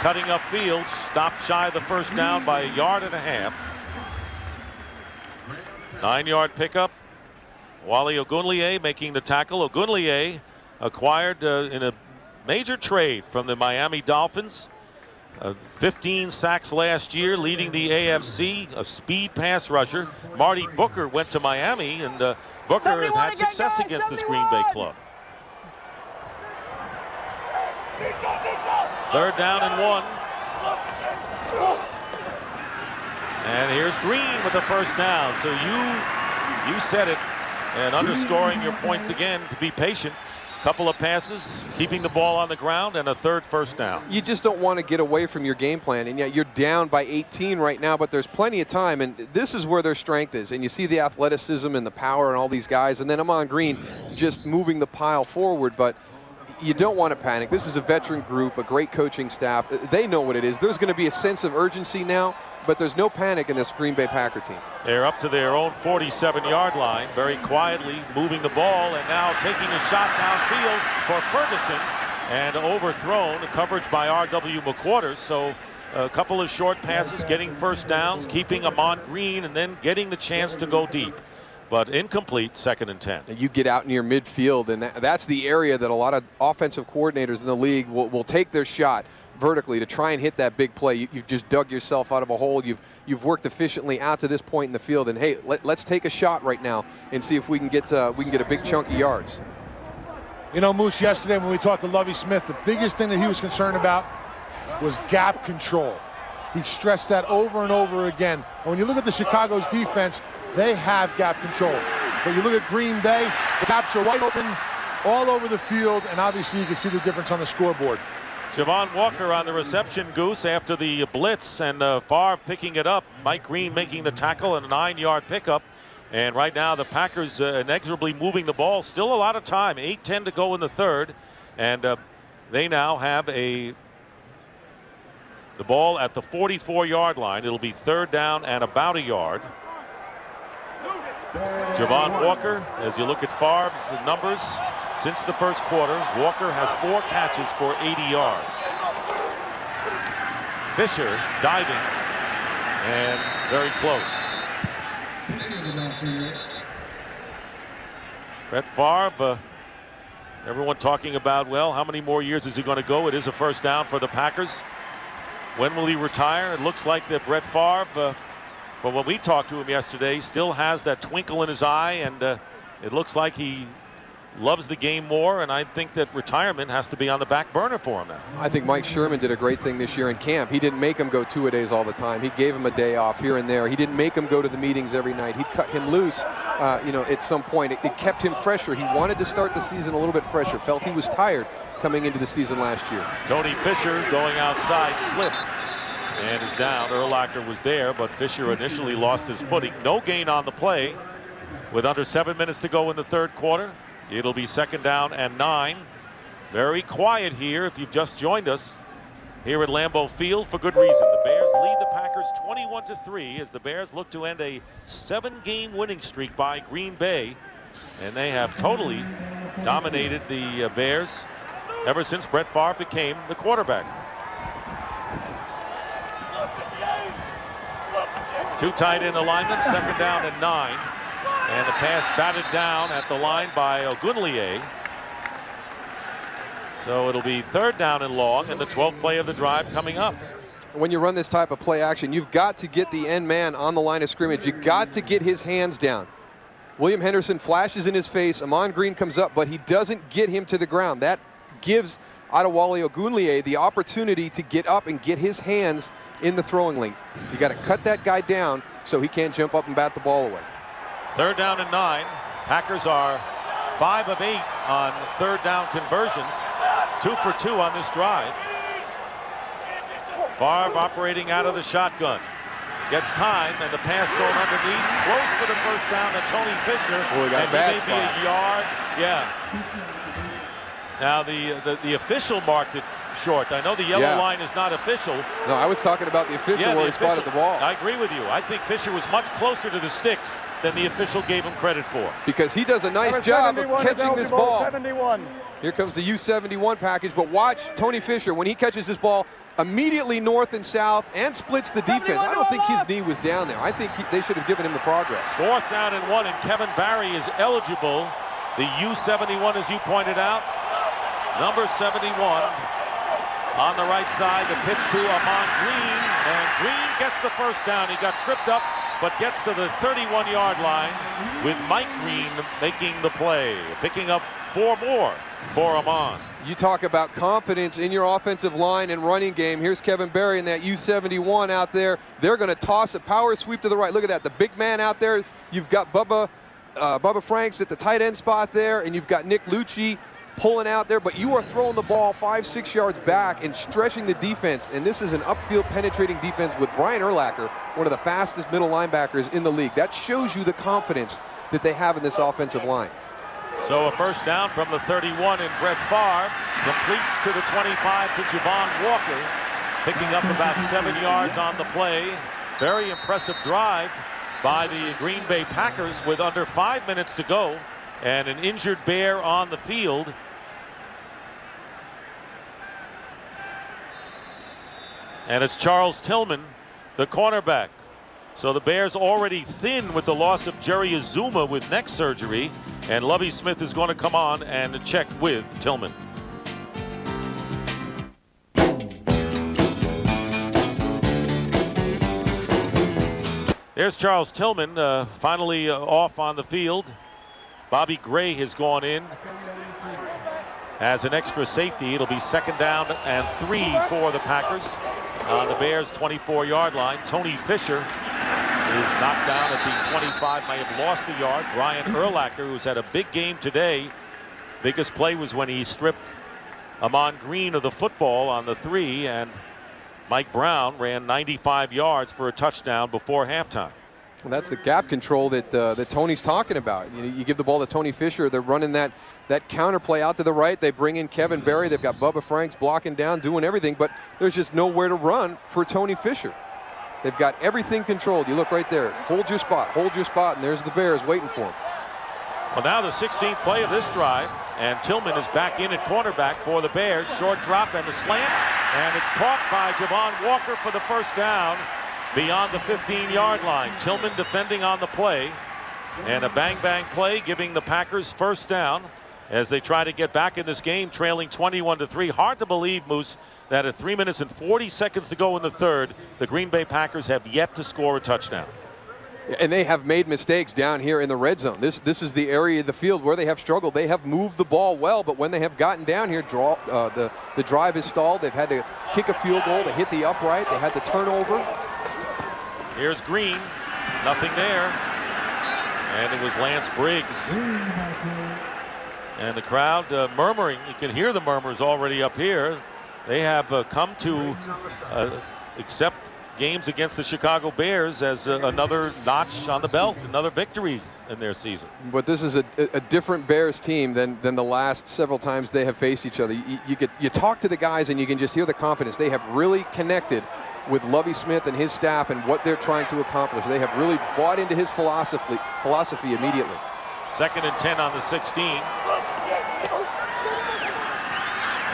cutting upfield, stopped shy of the first down by 1.5 yards. 9-yard pickup. Wally Ogunleye making the tackle. Ogunleye acquired in a major trade from the Miami Dolphins. 15 sacks last year, leading the AFC, a speed pass rusher. Marty Booker went to Miami, and Booker has had success against this Green Bay club. Third down and 1. And here's Green with the first down. So you said it, and underscoring your points again, to be patient. Couple of passes, keeping the ball on the ground, and a third first down. You just don't want to get away from your game plan, and yet you're down by 18 right now, but there's plenty of time, and this is where their strength is. And you see the athleticism and the power and all these guys, and then Ahman Green just moving the pile forward, but you don't want to panic. This is a veteran group, a great coaching staff. They know what it is. There's going to be a sense of urgency now, but there's no panic in this Green Bay Packer team. They're up to their own 47-yard line, very quietly moving the ball, and now taking a shot downfield for Ferguson, and overthrown, coverage by R.W. McQuarters. So a couple of short passes, getting first downs, keeping Ahman Green, and then getting the chance to go deep. But incomplete, second and 10. And you get out near midfield, and that's the area that a lot of offensive coordinators in the league will take their shot vertically to try and hit that big play. You've just dug yourself out of a hole. You've worked efficiently out to this point in the field, and hey, let's take a shot right now and see if we can get a big chunk of yards. You know, Moose, yesterday when we talked to Lovie Smith, the biggest thing that he was concerned about was gap control. He stressed that over and over again. And when you look at the Chicago's defense, they have gap control. But you look at Green Bay, the gaps are wide open, all over the field, and obviously you can see the difference on the scoreboard. Javon Walker on the reception, Goose, after the blitz, and Favre picking it up. Mike Green making the tackle and a 9-yard pickup. And right now the Packers inexorably moving the ball. Still a lot of time. 8:10 to go in the third. And they now have the ball at the 44-yard line. It'll be third down and about a yard. Javon Walker, as you look at Favre's numbers, since the first quarter, Walker has 4 catches for 80 yards. Fisher diving and very close. Brett Favre, everyone talking about, well, how many more years is he going to go? It is a first down for the Packers. When will he retire? It looks like that Brett Favre, but when we talked to him yesterday, still has that twinkle in his eye, and it looks like he loves the game more, and I think that retirement has to be on the back burner for him now. I think Mike Sherman did a great thing this year in camp. He didn't make him go 2-a-days all the time. He gave him a day off here and there. He didn't make him go to the meetings every night. He'd cut him loose, at some point. It kept him fresher. He wanted to start the season a little bit fresher. Felt he was tired coming into the season last year. Tony Fisher going outside, slipped and is down. Urlacher was there, but Fisher initially lost his footing. No gain on the play with under 7 minutes to go in the third quarter. It'll be second down and 9. Very quiet here if you've just joined us here at Lambeau Field for good reason. The Bears lead the Packers 21-3 as the Bears look to end a 7-game winning streak by Green Bay. And they have totally dominated the Bears ever since Brett Favre became the quarterback. 2 tight end alignments, second down and 9. And the pass batted down at the line by Ogunleye. So it'll be third down and long, and the 12th play of the drive coming up. When you run this type of play action, you've got to get the end man on the line of scrimmage. You've got to get his hands down. William Henderson flashes in his face. Amon Green comes up, but he doesn't get him to the ground. That gives Adewale Ogunleye the opportunity to get up and get his hands in the throwing lane. You got to cut that guy down so he can't jump up and bat the ball away. Third down and 9. Packers are 5 of 8 on third down conversions. 2 for 2 on this drive. Favre operating out of the shotgun. Gets time, and the pass thrown underneath. Close for the first down to Tony Fisher. Boy, got a bad spot. Maybe a yard. Yeah. Now the official marked it short. I know the yellow line is not official. No, I was talking about the official where he spotted the ball. I agree with you. I think Fisher was much closer to the sticks than the official gave him credit for. Because he does a nice job of catching this ball. 71. Here comes the U-71 package, but watch Tony Fisher when he catches this ball immediately north and south and splits the defense. I don't think his knee was down there. I think they should have given him the progress. 4th down and 1, and Kevin Barry is eligible. The U-71, as you pointed out. Number 71 on the right side. The pitch to Amon Green, and Green gets the first down. He got tripped up, but gets to the 31-yard line with Mike Green making the play, picking up 4 more for Amon. You talk about confidence in your offensive line and running game. Here's Kevin Barry in that U-71 out there. They're going to toss a power sweep to the right. Look at that, the big man out there. You've got Bubba Franks at the tight end spot there, and you've got Nick Lucci pulling out there, but you are throwing the ball 5-6 yards back and stretching the defense, and this is an upfield penetrating defense with Brian Urlacher, one of the fastest middle linebackers in the league. That shows you the confidence that they have in this offensive line. So a first down from the 31, and Brett Favre completes to the 25 to Javon Walker, picking up about 7 yards on the play. Very impressive drive by the Green Bay Packers with under 5 minutes to go and an injured Bear on the field. And it's Charles Tillman, the cornerback. So the Bears already thin with the loss of Jerry Azuma with neck surgery, and Lovie Smith is going to come on and check with Tillman. There's Charles Tillman, finally off on the field. Bobby Gray has gone in as an extra safety. It'll be second down and 3 for the Packers on the Bears' 24-yard line. Tony Fisher is knocked down at the 25, may have lost the yard. Brian Urlacher, who's had a big game today, Biggest play was when he stripped Ahman Green of the football on the 3, and Mike Brown ran 95 yards for a touchdown before halftime. And that's the gap control that that Tony's talking about. You give the ball to Tony Fisher. They're running that counter play out to the right. They bring in Kevin Berry. They've got Bubba Franks blocking down, doing everything, but there's just nowhere to run for Tony Fisher. They've got everything controlled. You look right there. Hold your spot, and there's the Bears waiting for him. Well, now the 16th play of this drive, and Tillman is back in at cornerback for the Bears. Short drop and the slant, and it's caught by Javon Walker for the first down beyond the 15-yard line. Tillman defending on the play, and a bang-bang play giving the Packers first down as they try to get back in this game, trailing 21-3. Hard to believe, Moose, that at 3 minutes and 40 seconds to go in the third, the Green Bay Packers have yet to score a touchdown. And they have made mistakes down here in the red zone. This is the area of the field where they have struggled. They have moved the ball well, but when they have gotten down here, the drive is stalled. They've had to kick a field goal. They hit the upright. They had the turnover. Here's Green, nothing there, and it was Lance Briggs. And the crowd murmuring. You can hear the murmurs already up here. They have come to accept games against the Chicago Bears as another notch on the belt, another victory in their season. But this is a different Bears team than the last several times they have faced each other. You talk to the guys and you can just hear the confidence. They have really connected with Lovie Smith and his staff and what they're trying to accomplish. They have really bought into his philosophy immediately. 2nd and 10 on the 16.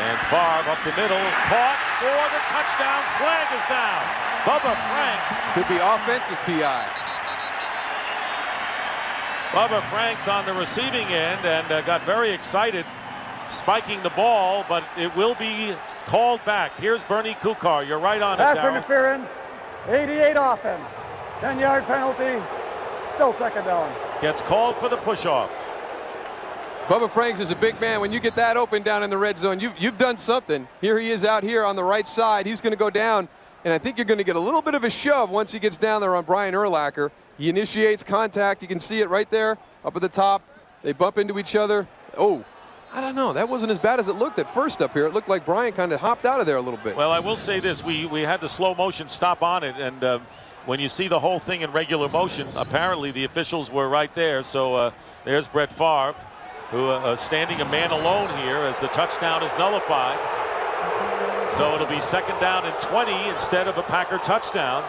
And Favre up the middle, caught for the touchdown. Flag is down. Bubba Franks. Could be offensive PI. Bubba Franks on the receiving end and got very excited, spiking the ball, but it will be called back. Here's Bernie Kukar. You're right on it, Pass Darryl. interference, 88 offense, 10-yard penalty, still second down. Gets called for the push-off. Bubba Franks is a big man. When you get that open down in the red zone, you've done something. Here he is out here on the right side. He's going to go down, and I think you're going to get a little bit of a shove once he gets down there on Brian Urlacher. He initiates contact. You can see it right there up at the top. They bump into each other. Oh, I don't know. That wasn't as bad as it looked at first up here. It looked like Brian kind of hopped out of there a little bit. Well, I will say this. We had the slow motion stop on it, and when you see the whole thing in regular motion, apparently the officials were right there. So there's Brett Favre, who standing a man alone here as the touchdown is nullified. So it'll be 2nd down and 20 instead of a Packer touchdown.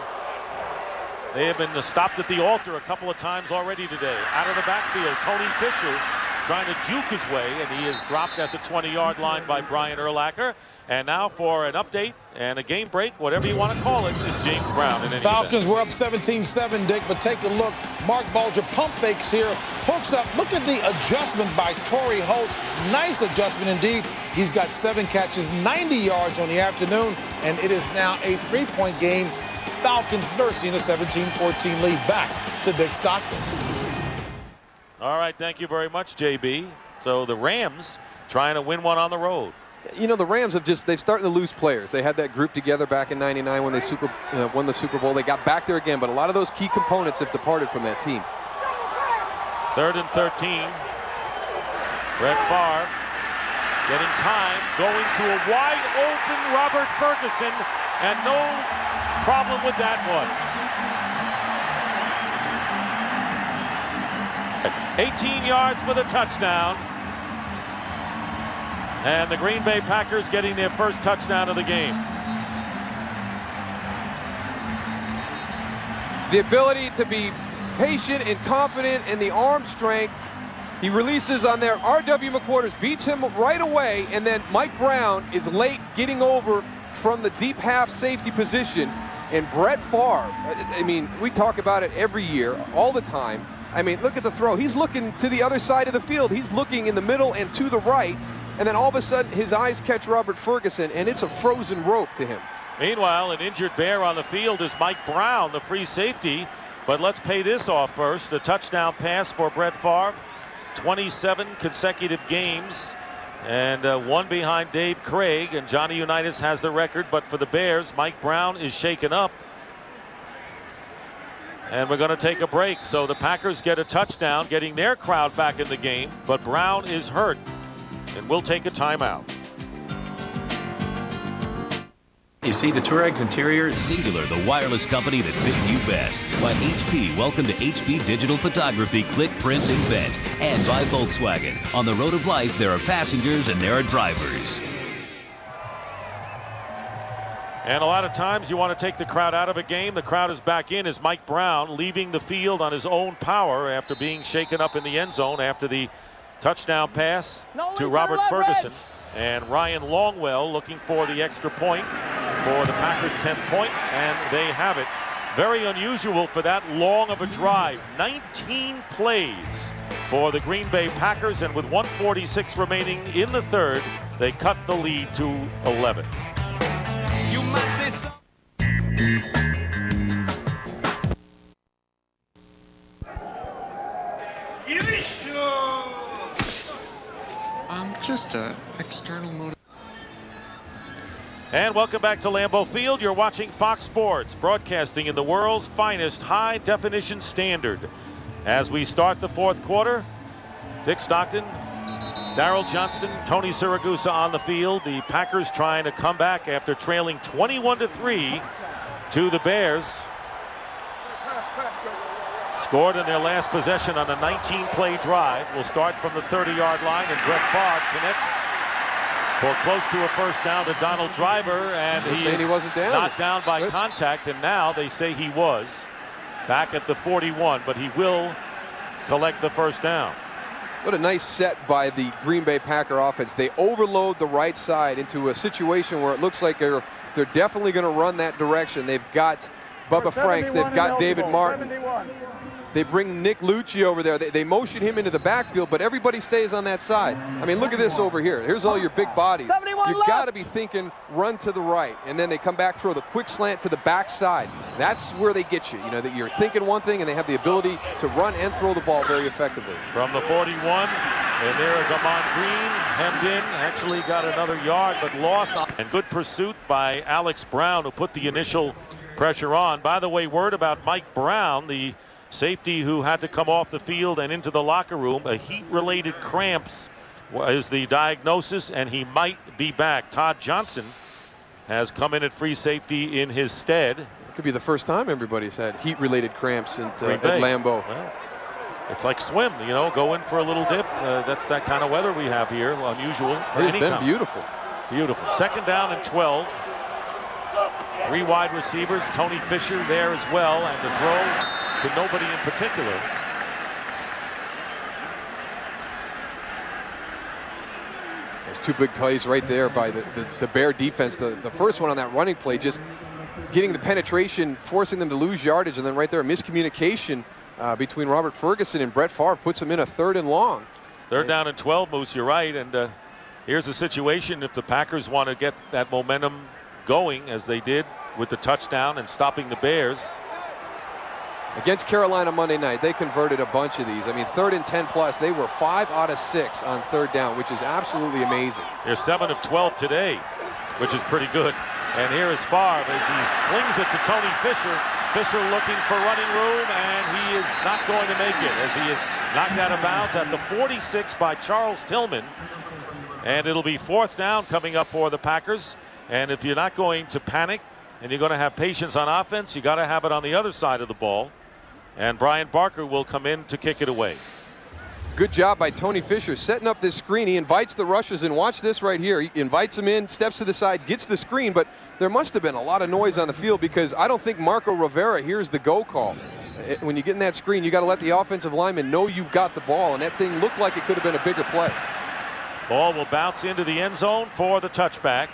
They have been stopped at the altar a couple of times already today. Out of the backfield, Tony Fisher trying to juke his way, and he is dropped at the 20-yard line by Brian Urlacher. And now for an update and a game break, whatever you want to call it, it's James Brown. Falcons were up 17-7, Dick, but take a look. Mark Bulger pump fakes here, hooks up. Look at the adjustment by Torrey Holt. Nice adjustment indeed. He's got 7 catches, 90 yards on the afternoon, and it is now a 3-point game. Falcons nursing a 17-14 lead. Back to Dick Stockton. All right, thank you very much, JB. So the Rams trying to win one on the road. You know, the Rams they've started to lose players. They had that group together back in '99 when they won the Super Bowl. They got back there again, but a lot of those key components have departed from that team. 3rd and 13. Brett Favre getting time, going to a wide open Robert Ferguson, and no problem with that one. 18 yards for the touchdown. And the Green Bay Packers getting their first touchdown of the game. The ability to be patient and confident and the arm strength. He releases on there. R.W. McQuarters beats him right away, and then Mike Brown is late getting over from the deep half safety position. And Brett Favre, I mean, we talk about it every year, all the time. I mean, look at the throw. He's looking to the other side of the field. He's looking in the middle and to the right. And then all of a sudden, his eyes catch Robert Ferguson, and it's a frozen rope to him. Meanwhile, an injured Bear on the field is Mike Brown, the free safety. But let's pay this off first. A touchdown pass for Brett Favre. 27 consecutive games, and one behind Dave Craig. And Johnny Unitas has the record. But for the Bears, Mike Brown is shaken up. And we're going to take a break. So the Packers get a touchdown, getting their crowd back in the game. But Brown is hurt. and we'll take a timeout. You see the Touareg's interior is Singular, the wireless company that fits you best. By HP, welcome to HP Digital Photography, Click, Print, Invent. And by Volkswagen. On the road of life, there are passengers and there are drivers. And a lot of times you want to take the crowd out of a game. The crowd is back in as Mike Brown leaving the field on his own power after being shaken up in the end zone after the touchdown pass to Robert Ferguson. And Ryan Longwell looking for the extra point for the Packers' 10th point, and they have it. Very unusual for that long of a drive. 19 plays for the Green Bay Packers, and with 1:46 remaining in the third, they cut the lead to 11. You might say so. Just a external motive. And welcome back to Lambeau Field. You're watching Fox Sports, broadcasting in the world's finest high-definition standard. As we start the fourth quarter, Dick Stockton, Daryl Johnston, Tony Siragusa on the field. The Packers trying to come back after trailing 21-3 to the Bears. Scored in their last possession on a 19-play drive. Will start from the 30-yard line, and Brett Favre connects for close to a first down to Donald Driver, and he wasn't down. Not down by contact, and now they say he was back at the 41, but he will collect the first down. What a nice set by the Green Bay Packer offense. They overload the right side into a situation where it looks like they're definitely going to run that direction. They've got Bubba Franks, they've got David Martin. 71. They bring Nick Lucci over there. They motion him into the backfield, but everybody stays on that side. I mean, look at this over here. Here's all your big bodies. You've got to be thinking run to the right, and then they come back, throw the quick slant to the backside. That's where they get you. You know, that you're thinking one thing, and they have the ability to run and throw the ball very effectively. From the 41, and there is Ahman Green, hemmed in, actually got another yard, but lost. And good pursuit by Alex Brown, who put the initial pressure on. By the way, word about Mike Brown, the safety who had to come off the field and into the locker room. A heat-related cramps is the diagnosis, and he might be back. Todd Johnson has come in at free safety in his stead. It could be the first time everybody's had heat-related cramps at Lambeau. Well, it's like swim, you know, go in for a little dip. That's that kind of weather we have here. Unusual for any time. It's been beautiful. Beautiful. Second down and 12. Three wide receivers. Tony Fisher there as well, and the throw to nobody in particular. There's two big plays right there by the Bear defense. The first one on that running play, just getting the penetration, forcing them to lose yardage, and then right there, a miscommunication between Robert Ferguson and Brett Favre puts him in a 3rd and long. Third down and 12, Moose, you're right. And here's the situation. If the Packers want to get that momentum going, as they did with the touchdown and stopping the Bears. Against Carolina Monday night, they converted a bunch of these. I mean, 3rd and 10 plus, they were 5 out of 6 on 3rd down, which is absolutely amazing. They're 7 of 12 today, which is pretty good. And here is Favre as he flings it to Tony Fisher. Fisher looking for running room, and he is not going to make it as he is knocked out of bounds at the 46 by Charles Tillman. And it'll be 4th down coming up for the Packers. And if you're not going to panic and you're going to have patience on offense, you got to have it on the other side of the ball. And Brian Barker will come in to kick it away. Good job by Tony Fisher setting up this screen. He invites the rushers, and watch this right here. He invites them in, steps to the side, gets the screen, but there must have been a lot of noise on the field because I don't think Marco Rivera hears the go call. When you get in that screen, you got to let the offensive lineman know you've got the ball, and that thing looked like it could have been a bigger play. Ball will bounce into the end zone for the touchback.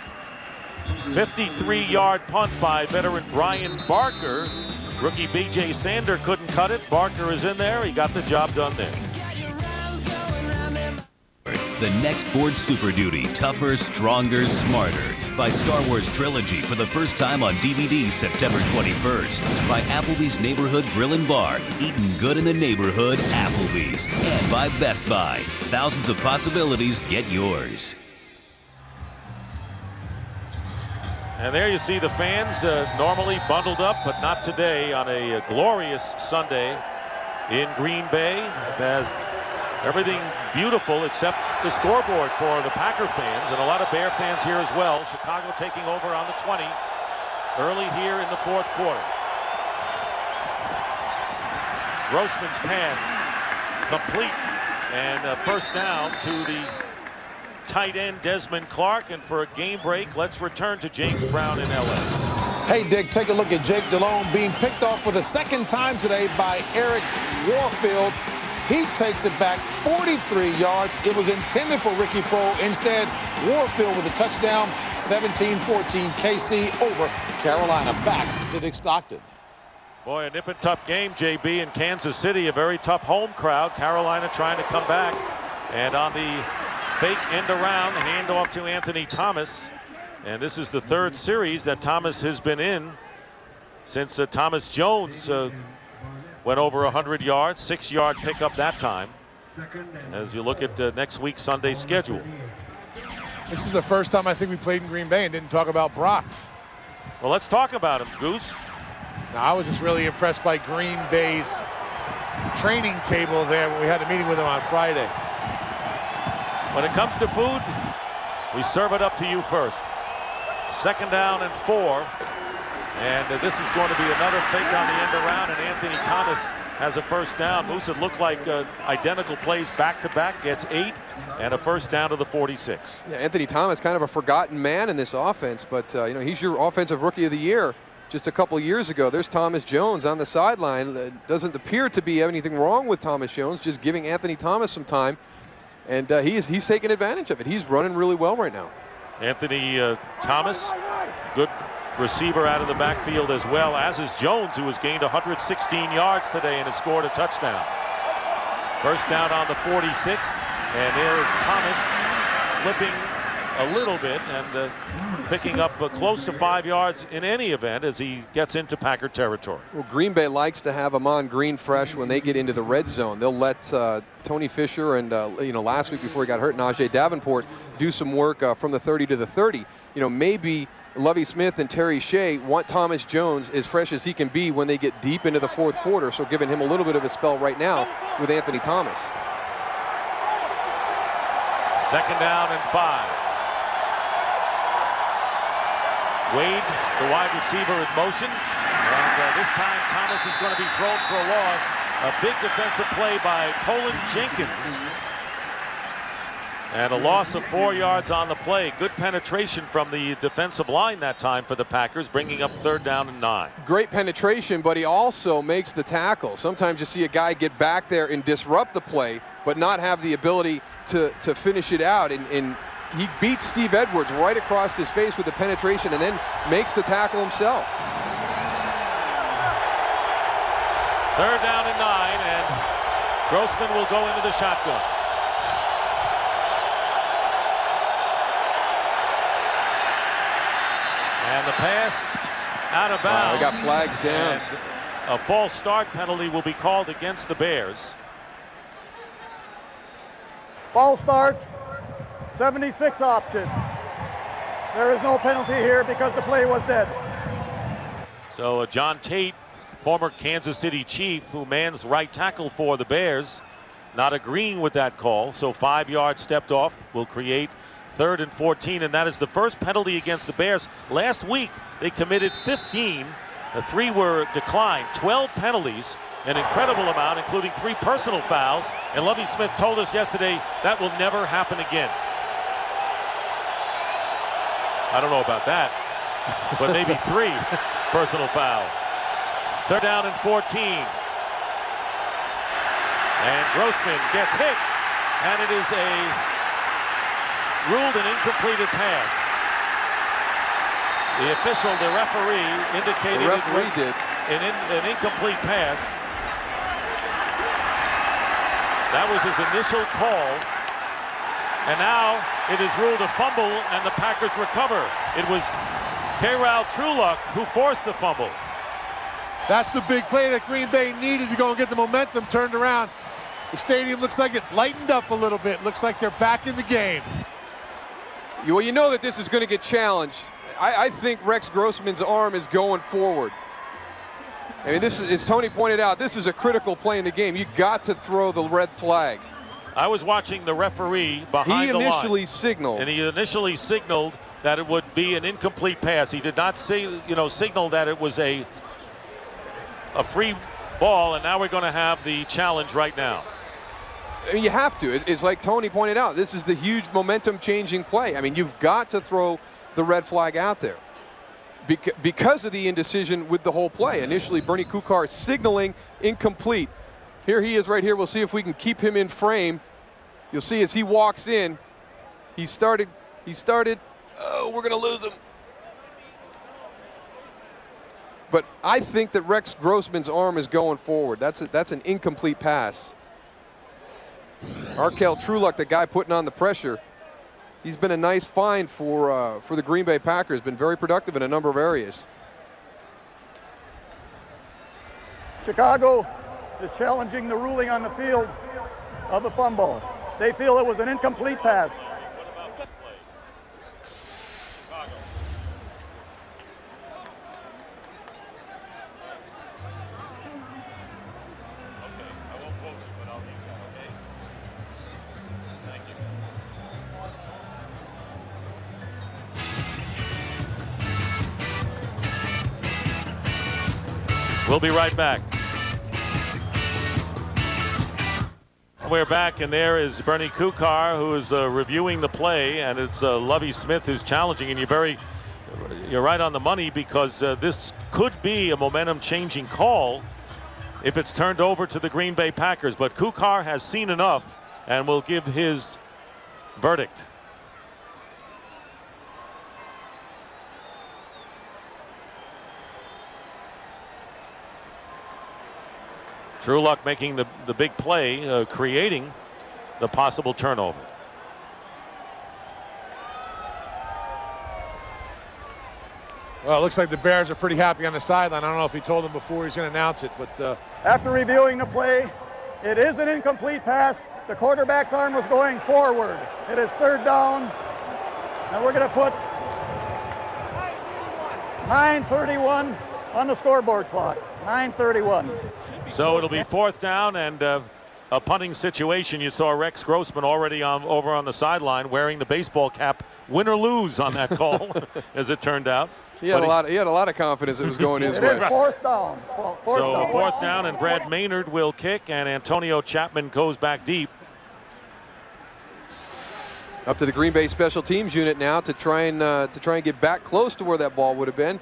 53-yard punt by veteran Brian Barker. Rookie B.J. Sander couldn't cut it. Barker is in there. He got the job done there. The next Ford Super Duty, tougher, stronger, smarter. By Star Wars Trilogy for the first time on DVD September 21st. By Applebee's Neighborhood Grill and Bar, eating good in the neighborhood, Applebee's. And by Best Buy. Thousands of possibilities, get yours. And there you see the fans normally bundled up, but not today on a glorious Sunday in Green Bay. It has everything beautiful except the scoreboard for the Packer fans and a lot of Bear fans here as well. Chicago taking over on the 20 early here in the fourth quarter. Grossman's pass complete, and first down to the tight end Desmond Clark. And for a game break, let's return to James Brown in LA. Hey, Dick, take a look at Jake Delhomme being picked off for the second time today by Eric Warfield. He takes it back 43 yards. It was intended for Ricky Proehl. Instead, Warfield with a touchdown, 17-14 KC over Carolina. Back to Dick Stockton. Boy, a nip and tuck game, JB, in Kansas City. A very tough home crowd. Carolina trying to come back. And on the fake end around, the handoff to Anthony Thomas. And this is the third series that Thomas has been in since Thomas Jones went over 100 yards, 6-yard pickup that time. As you look at next week's Sunday schedule. This is the first time I think we played in Green Bay and didn't talk about Bratz. Well, let's talk about him, Goose. Now, I was just really impressed by Green Bay's training table there when we had a meeting with him on Friday. When it comes to food, we serve it up to you first. Second down and 4. And this is going to be another fake on the end around, and Anthony Thomas has a first down. Moose, it looked like identical plays back-to-back, gets 8 and a first down to the 46. Yeah, Anthony Thomas, kind of a forgotten man in this offense, but you know, he's your offensive rookie of the year just a couple years ago. There's Thomas Jones on the sideline. Doesn't appear to be anything wrong with Thomas Jones, just giving Anthony Thomas some time, and he's taking advantage of it. He's running really well right now. Anthony Thomas, good receiver out of the backfield as well, as is Jones, who has gained 116 yards today and has scored a touchdown. First down on the 46, and there is Thomas slipping a little bit and picking up close to 5 yards in any event as he gets into Packer territory. Well, Green Bay likes to have Ahman Green fresh when they get into the red zone. They'll let Tony Fisher and you know, last week before he got hurt, Najee Davenport do some work from the 30 to the 30. You know, maybe Lovie Smith and Terry Shea want Thomas Jones as fresh as he can be when they get deep into the fourth quarter, so giving him a little bit of a spell right now with Anthony Thomas. Second down and 5. Wade, the wide receiver, in motion, and this time Thomas is going to be thrown for a loss. A big defensive play by Colin Jenkins. And a loss of 4 yards on the play. Good penetration from the defensive line that time for the Packers, bringing up third down and 9. Great penetration, but he also makes the tackle. Sometimes you see a guy get back there and disrupt the play, but not have the ability to finish it out. And he beats Steve Edwards right across his face with the penetration and then makes the tackle himself. Third down and 9, and Grossman will go into the shotgun. And the pass out of bounds. Wow, they got flags down. And a false start penalty will be called against the Bears. False start, 76 option. There is no penalty here because the play was dead. So John Tate, former Kansas City Chief who mans right tackle for the Bears, not agreeing with that call. So 5 yards stepped off will create 3rd and 14, and that is the first penalty against the Bears. Last week, they committed 15. The 3 were declined. 12 penalties, an incredible amount, including 3 personal fouls. And Lovie Smith told us yesterday that will never happen again. I don't know about that, but maybe 3 personal fouls. 3rd down and 14. And Grossman gets hit, and it is ruled an incompleted pass. The official, the referee, indicated it was an incomplete pass. That was his initial call. And now it is ruled a fumble, and the Packers recover. It was K-Rao Trulock who forced the fumble. That's the big play that Green Bay needed to go and get the momentum turned around. The stadium looks like it lightened up a little bit. Looks like they're back in the game. Well, you know that this is going to get challenged. I think Rex Grossman's arm is going forward. I mean, this is, as Tony pointed out, this is a critical play in the game. You got to throw the red flag. I was watching the referee behind the line. He initially signaled. And he initially signaled that it would be an incomplete pass. He did not say, signal that it was a free ball, and now we're going to have the challenge right now. I mean, you have to. It's like Tony pointed out. This is the huge momentum-changing play. I mean, you've got to throw the red flag out there because of the indecision with the whole play. Initially, Bernie Kukar signaling incomplete. Here he is right here. We'll see if we can keep him in frame. You'll see as he walks in, he started. Oh, we're going to lose him. But I think that Rex Grossman's arm is going forward. That's an incomplete pass. Arkel Truluck, the guy putting on the pressure, he's been a nice find for the Green Bay Packers. Been very productive in a number of areas. Chicago is challenging the ruling on the field of a fumble. They feel it was an incomplete pass. We'll be right back. We're back, and there is Bernie Kukar, who is reviewing the play, and it's Lovie Smith who's challenging. And you're right on the money, because this could be a momentum-changing call if it's turned over to the Green Bay Packers. But Kukar has seen enough and will give his verdict. Truluck making the big play, creating the possible turnover. Well, it looks like the Bears are pretty happy on the sideline. I don't know if he told them before he's going to announce it, but after reviewing the play, it is an incomplete pass. The quarterback's arm was going forward. It is third down, and we're going to put 9:31 on the scoreboard clock. 9:31. So it'll be fourth down and a punting situation. You saw Rex Grossman already over on the sideline wearing the baseball cap, win or lose on that call, as it turned out. He had a lot of confidence it was going his way. It is fourth down. Fourth down, and Brad Maynard will kick, and Antonio Chapman goes back deep. Up to the Green Bay special teams unit now to try and get back close to where that ball would have been.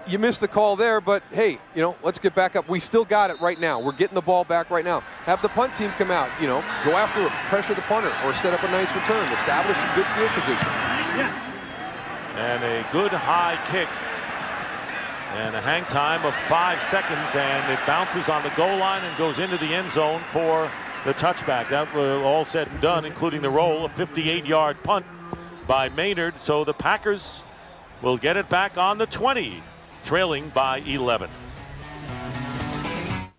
You missed the call there, but hey, let's get back up. We still got it right now. We're getting the ball back right now. Have the punt team come out, go after it, pressure the punter, or set up a nice return. Establish a good field position. And a good high kick. And a hang time of 5 seconds, and it bounces on the goal line and goes into the end zone for the touchback. That was all said and done, including the roll, a 58-yard punt by Maynard. So the Packers will get it back on the 20, trailing by 11.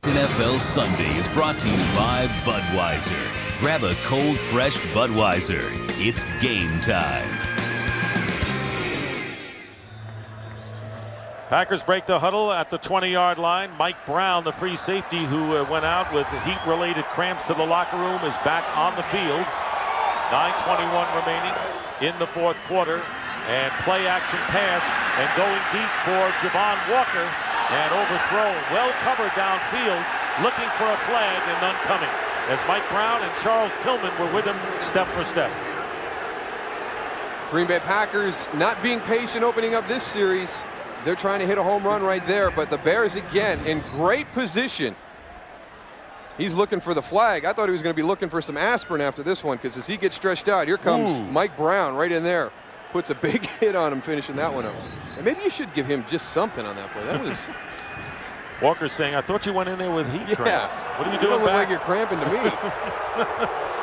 NFL Sunday is brought to you by Budweiser. Grab a cold, fresh Budweiser. It's game time. Packers break the huddle at the 20-yard line. Mike Brown, the free safety who went out with heat-related cramps to the locker room, is back on the field. 9:21 remaining in the fourth quarter. And play-action pass, and going deep for Javon Walker, and overthrown, well covered downfield, looking for a flag, and none coming, as Mike Brown and Charles Tillman were with him step for step. Green Bay Packers not being patient opening up this series. They're trying to hit a home run right there, but the Bears again in great position. He's looking for the flag. I thought he was going to be looking for some aspirin after this one, because as he gets stretched out, here comes Mike Brown right in there. Puts a big hit on him, finishing that one up. And maybe you should give him just something on that play. That was. Walker's saying, I thought you went in there with heat cramps. What are you doing don't look back? like you're cramping to me.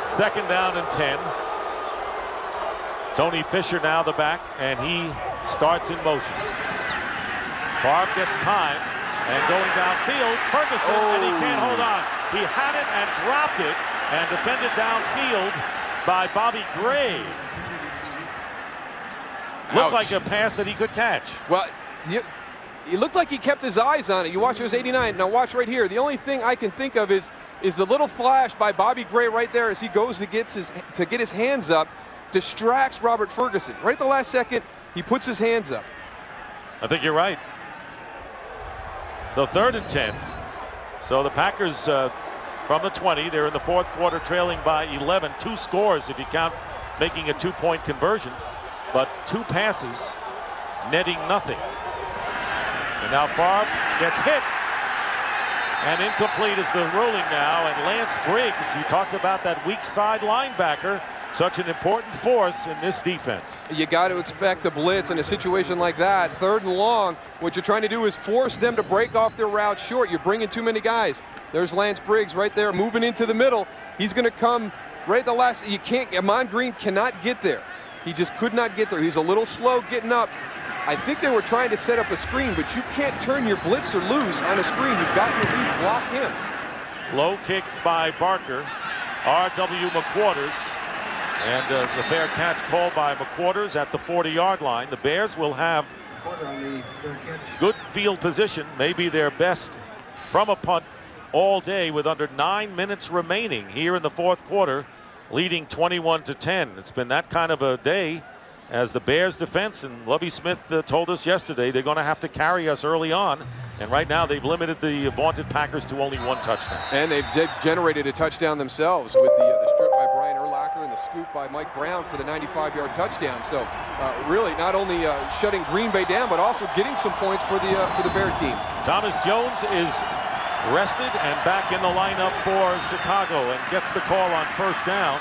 Second down and 10. Tony Fisher now the back, and he starts in motion. Favre gets time, and going downfield, Ferguson, and he can't hold on. He had it and dropped it, and defended downfield by Bobby Gray. Looked like a pass that he could catch. Well, it looked like he kept his eyes on it. You watch, it was 89. Now watch right here. The only thing I can think of is is the little flash by Bobby Gray right there as he goes to get his hands up, distracts Robert Ferguson. Right at the last second, he puts his hands up. I think you're right. So 3rd and 10. So the Packers from the 20, they're in the fourth quarter trailing by 11. 2 scores if you count making a 2-point conversion, but 2 passes netting nothing. And now Favre gets hit. And incomplete is the ruling now. And Lance Briggs, he talked about that weak side linebacker, such an important force in this defense. You got to expect a blitz in a situation like that. 3rd and long, what you're trying to do is force them to break off their route short. You're bringing too many guys. There's Lance Briggs right there moving into the middle. He's going to come right at the last. You can't, Ahman Green cannot get there. He just could not get there. He's a little slow getting up. I think they were trying to set up a screen, but you can't turn your blitzer loose on a screen. You've got to at least block him. Low kick by Barker. R.W. McQuarters. And the fair catch called by McQuarters at the 40-yard line. The Bears will have good field position, maybe their best from a punt all day, with under 9 minutes remaining here in the fourth quarter, leading 21-10. It's been that kind of a day as the Bears defense, and Lovie Smith told us yesterday they're going to have to carry us early on, and right now they've limited the vaunted Packers to only 1 touchdown. And they've generated a touchdown themselves with the strip by Brian Urlacher and the scoop by Mike Brown for the 95-yard touchdown. So really not only shutting Green Bay down, but also getting some points for the Bear team. Thomas Jones is rested and back in the lineup for Chicago and gets the call on 1st down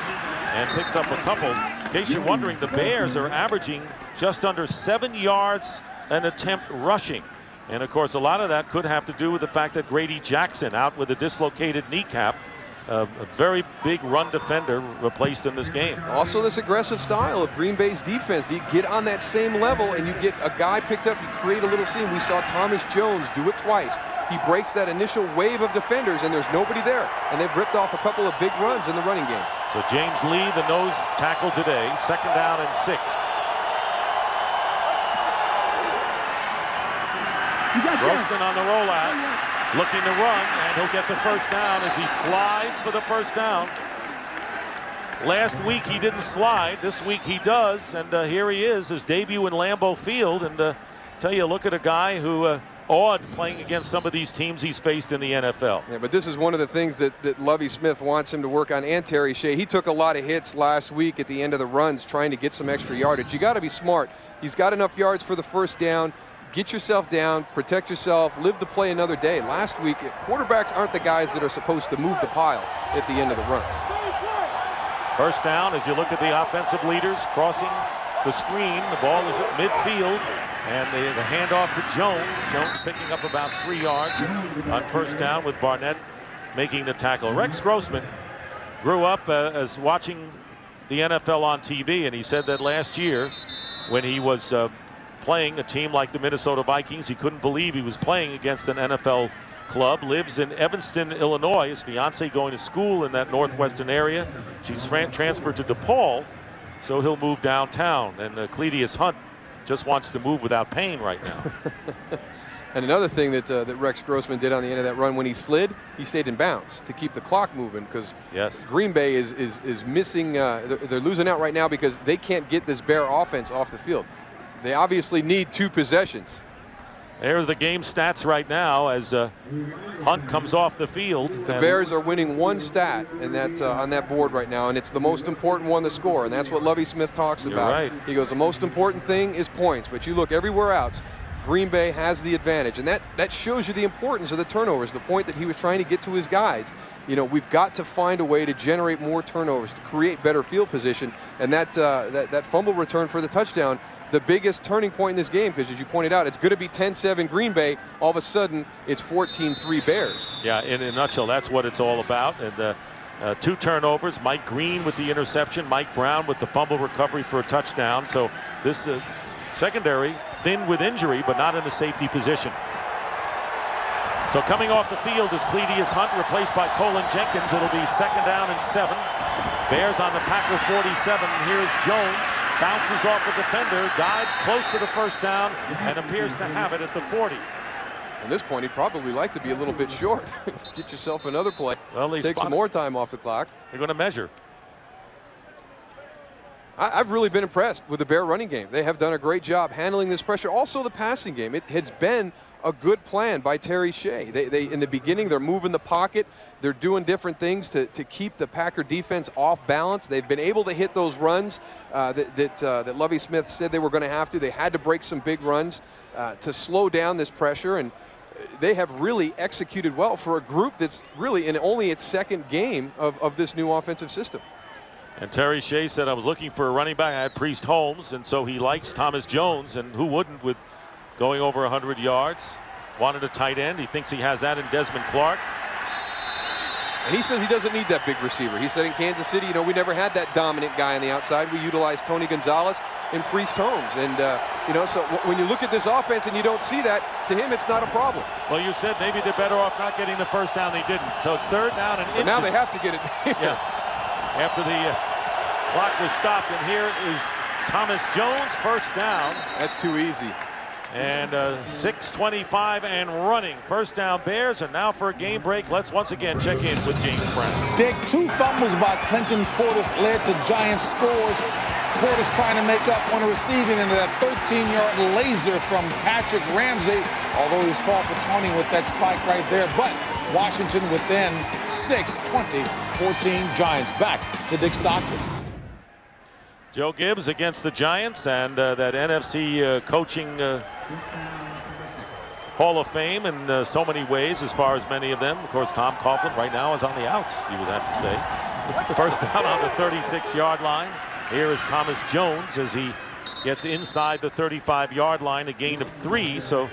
and picks up a couple. In case you're wondering, the Bears are averaging just under 7 yards an attempt rushing. And of course, a lot of that could have to do with the fact that Grady Jackson out with a dislocated kneecap. A very big run defender replaced in this game. Also this aggressive style of Green Bay's defense. You get on that same level and you get a guy picked up, you create a little scene. We saw Thomas Jones do it twice. He breaks that initial wave of defenders and there's nobody there. And they've ripped off a couple of big runs in the running game. So James Lee, the nose tackle today, 2nd down and 6. Grossman on the rollout, looking to run, and he'll get the 1st down as he slides for the 1st down. Last week he didn't slide. This week he does, and here he is, his debut in Lambeau Field. And tell you, look at a guy who awed playing against some of these teams he's faced in the NFL. Yeah, but this is one of the things that Lovie Smith wants him to work on, and Terry Shea. He took a lot of hits last week at the end of the runs trying to get some extra yardage. You got to be smart. He's got enough yards for the 1st down. Get yourself down, protect yourself, live the play another day. Last week, quarterbacks aren't the guys that are supposed to move the pile at the end of the run. 1st down as you look at the offensive leaders crossing the screen. The ball is at midfield, and the handoff to Jones. Jones picking up about 3 yards on 1st down with Barnett making the tackle. Rex Grossman grew up as watching the NFL on TV, and he said that last year when he was playing a team like the Minnesota Vikings, he couldn't believe he was playing against an NFL club. Lives in Evanston, Illinois. His fiance going to school in that northwestern area. She's transferred to DePaul, so he'll move downtown. And Cledius Hunt just wants to move without pain right now. And another thing that Rex Grossman did on the end of that run, when he slid, he stayed in bounds to keep the clock moving, because Green Bay is missing. They're losing out right now because they can't get this Bear offense off the field. They obviously need 2 possessions. There's the game stats right now as Hunt comes off the field. The Bears are winning 1 stat, and that's on that board right now, and it's the most important one to score, and that's what Lovie Smith talks about. Right. He goes, the most important thing is points, but you look everywhere else, Green Bay has the advantage, and that shows you the importance of the turnovers, the point that he was trying to get to his guys. You know, we've got to find a way to generate more turnovers, to create better field position, and that fumble return for the touchdown, the biggest turning point in this game, because as you pointed out, it's going to be 10-7 Green Bay. All of a sudden, it's 14-3 Bears. Yeah, in a nutshell, that's what it's all about. And 2 turnovers. Mike Green with the interception. Mike Brown with the fumble recovery for a touchdown. So this secondary thin with injury, but not in the safety position. So coming off the field is Cledius Hunt, replaced by Colin Jenkins. It'll be 2nd down and 7. Bears on the Packer 47. Here's Jones. Bounces off the defender, dives close to the 1st down, and appears to have it at the 40. At this point, he'd probably like to be a little bit short. Get yourself another play. Well, take some more time off the clock. They're going to measure. I've really been impressed with the Bear running game. They have done a great job handling this pressure. Also, the passing game. It has been a good plan by Terry Shea. They in the beginning, they're moving the pocket. They're doing different things to keep the Packer defense off balance. They've been able to hit those runs that Lovie Smith said they were going to have to. They had to break some big runs to slow down this pressure, and they have really executed well for a group that's really in only its second game of this new offensive system. And Terry Shea said, I was looking for a running back. I had Priest Holmes, and so he likes Thomas Jones, and who wouldn't with going over 100 yards. Wanted a tight end. He thinks he has that in Desmond Clark. And he says he doesn't need that big receiver. He said in Kansas City, you know, we never had that dominant guy on the outside. We utilized Tony Gonzalez and Priest Holmes. And, you know, so when you look at this offense and you don't see that, to him it's not a problem. Well, you said maybe they're better off not getting the first down. They didn't. So it's third down and inches. But now they have to get it. Yeah. After the clock was stopped, and here is Thomas Jones, first down. That's too easy. And 6:25 and running. First down Bears, and now for a game break, let's once again check in with James Brown. Dick, 2 fumbles by Clinton Portis led to Giants scores. Portis trying to make up on the receiving into that 13-yard laser from Patrick Ramsey, although he was called for taunting with that spike right there. But Washington within 6, 20, 14 Giants. Back to Dick Stockton. Joe Gibbs against the Giants, and that NFC coaching Hall of Fame in so many ways as far as many of them. Of course, Tom Coughlin right now is on the outs, you would have to say. First down on the 36-yard line. Here is Thomas Jones as he gets inside the 35-yard line, a gain of 3. So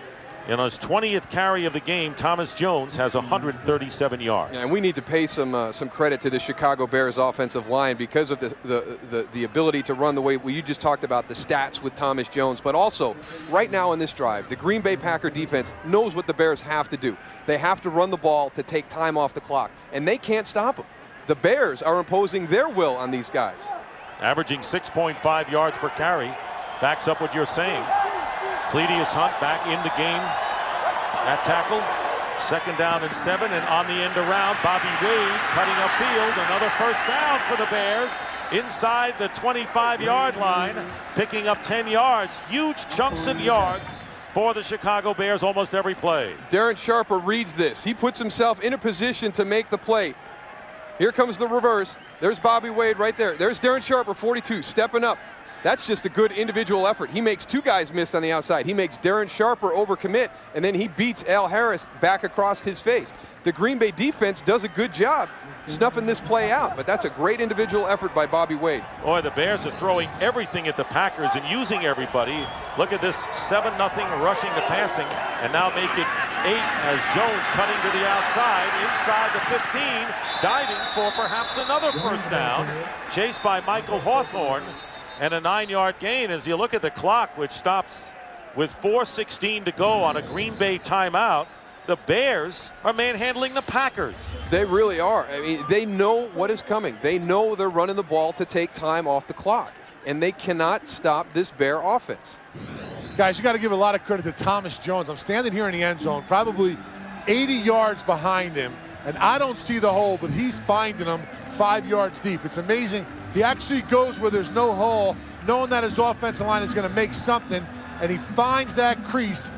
in his 20th carry of the game, Thomas Jones has 137 yards. Yeah, and we need to pay some credit to the Chicago Bears offensive line because of the ability to run the way you just talked about, the stats with Thomas Jones. But also, right now in this drive, the Green Bay Packer defense knows what the Bears have to do. They have to run the ball to take time off the clock, and they can't stop them. The Bears are imposing their will on these guys. Averaging 6.5 yards per carry. Backs up what you're saying. Cledius Hunt back in the game at tackle. Second down and 7, and on the end around, Bobby Wade cutting upfield. Another first down for the Bears inside the 25-yard line, picking up 10 yards. Huge chunks of yards for the Chicago Bears almost every play. Darren Sharper reads this. He puts himself in a position to make the play. Here comes the reverse. There's Bobby Wade right there. There's Darren Sharper, 42, stepping up. That's just a good individual effort. He makes 2 guys miss on the outside. He makes Darren Sharper overcommit, and then he beats Al Harris back across his face. The Green Bay defense does a good job snuffing this play out, but that's a great individual effort by Bobby Wade. Boy, the Bears are throwing everything at the Packers and using everybody. Look at this 7-0 rushing to passing, and now make it 8 as Jones cutting to the outside, inside the 15, diving for perhaps another first down. Chased by Michael Hawthorne, and a 9-yard gain as you look at the clock, which stops with 4:16 to go on a Green Bay timeout. The Bears are manhandling the Packers. They really are. I mean, they know what is coming. They know they're running the ball to take time off the clock, and they cannot stop this Bear offense. Guys, you got to give a lot of credit to Thomas Jones. I'm standing here in the end zone, probably 80 yards behind him, and I don't see the hole, but he's finding them 5 yards deep. It's amazing. He actually goes where there's no hole, knowing that his offensive line is going to make something, and he finds that crease,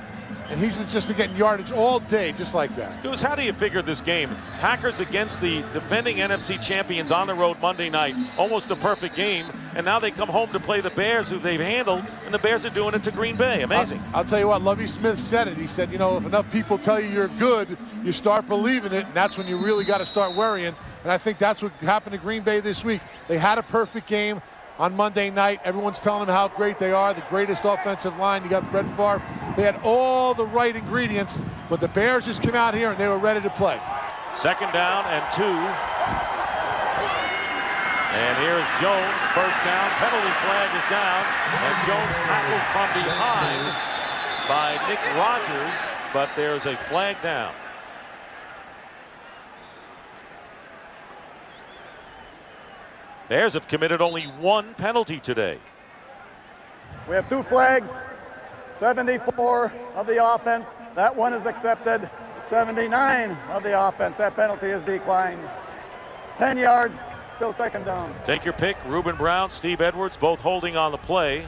and he's just been getting yardage all day just like that. Goose, how do you figure this game? Packers against the defending NFC champions on the road Monday night. Almost a perfect game. And now they come home to play the Bears, who they've handled, and the Bears are doing it to Green Bay. Amazing. I'll tell you what, Lovie Smith said it. He said, you know, if enough people tell you you're good, you start believing it, and that's when you really got to start worrying. And I think that's what happened to Green Bay this week. They had a perfect game on Monday night. Everyone's telling them how great they are, the greatest offensive line. You got Brett Favre. They had all the right ingredients, but the Bears just came out here and they were ready to play. Second down and 2. And here's Jones, first down. Penalty flag is down, and Jones tackled from behind by Nick Rogers, but there's a flag down. Bears have committed only 1 penalty today. We have 2 flags, 74 of the offense, That one is accepted. 79 of the offense. That penalty is declined. 10 yards, still second down. Take your pick. Reuben Brown, Steve Edwards, both holding on the play.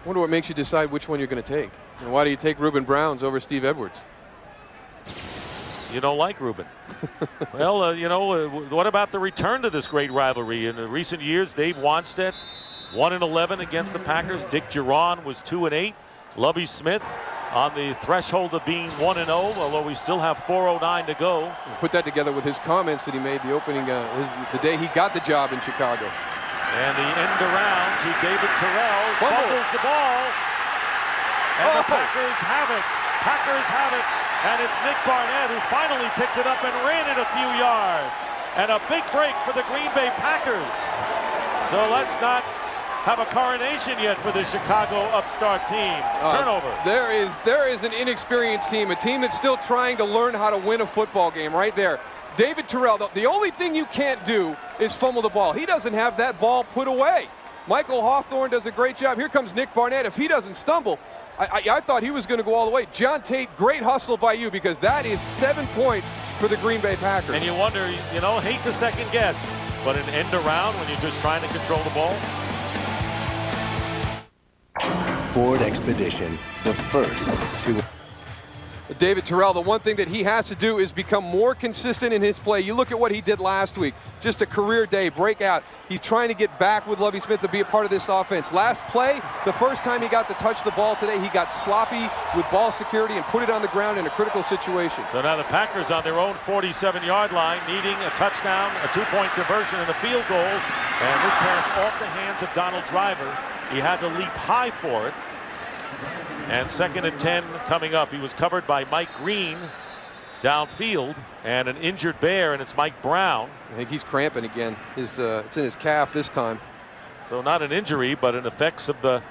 Wonder what makes you decide which one you're going to take. And why do you take Reuben Browns over Steve Edwards? You don't like Reuben. Well, you know, what about the return to this great rivalry? In the recent years, Dave Wannstedt 1-11 against the Packers. Dick Giron was 2-8. Lovie Smith on the threshold of being 1-0, although we still have 4:09 to go. Put that together with his comments that he made the opening, the day he got the job in Chicago. And the end around to David Terrell. Fumbles the ball. And the Packers have it. Packers have it. And it's Nick Barnett who finally picked it up and ran it a few yards. And a big break for the Green Bay Packers. So let's not have a coronation yet for the Chicago upstart team. Turnover. There is an inexperienced team, a team that's still trying to learn how to win a football game right there. David Terrell, the only thing you can't do is fumble the ball. He doesn't have that ball put away. Michael Hawthorne does a great job. Here comes Nick Barnett. If he doesn't stumble, I thought he was going to go all the way. John Tate, great hustle by you, because that is 7 points for the Green Bay Packers. And you wonder, you know, hate to second guess, but an end around when you're just trying to control the ball. Ford Expedition, the first to... David Terrell, the one thing that he has to do is become more consistent in his play. You look at what he did last week, just a career day, breakout. He's trying to get back with Lovie Smith to be a part of this offense. Last play, the first time he got to touch the ball today, he got sloppy with ball security and put it on the ground in a critical situation. So now the Packers on their own 47-yard line, needing a touchdown, a two-point conversion, and a field goal. And this pass off the hands of Donald Driver. He had to leap high for it. And 2nd and 10 coming up. He was covered by Mike Green downfield, and an injured Bear, and it's Mike Brown. I think he's cramping again. It's in his calf this time. So not an injury, but an effects of the...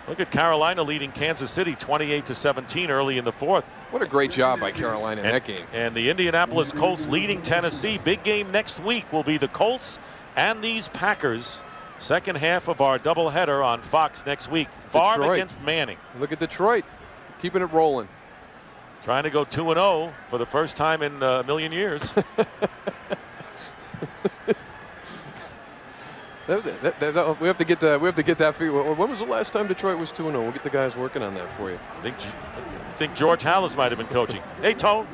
Look at Carolina leading Kansas City 28-17 early in the fourth. What a great job by Carolina in that game. And the Indianapolis Colts leading Tennessee. Big game next week will be the Colts and these Packers. Second half of our doubleheader on Fox next week. Favre against Manning. Look at Detroit, keeping it rolling. Trying to go 2-0 for the first time in a million years. We have to get that figure. When was the last time Detroit was 2-0? We'll get the guys working on that for you. I think George Halas might have been coaching. Hey, Tone.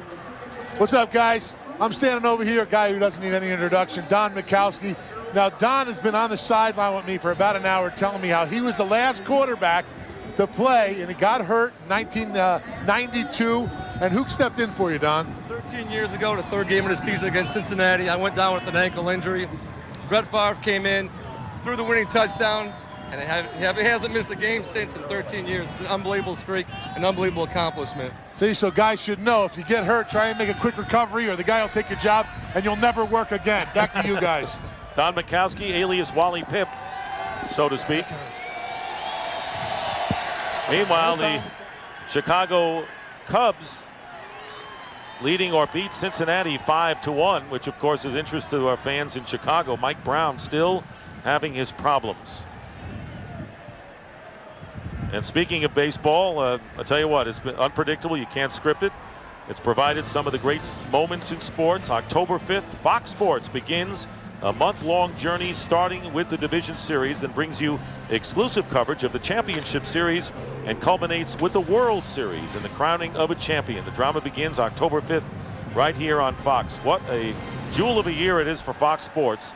What's up, guys? I'm standing over here, a guy who doesn't need any introduction, Don Mikowski. Now, Don has been on the sideline with me for about an hour telling me how he was the last quarterback to play, and he got hurt in 1992. And who stepped in for you, Don? 13 years ago, the third game of the season against Cincinnati, I went down with an ankle injury. Brett Favre came in, threw the winning touchdown, and he hasn't missed a game since in 13 years. It's an unbelievable streak, an unbelievable accomplishment. See, so guys should know, if you get hurt, try and make a quick recovery, or the guy will take your job, and you'll never work again. Back to you guys. Don Mikowski, alias Wally Pip, so to speak. Meanwhile, the Chicago Cubs leading or beat Cincinnati 5-1, which of course is interest to our fans in Chicago. Mike Brown still having his problems. And speaking of baseball, I tell you what, it's been unpredictable. You can't script it. It's provided some of the great moments in sports. October 5th, Fox Sports begins a month-long journey starting with the Division Series that brings you exclusive coverage of the Championship Series and culminates with the World Series and the crowning of a champion. The drama begins October 5th right here on Fox. What a jewel of a year it is for Fox Sports.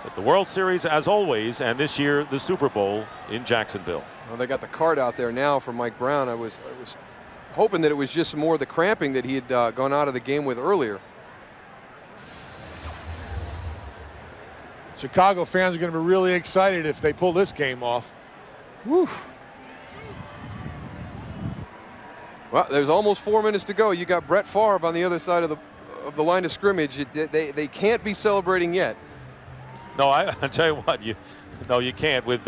But the World Series, as always, and this year the Super Bowl in Jacksonville. Well, they got the card out there now for Mike Brown. I was hoping that it was just more the cramping that he had gone out of the game with earlier. Chicago fans are going to be really excited if they pull this game off. Woo. Well, there's almost 4 minutes to go. You got Brett Favre on the other side of the line of scrimmage. They can't be celebrating yet. No, I tell you what, you can't. With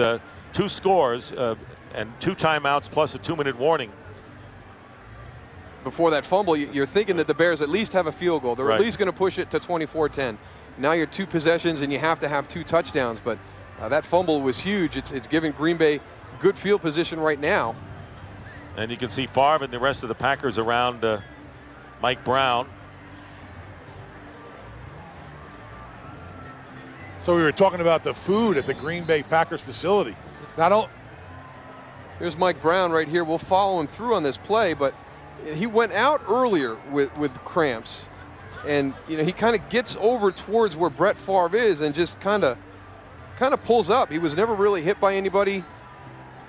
2 scores and 2 timeouts plus a 2-minute warning. Before that fumble, you're thinking that the Bears at least have a field goal. They're at least going to push it to 24-10. Now you're 2 possessions and you have to have 2 touchdowns, but that fumble was huge. It's giving Green Bay good field position right now. And you can see Favre and the rest of the Packers around Mike Brown. So we were talking about the food at the Green Bay Packers facility. Here's Mike Brown right here. We'll follow him through on this play, but he went out earlier with cramps. And he kind of gets over towards where Brett Favre is and just kind of pulls up. He was never really hit by anybody.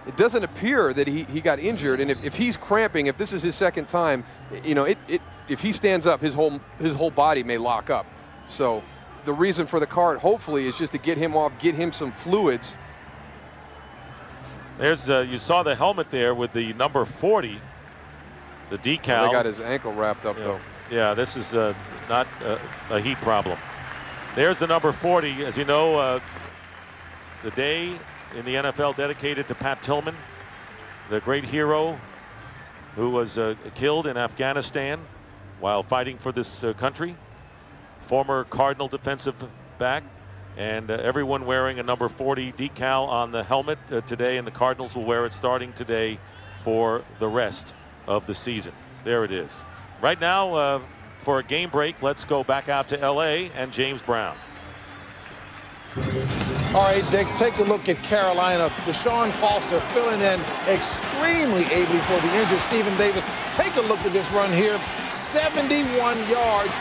It doesn't appear that he got injured. And if he's cramping, if this is his second time, if he stands up, his whole body may lock up. So the reason for the card, hopefully, is just to get him off, get him some fluids. There's you saw the helmet there with the number 40, the decal. They got his ankle wrapped up though. Yeah, this is not a heat problem. There's the number 40. As you know, the day in the NFL dedicated to Pat Tillman, the great hero who was killed in Afghanistan while fighting for this country. Former Cardinal defensive back, and everyone wearing a number 40 decal on the helmet today, and the Cardinals will wear it starting today for the rest of the season. There it is. Right now, for a game break, let's go back out to LA and James Brown. All right, Dick, take a look at Carolina. Deshaun Foster filling in extremely ably for the injured Stephen Davis. Take a look at this run here, 71 yards.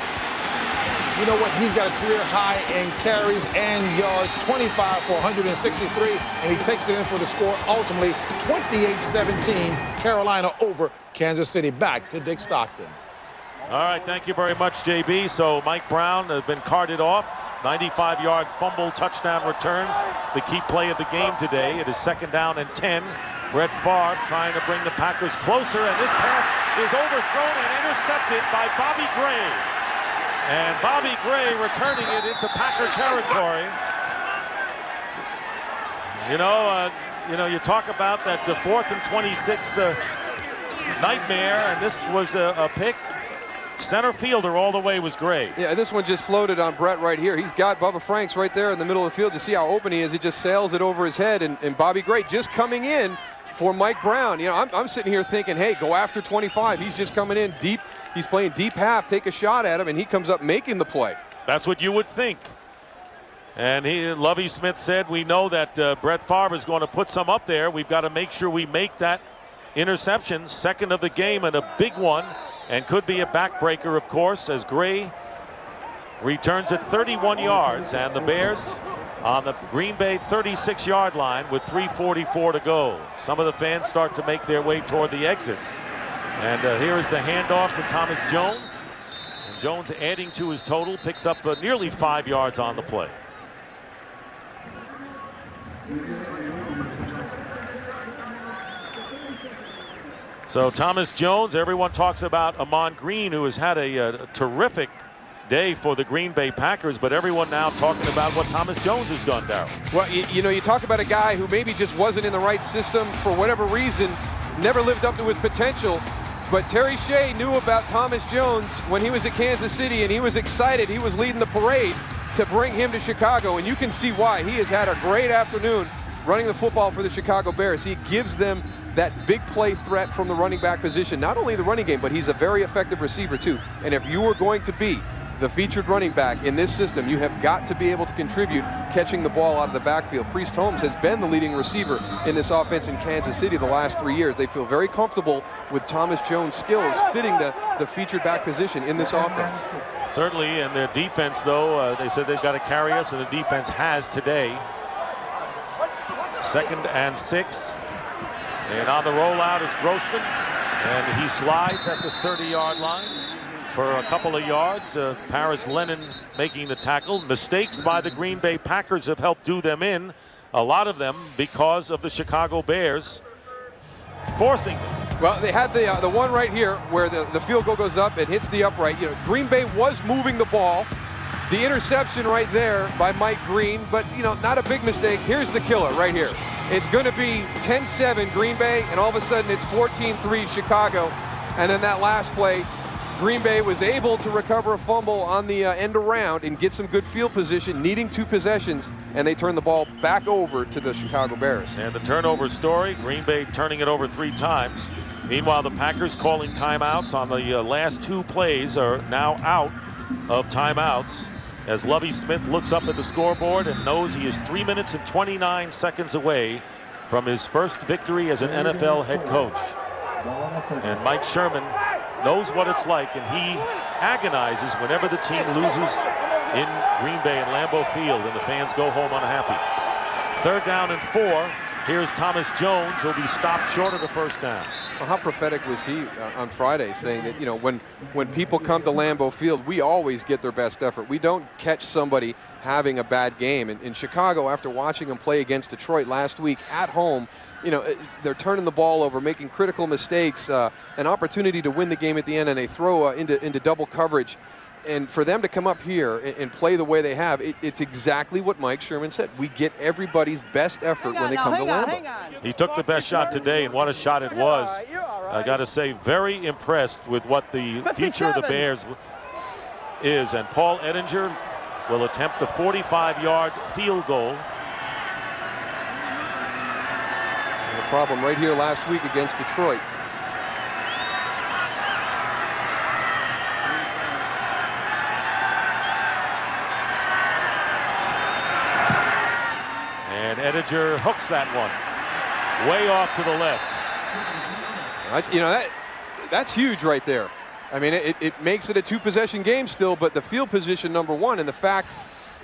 You know what? He's got a career high in carries and yards, 25 for 163, and he takes it in for the score. Ultimately, 28-17, Carolina over Kansas City. Back to Dick Stockton. All right, thank you very much, JB. So Mike Brown has been carted off. 95-yard fumble touchdown return. The key play of the game today. It is 2nd down and 10. Brett Favre trying to bring the Packers closer, and this pass is overthrown and intercepted by Bobby Gray. And Bobby Gray returning it into Packer territory. You talk about that 4th and 26 nightmare, and this was a pick. Center fielder all the way was Gray. Yeah, this one just floated on Brett right here. He's got Bubba Franks right there in the middle of the field. You see how open he is. He just sails it over his head, and Bobby Gray just coming in for Mike Brown. I'm sitting here thinking, hey, go after 25. He's just coming in deep. He's playing deep half, take a shot at him, and he comes up making the play. That's what you would think. And Lovie Smith said, we know that Brett Favre is going to put some up there. We've got to make sure we make that interception, second of the game, and a big one, and could be a backbreaker, of course, as Gray returns at 31 yards, and the Bears on the Green Bay 36-yard line with 3:44 to go. Some of the fans start to make their way toward the exits. And here is the handoff to Thomas Jones. And Jones adding to his total, picks up nearly 5 yards on the play. So Thomas Jones, everyone talks about Ahman Green, who has had a terrific day for the Green Bay Packers, but everyone now talking about what Thomas Jones has done, Darryl. Well, you talk about a guy who maybe just wasn't in the right system for whatever reason, never lived up to his potential. But Terry Shea knew about Thomas Jones when he was at Kansas City, and he was excited. He was leading the parade to bring him to Chicago, and you can see why. He has had a great afternoon running the football for the Chicago Bears. He gives them that big play threat from the running back position. Not only the running game, but he's a very effective receiver too. And if you are going to be the featured running back in this system, you have got to be able to contribute catching the ball out of the backfield. Priest Holmes has been the leading receiver in this offense in Kansas City the last 3 years. They feel very comfortable with Thomas Jones' skills fitting the featured back position in this offense. Certainly, and their defense, though, they said they've got to carry us, and the defense has today. 2nd and 6. And on the rollout is Grossman, and he slides at the 30-yard line for a couple of yards. Paris Lennon making the tackle. Mistakes by the Green Bay Packers have helped do them in, a lot of them because of the Chicago Bears forcing them. Well, they had the one right here where the field goal goes up and hits the upright. Green Bay was moving the ball. The interception right there by Mike Green, but not a big mistake. Here's the killer right here. It's going to be 10-7 Green Bay, and all of a sudden it's 14-3 Chicago. And then that last play, Green Bay was able to recover a fumble on the end around and get some good field position, needing 2 possessions, and they turned the ball back over to the Chicago Bears. And the turnover story, Green Bay turning it over 3 times. Meanwhile, the Packers calling timeouts on the last 2 plays are now out of timeouts as Lovie Smith looks up at the scoreboard and knows he is 3 minutes and 29 seconds away from his first victory as an NFL head coach. And Mike Sherman knows what it's like, and he agonizes whenever the team loses in Green Bay and Lambeau Field and the fans go home unhappy. 3rd down and 4. Here's Thomas Jones, who'll be stopped short of the first down. Well, how prophetic was he on Friday, saying that, you know, when people come to Lambeau Field, we always get their best effort. We don't catch somebody having a bad game. In Chicago, after watching them play against Detroit last week at home, you know, they're turning the ball over, making critical mistakes, an opportunity to win the game at the end, and they throw into double coverage. And for them to come up here and play the way they have, it's exactly what Mike Sherman said. We get everybody's best effort when they come to Lambeau. He took the best shot today, and what a shot it was. I got to say, very impressed with what the future of the Bears is. And Paul Ettinger will attempt the 45-yard field goal. The problem right here last week against Detroit. And Ettinger hooks that one way off to the left. You know, that's huge right there. I mean, it makes it a 2-possession game still, but the field position #1 and the fact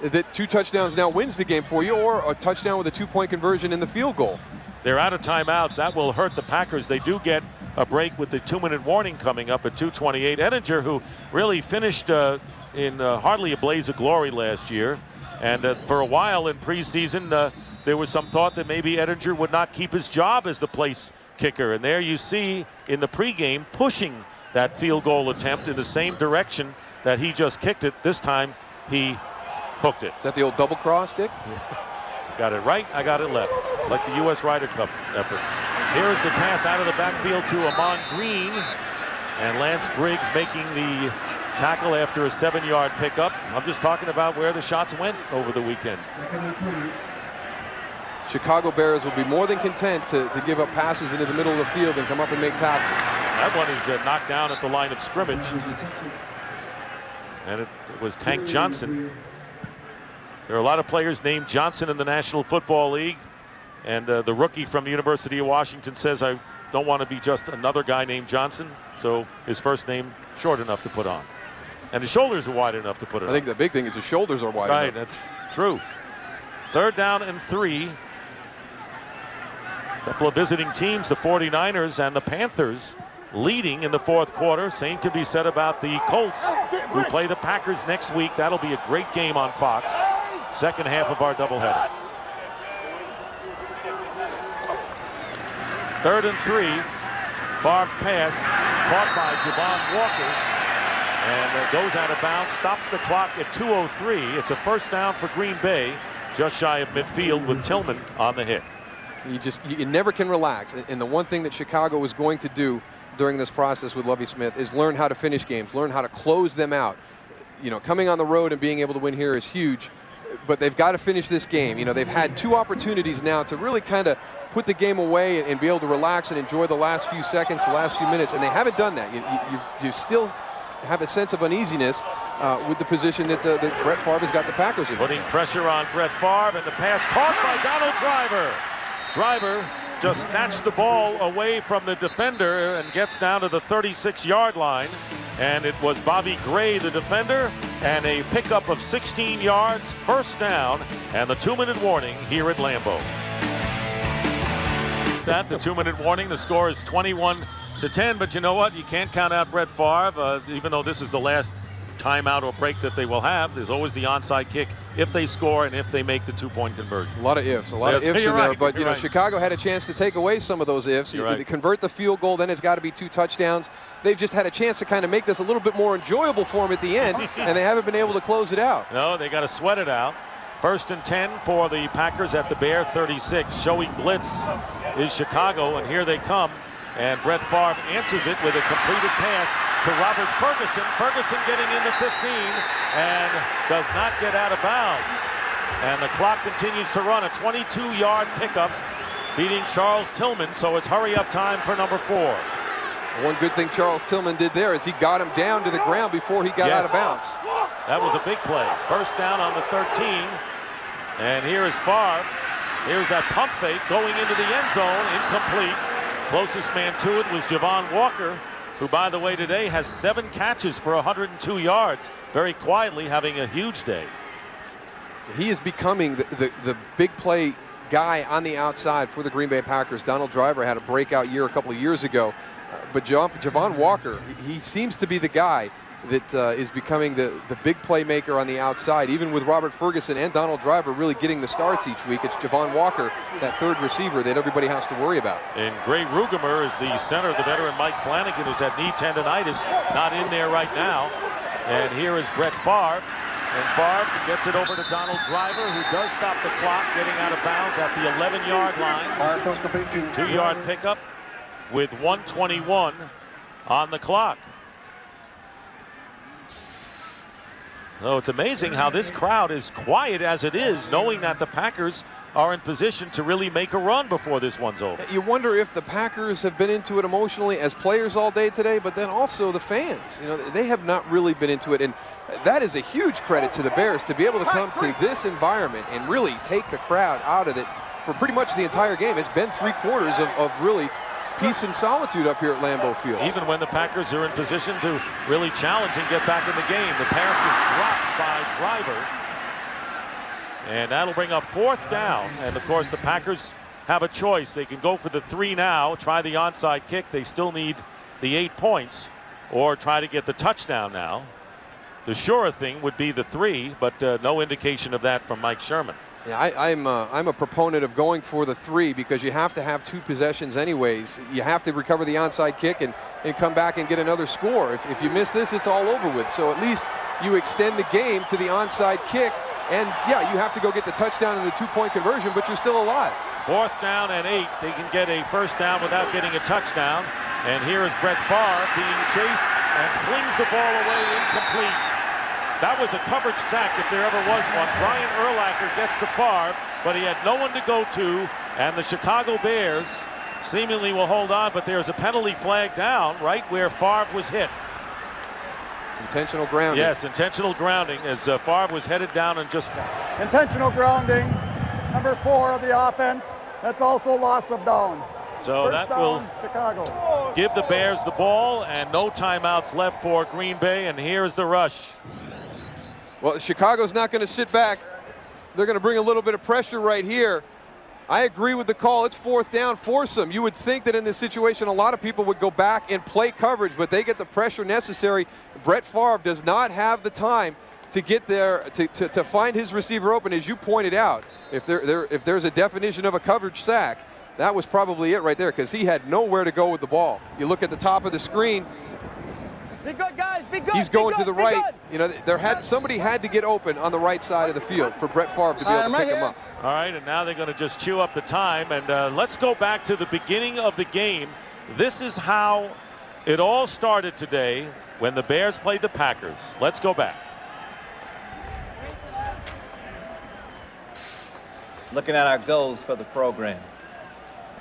that 2 touchdowns now wins the game for you, or a touchdown with a 2-point conversion in the field goal. They're out of timeouts. That will hurt the Packers. They do get a break with the 2-minute warning coming up at 2:28. Ettinger, who really finished in hardly a blaze of glory last year, and for a while in preseason, there was some thought that maybe Ettinger would not keep his job as the place kicker. And there you see in the pregame pushing that field goal attempt in the same direction that he just kicked it. This time he hooked it. Is that the old double cross, Dick? Got it right, I got it left. Like the U.S. Ryder Cup effort. Here's the pass out of the backfield to Ahman Green. And Lance Briggs making the tackle after a 7-yard pickup. I'm just talking about where the shots went over the weekend. Chicago Bears will be more than content to give up passes into the middle of the field and come up and make tackles. That one is knocked down at the line of scrimmage. And it was Tank Johnson. There are a lot of players named Johnson in the National Football League. And the rookie from the University of Washington says, I don't want to be just another guy named Johnson. So his first name short enough to put on. And his shoulders are wide enough to put it on. I think the big thing is his shoulders are wide enough. Right, that's true. 3rd down and 3. A couple of visiting teams, the 49ers and the Panthers, leading in the 4th quarter. Same can be said about the Colts, who play the Packers next week. That'll be a great game on Fox. Second half of our doubleheader. 3rd and 3. Favre's pass caught by Javon Walker and goes out of bounds, stops the clock at 2:03. It's a first down for Green Bay, just shy of midfield with Tillman on the hit. You never can relax. And the one thing that Chicago is going to do during this process with Lovie Smith is learn how to finish games, learn how to close them out. You know, coming on the road and being able to win here is huge, but they've got to finish this game. You know, they've had 2 opportunities now to really kind of put the game away and be able to relax and enjoy the last few seconds, the last few minutes, and they haven't done that. You still have a sense of uneasiness with the position that Brett Favre has got the Packers in. Putting pressure on Brett Favre, and the pass caught by Donald Driver. Driver just snatched the ball away from the defender and gets down to the 36-yard line. And it was Bobby Gray, the defender, and a pickup of 16 yards, first down, and the 2-minute warning here at Lambeau. That the 2-minute warning, the score is 21-10, but you know what? You can't count out Brett Favre, even though this is the last timeout or break that they will have. There's always the onside kick if they score and if they make the 2-point conversion. A lot of ifs, in there. But you know, Chicago had a chance to take away some of those ifs. They convert the field goal, then it's got to be 2 touchdowns. They've just had a chance to kind of make this a little bit more enjoyable for them at the end, and they haven't been able to close it out. No, they got to sweat it out. 1st and 10 for the Packers at the Bear 36. Showing blitz is Chicago, and here they come. And Brett Favre answers it with a completed pass to Robert Ferguson. Ferguson getting in the 15 and does not get out of bounds. And the clock continues to run. A 22-yard pickup, beating Charles Tillman, so it's hurry-up time for number 4. One good thing Charles Tillman did there is he got him down to the ground before he got out of bounds. That was a big play. First down on the 13. And here is Favre. Here's that pump fake going into the end zone. Incomplete. Closest man to it was Javon Walker, who, by the way, today has 7 catches for 102 yards. Very quietly having a huge day. He is becoming the big play guy on the outside for the Green Bay Packers. Donald Driver had a breakout year a couple of years ago. But Javon Walker, he seems to be the guy that is becoming the big playmaker on the outside. Even with Robert Ferguson and Donald Driver really getting the starts each week, it's Javon Walker, that third receiver that everybody has to worry about. And Gray Rugemer is the center, the veteran Mike Flanagan, who's had knee tendonitis, not in there right now. And here is Brett Favre. And Favre gets it over to Donald Driver, who does stop the clock, getting out of bounds at the 11-yard line. 2-yard pickup with 1:21 on the clock. So it's amazing how this crowd is quiet as it is, knowing that the Packers are in position to really make a run before this one's over. You wonder if the Packers have been into it emotionally as players all day today, but then also the fans. You know, they have not really been into it, and that is a huge credit to the Bears to be able to come to this environment and really take the crowd out of it for pretty much the entire game. It's been 3 quarters of really peace and solitude up here at Lambeau Field. Even when the Packers are in position to really challenge and get back in the game, the pass is dropped by Driver. And that'll bring up 4th down. And of course, the Packers have a choice. They can go for the 3 now, try the onside kick. They still need the 8 points, or try to get the touchdown now. The surer thing would be the 3, but no indication of that from Mike Sherman. Yeah, I'm a proponent of going for the 3 because you have to have 2 possessions anyways. You have to recover the onside kick and come back and get another score. If you miss this, it's all over with. So at least you extend the game to the onside kick. And yeah, you have to go get the touchdown and the 2-point conversion, but you're still alive. 4th down and 8. They can get a first down without getting a touchdown. And here is Brett Favre being chased and flings the ball away, incomplete. That was a coverage sack if there ever was one. Brian Urlacher gets the Favre, but he had no one to go to, and the Chicago Bears seemingly will hold on, but there's a penalty flag down right where Favre was hit. Intentional grounding. Yes, intentional grounding as Favre was headed down and just... Intentional grounding, number 4 of the offense. That's also loss of down. So First that down, will Chicago. give the Bears the ball, and no timeouts left for Green Bay, and here's the rush. Well, Chicago's not going to sit back. They're going to bring a little bit of pressure right here. I agree with the call. It's 4th down, force them. You would think that in this situation, a lot of people would go back and play coverage, but they get the pressure necessary. Brett Favre does not have the time to get there, to find his receiver open, as you pointed out. If there's a definition of a coverage sack, that was probably it right there, because he had nowhere to go with the ball. You look at the top of the screen. Be good, guys. Be good. He's going to the right. You know, somebody had to get open on the right side of the field for Brett Favre to be able to pick him up. All right, and now they're going to just chew up the time. And let's go back to the beginning of the game. This is how it all started today when the Bears played the Packers. Let's go back. Looking at our goals for the program.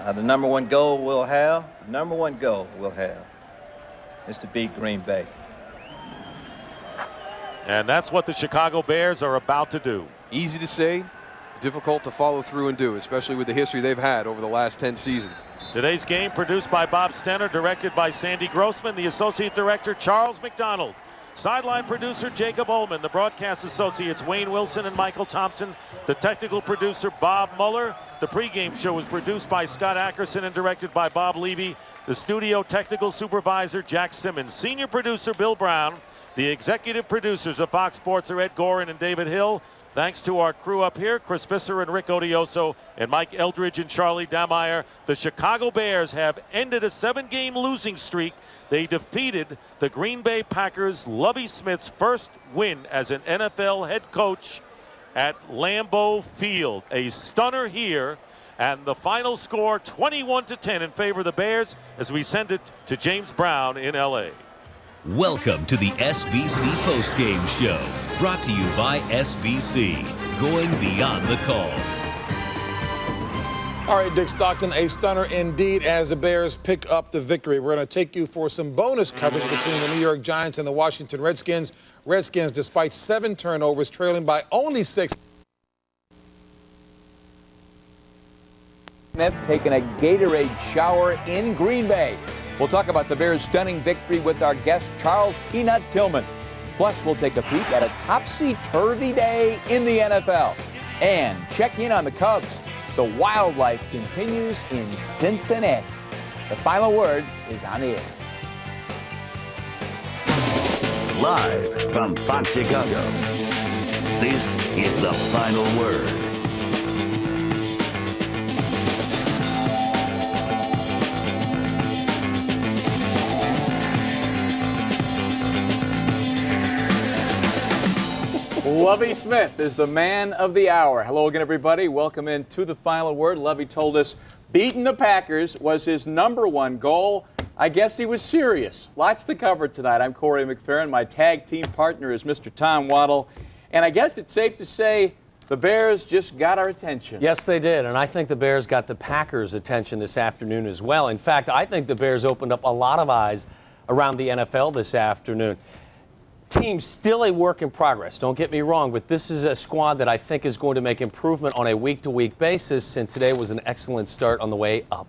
The number one goal we'll have is to beat Green Bay. And that's what the Chicago Bears are about to do. Easy to say, difficult to follow through and do, especially with the history they've had over the last 10 seasons. Today's game produced by Bob Stenner, directed by Sandy Grossman, the associate director Charles McDonald, sideline producer Jacob Ullman, the broadcast associates Wayne Wilson and Michael Thompson, the technical producer Bob Mueller. The pregame show was produced by Scott Ackerson and directed by Bob Levy. The studio technical supervisor Jack Simmons, senior producer Bill Brown. The executive producers of Fox Sports are Ed Gorin and David Hill. Thanks to our crew up here, Chris Visser and Rick Odioso and Mike Eldridge and Charlie Dameyer. The Chicago Bears have ended a 7-game losing streak. They defeated the Green Bay Packers, Lovie Smith's first win as an NFL head coach at Lambeau Field. A stunner here, and the final score 21-10 in favor of the Bears as we send it to James Brown in LA. Welcome to the SBC Postgame Show, brought to you by SBC, going beyond the call. All right, Dick Stockton, a stunner indeed as the Bears pick up the victory. We're going to take you for some bonus coverage between the New York Giants and the Washington Redskins. Redskins, despite 7 turnovers, trailing by only 6. Smith taking a Gatorade shower in Green Bay. We'll talk about the Bears' stunning victory with our guest, Charles Peanut Tillman. Plus, we'll take a peek at a topsy-turvy day in the NFL. And check in on the Cubs. The wildlife continues in Cincinnati. The final word is on the air. Live from Fox Chicago, this is the final word. Lovie Smith is the man of the hour. Hello again, everybody. Welcome in to the final word. Lovie told us beating the Packers was his #1 goal. I guess he was serious. Lots to cover tonight. I'm Corey McFerrin. My tag team partner is Mr. Tom Waddle. And I guess it's safe to say the Bears just got our attention. Yes, they did. And I think the Bears got the Packers' attention this afternoon as well. In fact, I think the Bears opened up a lot of eyes around the NFL this afternoon. Team's still a work in progress, don't get me wrong, but this is a squad that I think is going to make improvement on a week-to-week basis, and today was an excellent start on the way up.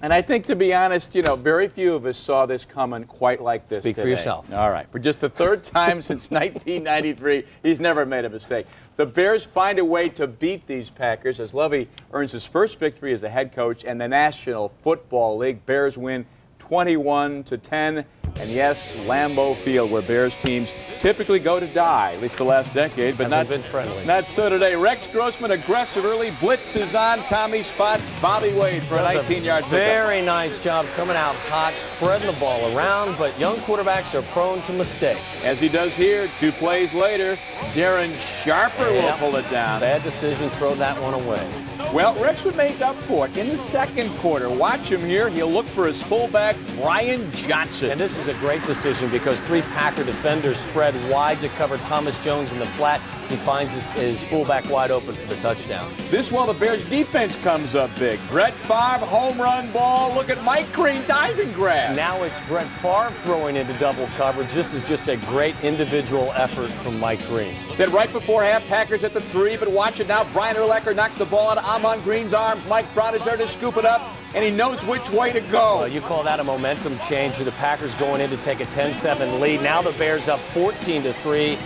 And I think, to be honest, very few of us saw this coming quite like this Speak today. for yourself. All right. For just the 3rd time since 1993, he's never made a mistake. The Bears find a way to beat these Packers as Lovie earns his first victory as a head coach in the National Football League. Bears win 21-10. And yes, Lambeau Field, where Bears teams typically go to die, at least the last decade, but not been friendly. Not so today. Rex Grossman aggressive early, blitz is on. Tommy spots Bobby Wade for a 19-yard pickup. Very nice job coming out hot, spreading the ball around, but young quarterbacks are prone to mistakes. As he does here, 2 plays later, Darren Sharper will pull it down. Bad decision, throw that one away. Well, Rex would make up for it in the 2nd quarter. Watch him here. He'll look for his fullback, Brian Johnson. And this is a great decision because 3 Packer defenders spread wide to cover Thomas Jones in the flat. He finds his fullback wide open for the touchdown. This while the Bears defense comes up big. Brett Favre, home run ball. Look at Mike Green diving grab. Now it's Brett Favre throwing into double coverage. This is just a great individual effort from Mike Green. Then right before half, Packers at the 3, but watch it now. Brian Urlacher knocks the ball out of Amon Green's arms. Mike Brown is there to scoop it up, and he knows which way to go. Well, you call that a momentum change. The Packers going in to take a 10-7 lead. Now the Bears up 14-3.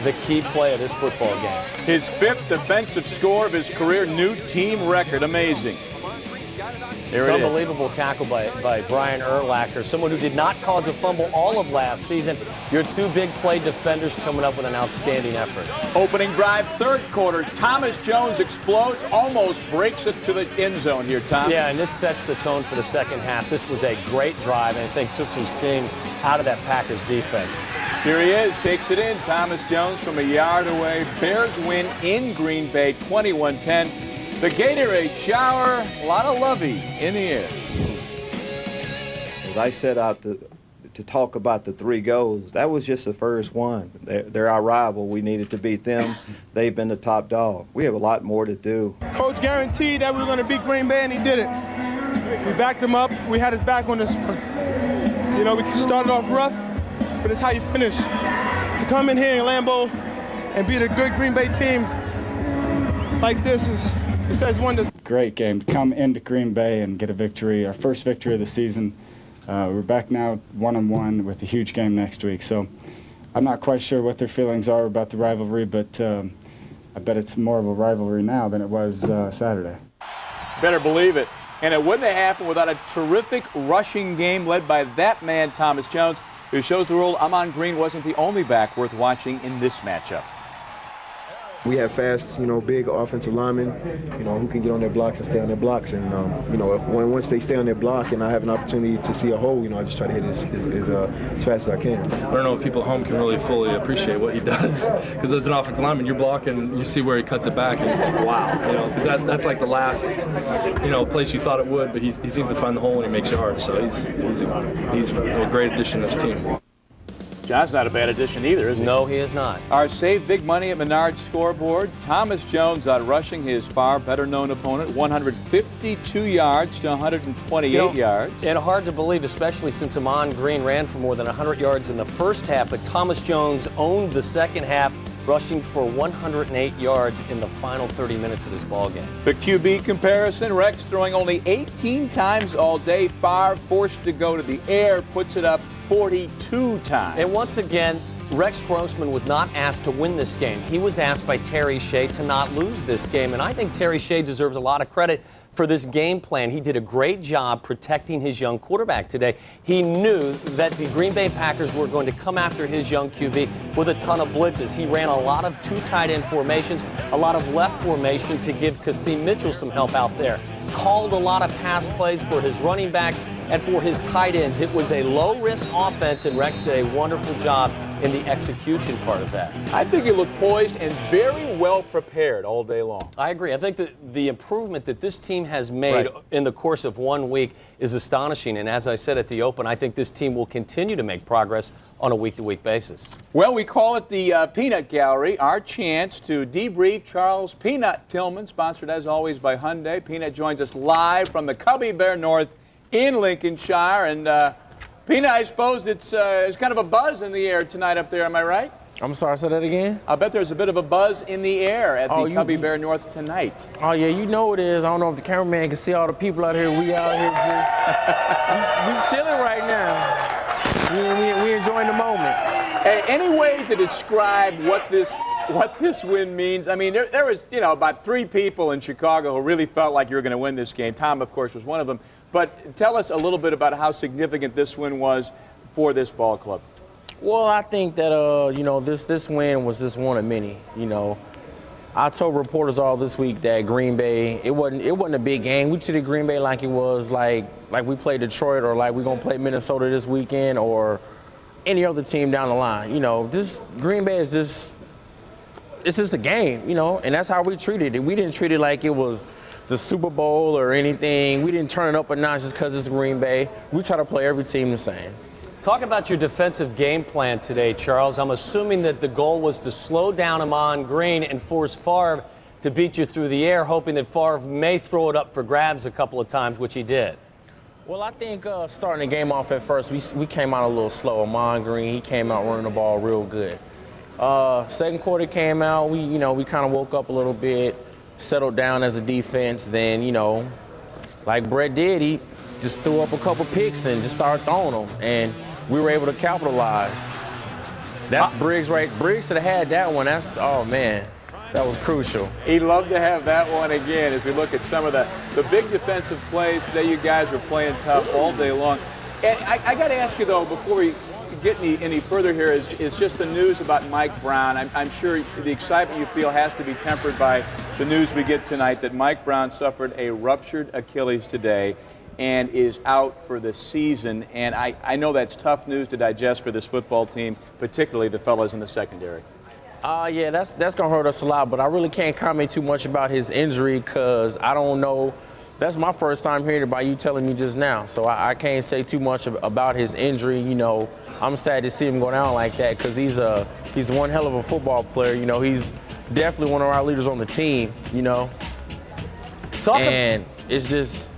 The key play of this football game. His 5th defensive score of his career, new team record. Amazing. It's an unbelievable tackle by Brian Urlacher, someone who did not cause a fumble all of last season. Your 2 big play defenders coming up with an outstanding effort. Opening drive, 3rd quarter. Thomas Jones explodes, almost breaks it to the end zone here, Tom. Yeah, and this sets the tone for the second half. This was a great drive, and I think took some sting out of that Packers defense. Here he is, takes it in. Thomas Jones from a yard away. Bears win in Green Bay, 21-10. The Gatorade shower, a lot of Lovie in the air. As I set out to talk about the 3 goals, that was just the first one. They're our rival. We needed to beat them. They've been the top dog. We have a lot more to do. Coach guaranteed that we were going to beat Green Bay, and he did it. We backed him up. We had his back on this one. We started off rough, but it's how you finish. To come in here in Lambeau and beat a good Green Bay team like this it says wonders. Great game to come into Green Bay and get a victory, our first victory of the season. We're back now 1-1 with a huge game next week. So I'm not quite sure what their feelings are about the rivalry, but I bet it's more of a rivalry now than it was Saturday. Better believe it. And it wouldn't have happened without a terrific rushing game led by that man, Thomas Jones, who shows the world Amon Green wasn't the only back worth watching in this matchup. We have fast, big offensive linemen, who can get on their blocks and stay on their blocks. And, once they stay on their block and I have an opportunity to see a hole, I just try to hit it as fast as I can. I don't know if people at home can really fully appreciate what he does. Because as an offensive lineman, you're blocking, you see where he cuts it back, and you think, wow. Because that's like the last, place you thought it would, but he seems to find the hole and he makes it hard. So he's a great addition to this team. John's not a bad addition either, is he? No, he is not. Our Save Big Money at Menards scoreboard. Thomas Jones out rushing his far better known opponent, 152 yards to 128 yards. And hard to believe, especially since Ahman Green ran for more than 100 yards in the first half, but Thomas Jones owned the second half, rushing for 108 yards in the final 30 minutes of this ballgame. The QB comparison, Rex throwing only 18 times all day. Favre forced to go to the air, puts it up 42 times. And once again, Rex Grossman was not asked to win this game. He was asked by Terry Shea to not lose this game. And I think Terry Shea deserves a lot of credit for this game plan. He did a great job protecting his young quarterback today. He knew that the Green Bay Packers were going to come after his young QB with a ton of blitzes. He ran a lot of two tight end formations, a lot of left formation to give Kasim Mitchell some help out there. Called a lot of pass plays for his running backs and for his tight ends. It was a low-risk offense, and Rex did a wonderful job in the execution part of that. I think he looked poised and very well prepared all day long. I agree. I think that the improvement that this team has made in the course of 1 week is astonishing. And as I said at the Open, I think this team will continue to make progress on a week-to-week basis. Well, we call it the Peanut Gallery, our chance to debrief Charles Peanut Tillman, sponsored as always by Hyundai. Peanut joins us live from the Cubby Bear North in Lincolnshire. And Peanut, I suppose it's kind of a buzz in the air tonight up there, am I right? I'm sorry, say that again? I bet there's a bit of a buzz in the air at the Cubby Bear North tonight. Oh, yeah, you know it is. I don't know if the cameraman can see all the people out here. We out here just we chilling right now. We enjoying the moment. Hey, any way to describe what this win means? I mean, there was, about 3 people in Chicago who really felt like you were going to win this game. Tom, of course, was one of them. But tell us a little bit about how significant this win was for this ball club. Well, I think that, this win was just one of many, I told reporters all this week that Green Bay, it wasn't a big game. We treated Green Bay like it was like we played Detroit or like we're going to play Minnesota this weekend or any other team down the line. This Green Bay is it's just a game, and that's how we treated it. We didn't treat it like it was the Super Bowl or anything. We didn't turn it up a notch just because it's Green Bay. We try to play every team the same. Talk about your defensive game plan today, Charles. I'm assuming that the goal was to slow down Ahman Green and force Favre to beat you through the air, hoping that Favre may throw it up for grabs a couple of times, which he did. Well, I think starting the game off at first, we came out a little slow. Ahman Green, he came out running the ball real good. Second quarter came out, we kind of woke up a little bit, settled down as a defense. Then, like Brett did, he just threw up a couple picks and just started throwing them. And we were able to capitalize. That's Briggs, right? Briggs should have had that one. Oh, man, that was crucial. He'd love to have that one again as we look at some of the big defensive plays. Today you guys were playing tough all day long. And I got to ask you, though, before we get any further here, is just the news about Mike Brown. I'm sure the excitement you feel has to be tempered by the news we get tonight that Mike Brown suffered a ruptured Achilles today and is out for the season. And I know that's tough news to digest for this football team, particularly the fellas in the secondary. Yeah, that's going to hurt us a lot, but I really can't comment too much about his injury because I don't know. That's my first time hearing about you telling me just now, so I can't say too much about his injury. I'm sad to see him go down like that because he's one hell of a football player. He's definitely one of our leaders on the team, And it's just,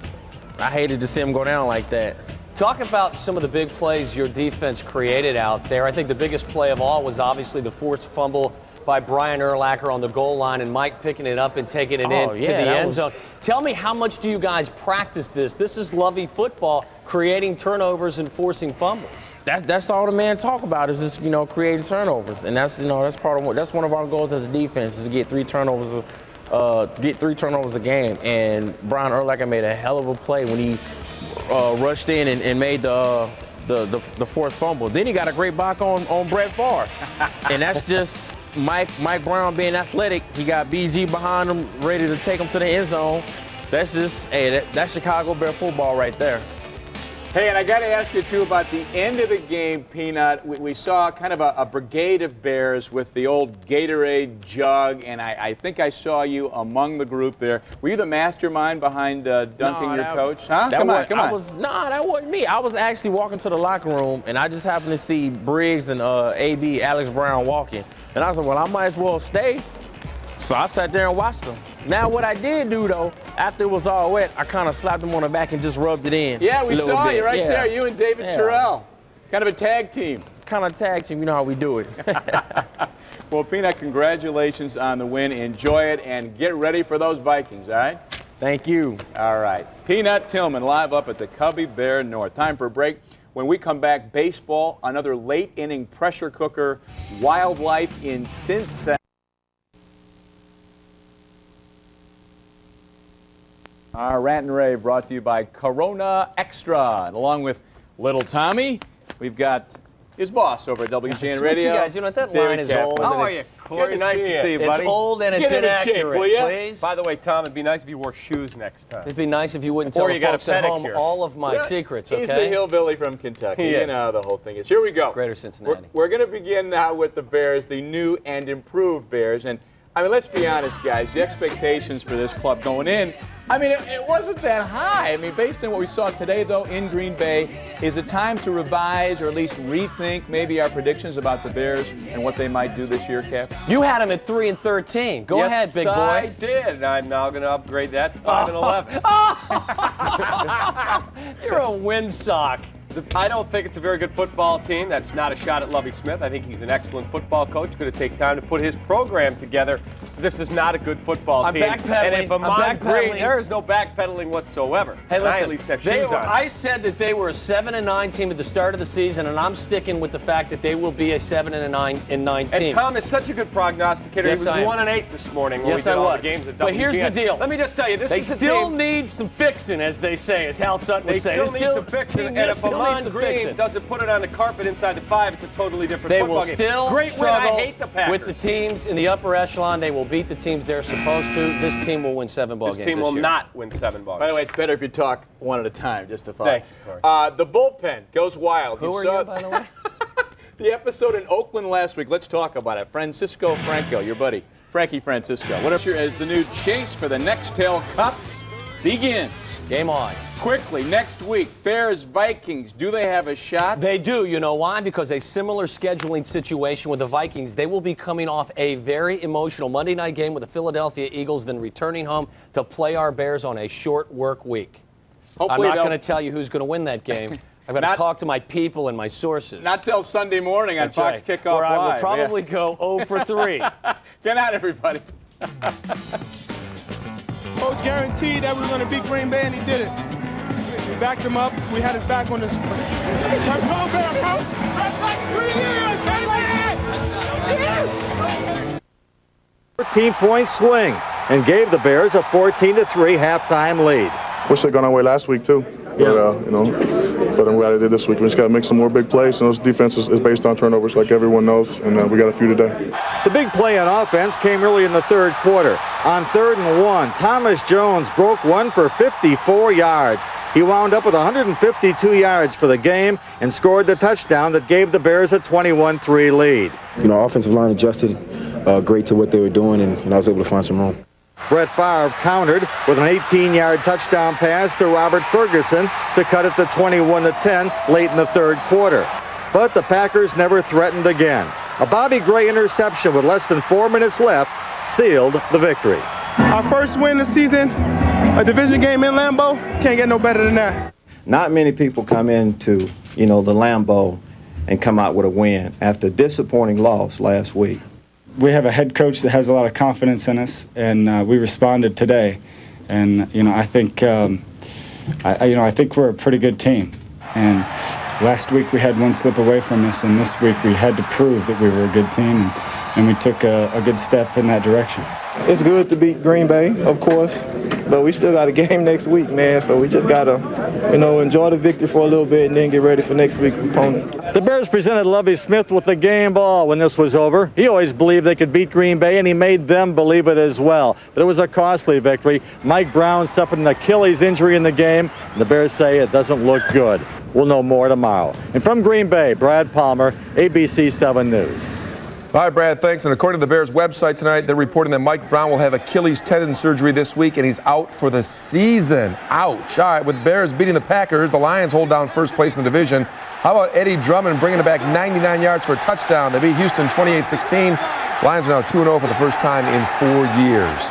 I hated to see him go down like that. Talk about some of the big plays your defense created out there. I think the biggest play of all was obviously the forced fumble by Brian Urlacher on the goal line and Mike picking it up and taking it to the end zone. Tell me, how much do you guys practice this? This is Lovey football, creating turnovers and forcing fumbles. That's all the man talk about is just, creating turnovers. And that's that's one of our goals as a defense is to get 3 turnovers a game. And Brian Urlacher made a hell of a play when he rushed in and made the forced fumble. Then he got a great block on Brett Favre. And that's just Mike Brown being athletic. He got BG behind him, ready to take him to the end zone. That's just, that's Chicago Bear football right there. Hey, and I got to ask you, too, about the end of the game, Peanut. We saw kind of a brigade of Bears with the old Gatorade jug, and I think I saw you among the group there. Were you the mastermind behind dunking your coach? Huh? Come on. That wasn't me. I was actually walking to the locker room, and I just happened to see Briggs and AB, Alex Brown, walking. And I was like, well, I might as well stay. So I sat there and watched them. Now, what I did do, though, after it was all wet, I kind of slapped him on the back and just rubbed it in. Yeah, we saw you right there, you and David Terrell. Kind of a tag team. Kind of tag team, you know how we do it. Well, Peanut, congratulations on the win. Enjoy it and get ready for those Vikings, all right? Thank you. All right. Peanut Tillman live up at the Cubby Bear North. Time for a break. When we come back, baseball, another late inning pressure cooker, wildlife in Cincinnati. Our rant and rave brought to you by Corona Extra. And along with Little Tommy, we've got his boss over at WGN Radio. You guys, you know, that line is old. How are you, Corey? Nice to see you, buddy. It's old and it's inaccurate, please. By the way, Tom, it'd be nice if you wore shoes next time. It'd be nice if you wouldn't tell the folks at home all of my secrets, okay? He's the hillbilly from Kentucky. He You know how the whole thing is. Here we go. Greater Cincinnati. We're going to begin now with the Bears, the new and improved Bears. And, I mean, let's be honest, guys. The expectations for this club going in, I mean, it wasn't that high. I mean, based on what we saw today, though, in Green Bay, is it time to revise or at least rethink maybe our predictions about the Bears and what they might do this year, Cap? You had them at 3-13. Go ahead, big boy. Yes, I did. I'm now going to upgrade that to 5-11. You're a windsock. I don't think it's a very good football team. That's not a shot at Lovie Smith. I think he's an excellent football coach. Going to take time to put his program together. This is not a good football team. I'm backpedaling. And if Ahman Green, there is no backpedaling whatsoever. Hey, listen, I at least have shoes on. I said that they were a 7-9 team at the start of the season, and I'm sticking with the fact that they will be a 7-9 team. And Tom is such a good prognosticator. Yes, he was 1-8 this morning when we did all the games at WGN. But here's the deal. Let me just tell you, this they is a still team. need some fixing, as they say, as Hal Sutton would say. They still need some fixing, and if Ahman Green doesn't put it on the carpet inside the 5, it's a totally different football game. They will still struggle I hate the Packers. with the teams in the upper echelon. They will beat the teams they're supposed to. This team will win 7 ball games this year. This team will not win 7 ball games. By the way, it's better if you talk one at a time, just to thought. Thank you, the bullpen goes wild. Who are you, by the way? The episode in Oakland last week, let's talk about it. Francisco Franco, your buddy, Frankie Francisco. What as the new chase for the Nextel Cup begins. Game on. Quickly, next week, Bears-Vikings. Do they have a shot? They do. You know why? Because a similar scheduling situation with the Vikings. They will be coming off a very emotional Monday night game with the Philadelphia Eagles, then returning home to play our Bears on a short work week. Hopefully I'm not going to tell you who's going to win that game. I've got to talk to my people and my sources. Not till Sunday morning on Fox Kickoff Where I will Live. probably go 0 for 3. Get out, everybody. Coach guaranteed that we were going to beat Green Bay, and he did it. We backed him up. We had his back on this one. Let's go, Bears, bro. 13-point swing and gave the Bears a 14-3 halftime lead. Wish they'd gone our way last week too, but I'm glad they did this week. We just got to make some more big plays. And this defense is based on turnovers, like everyone knows, and we got a few today. The big play on offense came early in the third quarter. On 3rd and 1, Thomas Jones broke one for 54 yards. He wound up with 152 yards for the game and scored the touchdown that gave the Bears a 21-3 lead. Offensive line adjusted great to what they were doing, and I was able to find some room. Brett Favre countered with an 18-yard touchdown pass to Robert Ferguson to cut it to 21-10 late in the third quarter. But the Packers never threatened again. A Bobby Gray interception with less than 4 minutes left sealed the victory. Our first win this season, a division game in Lambeau, can't get no better than that. Not many people come into, the Lambeau and come out with a win after a disappointing loss last week. We have a head coach that has a lot of confidence in us, and we responded today. And I think I think we're a pretty good team. And last week we had one slip away from us, and this week we had to prove that we were a good team, and we took a good step in that direction. It's good to beat Green Bay, of course, but we still got a game next week, man, so we just got to, enjoy the victory for a little bit and then get ready for next week's opponent. The Bears presented Lovie Smith with the game ball when this was over. He always believed they could beat Green Bay, and he made them believe it as well. But it was a costly victory. Mike Brown suffered an Achilles injury in the game, and the Bears say it doesn't look good. We'll know more tomorrow. And from Green Bay, Brad Palmer, ABC 7 News. All right, Brad, thanks. And according to the Bears website tonight, they're reporting that Mike Brown will have Achilles tendon surgery this week, and he's out for the season. Ouch. All right, with Bears beating the Packers, the Lions hold down first place in the division. How about Eddie Drummond bringing it back 99 yards for a touchdown? They beat Houston 28-16. Lions are now 2-0 for the first time in 4 years.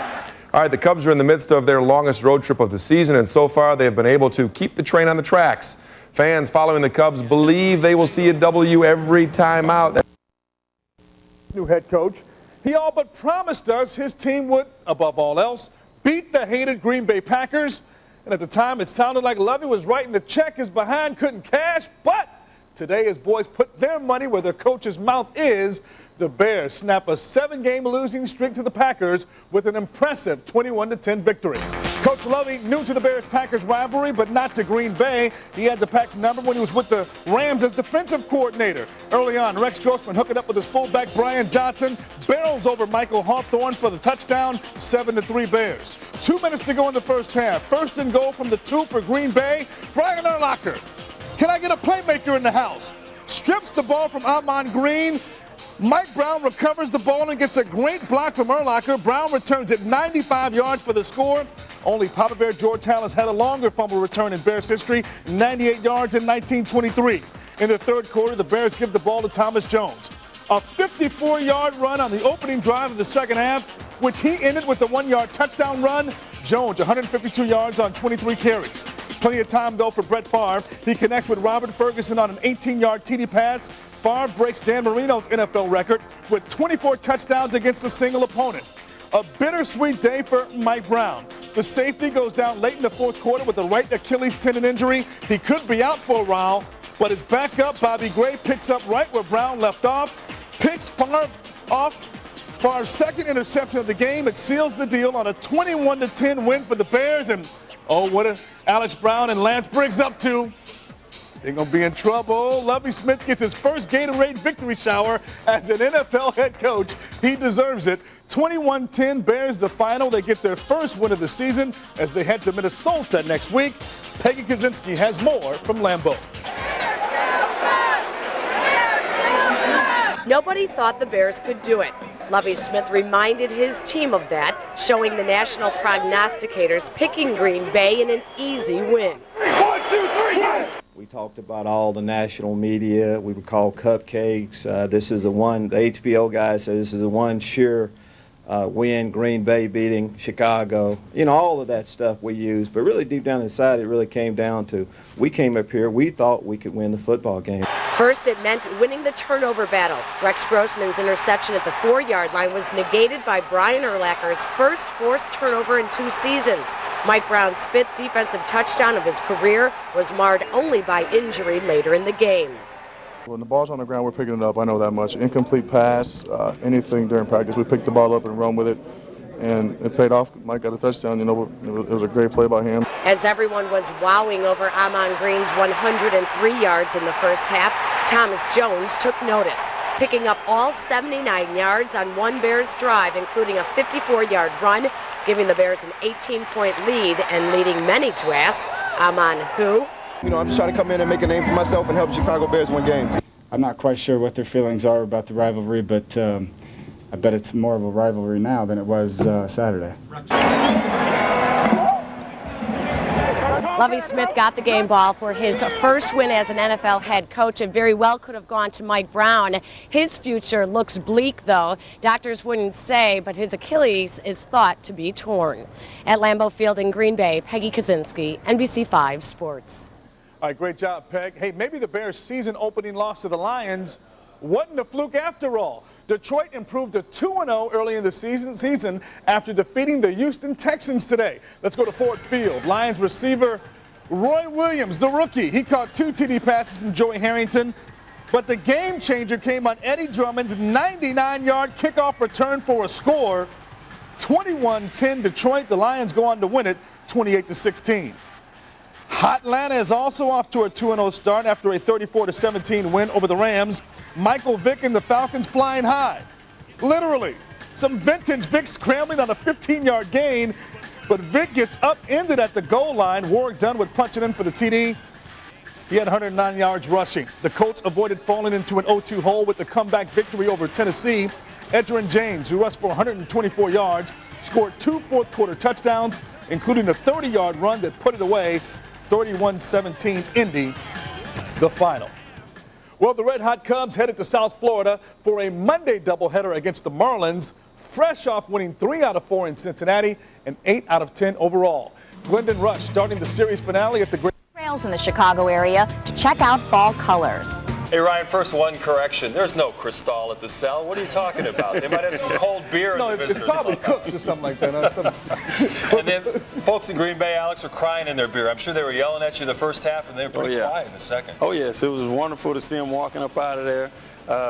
All right, the Cubs are in the midst of their longest road trip of the season, and so far they have been able to keep the train on the tracks. Fans following the Cubs believe they will see a W every time out. New head coach, he all but promised us his team would, above all else, beat the hated Green Bay Packers. And at the time, it sounded like Lovie was writing the check his behind couldn't cash. But today, his boys put their money where their coach's mouth is. The Bears snap a 7-game losing streak to the Packers with an impressive 21-10 victory. Coach Lovie new to the Bears-Packers rivalry, but not to Green Bay. He had the Packers number when he was with the Rams as defensive coordinator. Early on, Rex Grossman hooking up with his fullback Brian Johnson, barrels over Michael Hawthorne for the touchdown, 7-3 Bears. 2 minutes to go in the first half. First and goal from the 2 for Green Bay. Brian Urlacher. Can I get a playmaker in the house? Strips the ball from Ahman Green. Mike Brown recovers the ball and gets a great block from Urlacher. Brown returns it 95 yards for the score. Only Papa Bear George Halas had a longer fumble return in Bears history, 98 yards in 1923. In the third quarter, the Bears give the ball to Thomas Jones. A 54-yard run on the opening drive of the second half, which he ended with a 1-yard touchdown run. Jones, 152 yards on 23 carries. Plenty of time, though, for Brett Favre. He connects with Robert Ferguson on an 18-yard TD pass. Favre breaks Dan Marino's NFL record with 24 touchdowns against a single opponent. A bittersweet day for Mike Brown. The safety goes down late in the fourth quarter with a right Achilles tendon injury. He could be out for a while, but his backup, Bobby Gray, picks up right where Brown left off. Picks Favre off. Favre's second interception of the game. It seals the deal on a 21-10 win for the Bears. And, oh, what are Alex Brown and Lance Briggs up to? They're going to be in trouble. Lovie Smith gets his first Gatorade victory shower as an NFL head coach. He deserves it. 21-10 Bears the final. They get their first win of the season as they head to Minnesota next week. Peggy Kaczynski has more from Lambeau. Nobody thought the Bears could do it. Lovie Smith reminded his team of that, showing the national prognosticators picking Green Bay in an easy win. 1, 2, 3, we talked about all the national media. We would call cupcakes. This is the one, the HBO guy said this is the one sure win, Green Bay beating Chicago. All of that stuff we use. But really deep down inside, it really came down to we came up here, we thought we could win the football game. First, it meant winning the turnover battle. Rex Grossman's interception at the 4-yard line was negated by Brian Urlacher's first forced turnover in 2 seasons. Mike Brown's 5th defensive touchdown of his career was marred only by injury later in the game. When the ball's on the ground, we're picking it up. I know that much. Incomplete pass, anything during practice, we picked the ball up and run with it. And it paid off. Mike got a touchdown. It was a great play by him. As everyone was wowing over Ahman Green's 103 yards in the first half, Thomas Jones took notice, picking up all 79 yards on one Bears drive, including a 54-yard run, giving the Bears an 18-point lead and leading many to ask, Ahman who? I'm just trying to come in and make a name for myself and help Chicago Bears win games. I'm not quite sure what their feelings are about the rivalry, but I bet it's more of a rivalry now than it was Saturday. Lovie Smith got the game ball for his first win as an NFL head coach. It very well could have gone to Mike Brown. His future looks bleak, though. Doctors wouldn't say, but his Achilles is thought to be torn. At Lambeau Field in Green Bay, Peggy Kaczynski, NBC5 Sports. All right, great job, Peg. Hey, maybe the Bears' season-opening loss to the Lions wasn't a fluke after all. Detroit improved to 2-0 early in the season after defeating the Houston Texans today. Let's go to Ford Field. Lions receiver Roy Williams, the rookie. He caught 2 TD passes from Joey Harrington. But the game changer came on Eddie Drummond's 99-yard kickoff return for a score. 21-10 Detroit. The Lions go on to win it 28-16. Atlanta is also off to a 2-0 start after a 34-17 win over the Rams. Michael Vick and the Falcons flying high. Literally, some vintage Vick scrambling on a 15-yard gain, but Vick gets upended at the goal line. Warwick Dunwood punching in for the TD. He had 109 yards rushing. The Colts avoided falling into an 0-2 hole with the comeback victory over Tennessee. Edgerrin James, who rushed for 124 yards, scored 2 fourth-quarter touchdowns, including a 30-yard run that put it away. 31-17 Indy, the final. Well, the Red Hot Cubs headed to South Florida for a Monday doubleheader against the Marlins, fresh off winning 3 out of 4 in Cincinnati and 8 out of 10 overall. Glendon Rush starting the series finale at the Great Trails in the Chicago area to check out fall colors. Hey, Ryan, first one correction. There's no Cristal at the Cell. What are you talking about? They might have some cold beer in the visitors' club. Probably cooks or something like that. And then folks in Green Bay, Alex, were crying in their beer. I'm sure they were yelling at you the first half, and they were pretty quiet in the second. Oh, yes. It was wonderful to see them walking up out of there,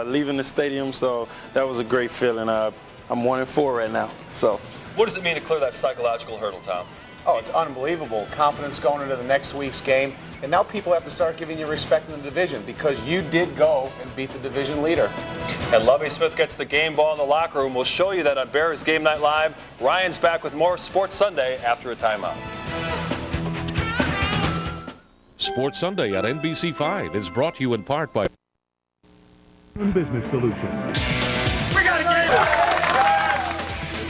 leaving the stadium. So that was a great feeling. I'm 1-4 right now. So. What does it mean to clear that psychological hurdle, Tom? Oh, it's unbelievable. Confidence going into the next week's game. And now people have to start giving you respect in the division because you did go and beat the division leader. And Lovie Smith gets the game ball in the locker room. We'll show you that on Bears Game Night Live. Ryan's back with more Sports Sunday after a timeout. Sports Sunday at NBC5 is brought to you in part by Business Solutions. We got a game!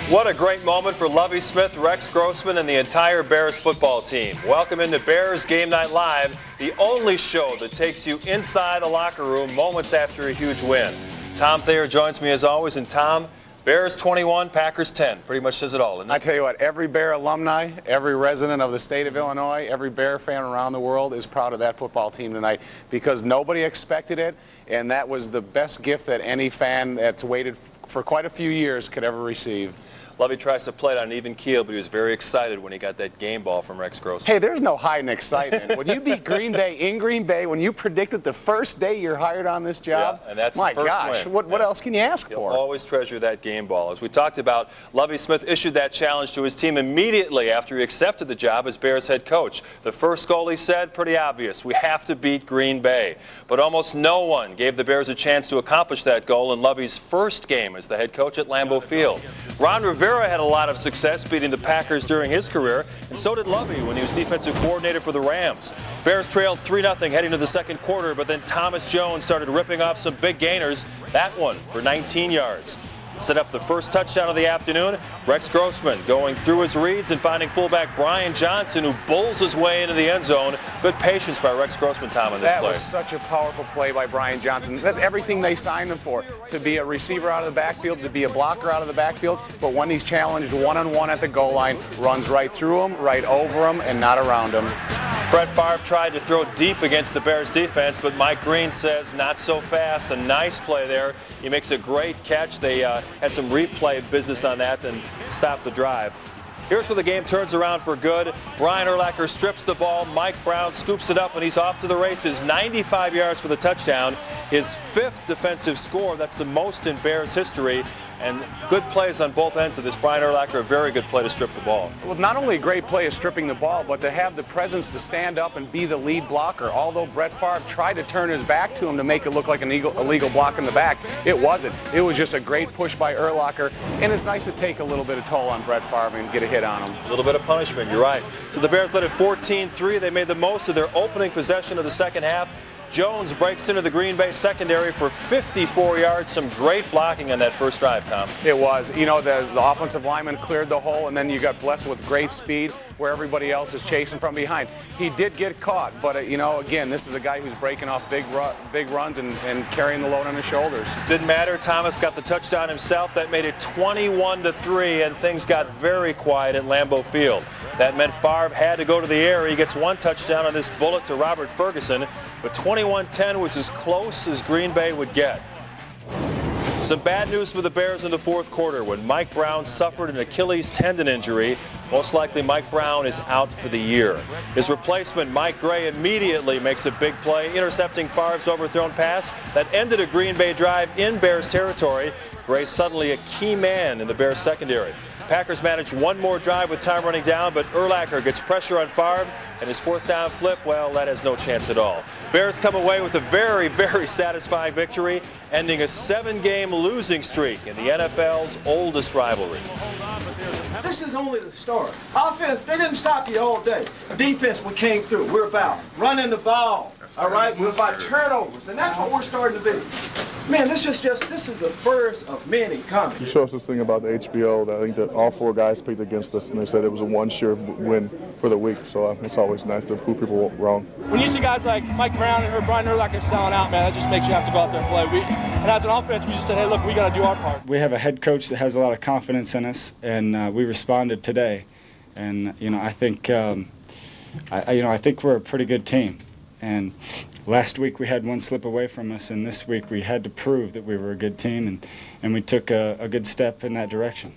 What a great moment for Lovie Smith, Rex Grossman, and the entire Bears football team. Welcome into Bears Game Night Live, the only show that takes you inside a locker room moments after a huge win. Tom Thayer joins me as always, and Tom, Bears 21, Packers 10. Pretty much says it all, isn't it? I tell you what, every Bear alumni, every resident of the state of Illinois, every Bear fan around the world is proud of that football team tonight because nobody expected it, and that was the best gift that any fan that's waited for quite a few years could ever receive. Lovie tries to play it on an even keel, but he was very excited when he got that game ball from Rex Grossman. Hey, there's no hiding excitement. When you beat Green Bay in Green Bay, when you predicted the first day you're hired on this job, and that's my his first gosh, win. what else can you ask He'll for? always treasure that game ball. As we talked about, Lovie Smith issued that challenge to his team immediately after he accepted the job as Bears head coach. The first goal, he said, pretty obvious. We have to beat Green Bay. But almost no one gave the Bears a chance to accomplish that goal in Lovie's first game as the head coach at Lambeau Field. Ron Rivera had a lot of success beating the Packers during his career, and so did Lovie when he was defensive coordinator for the Rams. Bears trailed 3-0 heading to the second quarter, but then Thomas Jones started ripping off some big gainers, that one for 19 yards. Set up the first touchdown of the afternoon. Rex Grossman going through his reads and finding fullback Brian Johnson, who bulls his way into the end zone. Good patience by Rex Grossman, Tom, on this play. That was such a powerful play by Brian Johnson. That's everything they signed him for, to be a receiver out of the backfield, to be a blocker out of the backfield. But when he's challenged one-on-one at the goal line, runs right through him, right over him, and not around him. Brett Favre tried to throw deep against the Bears defense, but Mike Green says not so fast. A nice play there. He makes a great catch. They had some replay business on that and stopped the drive. Here's where the game turns around for good. Brian Urlacher strips the ball. Mike Brown scoops it up, and he's off to the races. 95 yards for the touchdown. His 5th defensive score. That's the most in Bears history. And good plays on both ends of this. Brian Urlacher, a very good play to strip the ball. Well, not only a great play of stripping the ball, but to have the presence to stand up and be the lead blocker. Although Brett Favre tried to turn his back to him to make it look like an illegal block in the back, it wasn't. It was just a great push by Urlacher, and it's nice to take a little bit of toll on Brett Favre and get a hit on him. A little bit of punishment, you're right. So the Bears led at 14-3. They made the most of their opening possession of the second half. Jones breaks into the Green Bay secondary for 54 yards. Some great blocking on that first drive, Tom. It was. You know, the offensive lineman cleared the hole, and then you got blessed with great speed where everybody else is chasing from behind. He did get caught, but, you know, again, this is a guy who's breaking off big runs and carrying the load on his shoulders. Didn't matter. Thomas got the touchdown himself. That made it 21-3, and things got very quiet at Lambeau Field. That meant Favre had to go to the air. He gets one touchdown on this bullet to Robert Ferguson, but 21-10 was as close as Green Bay would get. Some bad news for the Bears in the fourth quarter when Mike Brown suffered an Achilles tendon injury. Most likely Mike Brown is out for the year. His replacement, Mike Gray, immediately makes a big play, intercepting Favre's overthrown pass that ended a Green Bay drive in Bears territory. Gray suddenly a key man in the Bears secondary. Packers manage one more drive with time running down, but Urlacher gets pressure on Favre, and his fourth down flip, well, that has no chance at all. Bears come away with a very, very satisfying victory, ending a 7-game losing streak in the NFL's oldest rivalry. This is only the start. Offense, they didn't stop you all day. Defense, we came through. We're about running the ball. All right, we're about turnovers, and that's what we're starting to be. Man, this is the first of many coming. You showed us this thing about the HBO that I think that all 4 guys picked against us, and they said it was a one sure win for the week. So it's always nice to prove people wrong. When you see guys like Mike Brown and Brian Urlacher selling out, man, that just makes you have to go out there and play. And as an offense, we just said, hey, look, we got to do our part. We have a head coach that has a lot of confidence in us, and we responded today. And I think I think we're a pretty good team. And last week we had one slip away from us, and this week we had to prove that we were a good team, and we took a good step in that direction.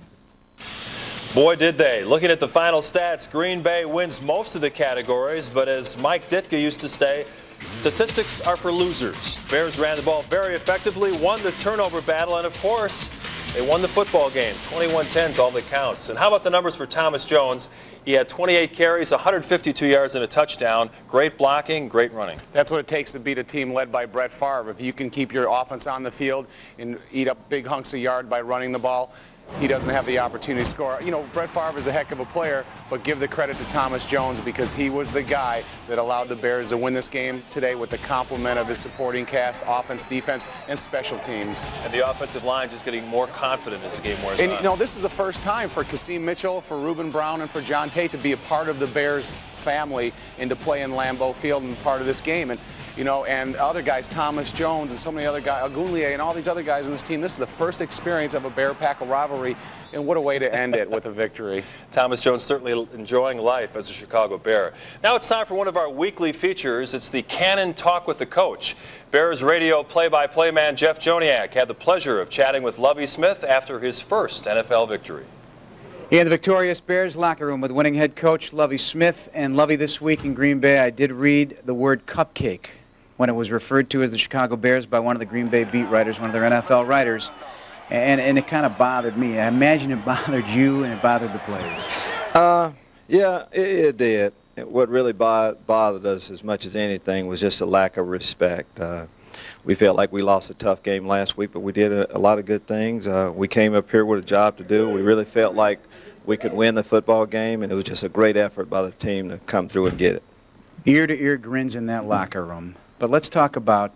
Boy, did they. Looking at the final stats, Green Bay wins most of the categories, but as Mike Ditka used to say, statistics are for losers. Bears ran the ball very effectively, won the turnover battle, and of course, they won the football game. 21-10 is all that counts. And how about the numbers for Thomas Jones? He had 28 carries, 152 yards, and a touchdown. Great blocking, great running. That's what it takes to beat a team led by Brett Favre. If you can keep your offense on the field and eat up big hunks of yard by running the ball, he doesn't have the opportunity to score. Brett Favre is a heck of a player, but give the credit to Thomas Jones because he was the guy that allowed the Bears to win this game today with the complement of his supporting cast, offense, defense, and special teams. And the offensive line just getting more confident as the game wears on. And this is the first time for Kasim Mitchell, for Reuben Brown, and for John Tate to be a part of the Bears family and to play in Lambeau Field and part of this game. And other guys, Thomas Jones and so many other guys, Agunlie and all these other guys in this team, this is the first experience of a Bear-Packer rivalry, and what a way to end it with a victory. Thomas Jones certainly enjoying life as a Chicago Bear. Now it's time for one of our weekly features. It's the Cannon Talk with the Coach. Bears radio play-by-play man Jeff Joniak had the pleasure of chatting with Lovie Smith after his first NFL victory. In the victorious Bears locker room with winning head coach Lovie Smith. And Lovie, this week in Green Bay, I did read the word cupcake when it was referred to as the Chicago Bears by one of the Green Bay beat writers, one of their NFL writers. And it kind of bothered me. I imagine it bothered you and it bothered the players. Yeah, it did. What really bothered us as much as anything was just a lack of respect. We felt like we lost a tough game last week, but we did a lot of good things. We came up here with a job to do. We really felt like we could win the football game, and it was just a great effort by the team to come through and get it. Ear-to-ear grins in that locker room. But let's talk about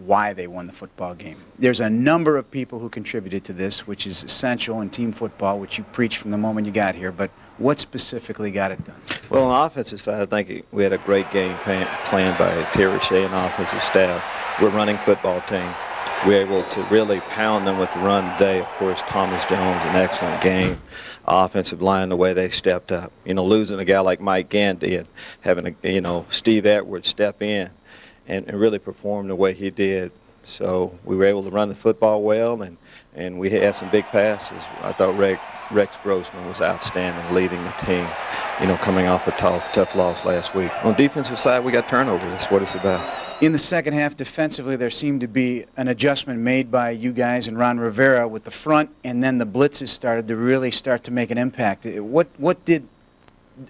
why they won the football game. There's a number of people who contributed to this, which is essential in team football, which you preached from the moment you got here. But what specifically got it done? Well, on the offensive side, I think we had a great game planned by Terry Shea and the offensive staff. We're a running football team. We were able to really pound them with the run today. Of course, Thomas Jones, an excellent game. Offensive line, the way they stepped up. Losing a guy like Mike Gann did, having Steve Edwards step in and really perform the way he did. So we were able to run the football well, and we had some big passes. I thought Rex Grossman was outstanding leading the team, coming off a tough loss last week. On the defensive side, we got turnovers. That's what it's about. In the second half, defensively, there seemed to be an adjustment made by you guys and Ron Rivera with the front, and then the blitzes started to really start to make an impact. What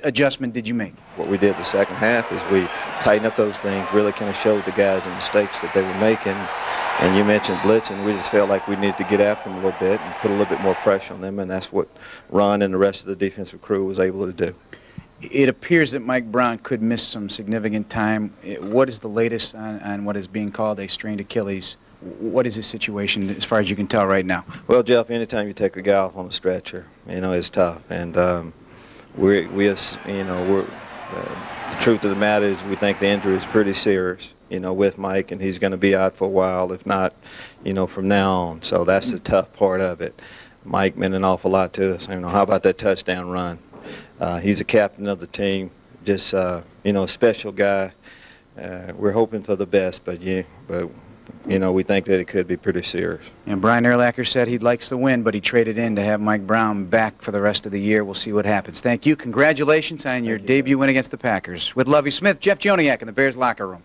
adjustment did you make? What we did the second half is we tightened up those things, really kind of showed the guys the mistakes that they were making. And you mentioned blitzing. We just felt like we needed to get after them a little bit and put a little bit more pressure on them, and that's what Ron and the rest of the defensive crew was able to do. It appears that Mike Brown could miss some significant time. What is the latest on what is being called a strained Achilles? What is his situation as far as you can tell right now? Well, Jeff, anytime you take a guy off on a stretcher, it's tough. And the truth of the matter is we think the injury is pretty serious, with Mike, and he's going to be out for a while, if not, from now on. So that's the tough part of it. Mike meant an awful lot to us. How about that touchdown run? He's a captain of the team, just, a special guy. We're hoping for the best, but we think that it could be pretty serious. And Brian Urlacher said he likes the win, but he traded in to have Mike Brown back for the rest of the year. We'll see what happens. Thank you. Congratulations on your debut win against the Packers. With Lovie Smith, Jeff Joniak in the Bears locker room.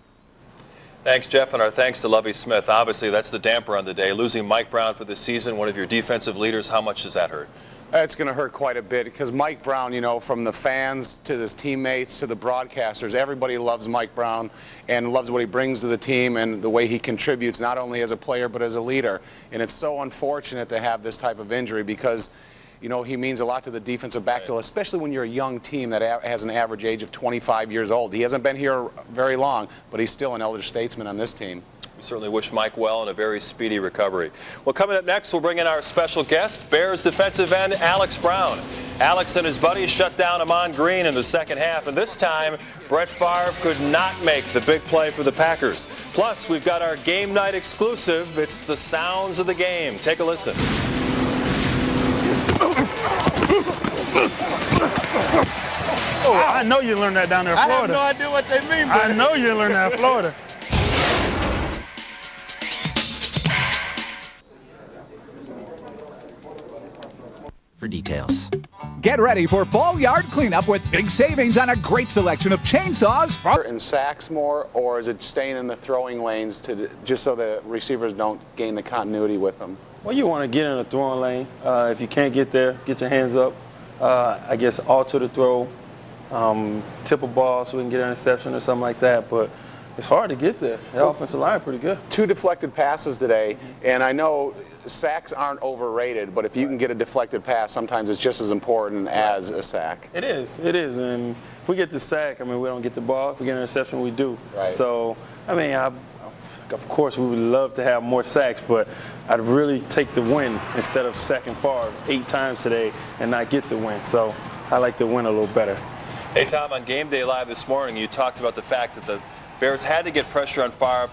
Thanks, Jeff, and our thanks to Lovie Smith. Obviously, that's the damper on the day. Losing Mike Brown for the season, one of your defensive leaders, how much does that hurt? It's going to hurt quite a bit because Mike Brown, you know, from the fans to his teammates to the broadcasters, everybody loves Mike Brown and loves what he brings to the team and the way he contributes not only as a player but as a leader. And it's so unfortunate to have this type of injury because, you know, he means a lot to the defensive backfield, especially when you're a young team that has an average age of 25 years old. He hasn't been here very long, but he's still an elder statesman on this team. We certainly wish Mike well and a very speedy recovery. Well, coming up next, we'll bring in our special guest, Bears defensive end Alex Brown. Alex and his buddies shut down Ahman Green in the second half, and this time, Brett Favre could not make the big play for the Packers. Plus, we've got our game night exclusive. It's the sounds of the game. Take a listen. Oh, I know you learned that down there in Florida. I have no idea what they mean. I know you learned that in Florida. For details. Get ready for fall yard cleanup with big savings on a great selection of chainsaws. In sacks more, or is it staying in the throwing lanes just so the receivers don't gain the continuity with them? Well, you want to get in a throwing lane. If you can't get there, get your hands up. I guess alter the throw, tip a ball so we can get an interception or something like that. But it's hard to get there. The offensive line pretty good. 2 deflected passes today, and I know sacks aren't overrated, but if you can get a deflected pass, sometimes it's just as important as a sack. It is. And if we get the sack, I mean, we don't get the ball. If we get an interception, we do. Right. So, I mean, of course, we would love to have more sacks, but I'd really take the win instead of sacking Favre 8 times today and not get the win. So I like to win a little better. Hey, Tom, on Game Day Live this morning, you talked about the fact that the Bears had to get pressure on Favre,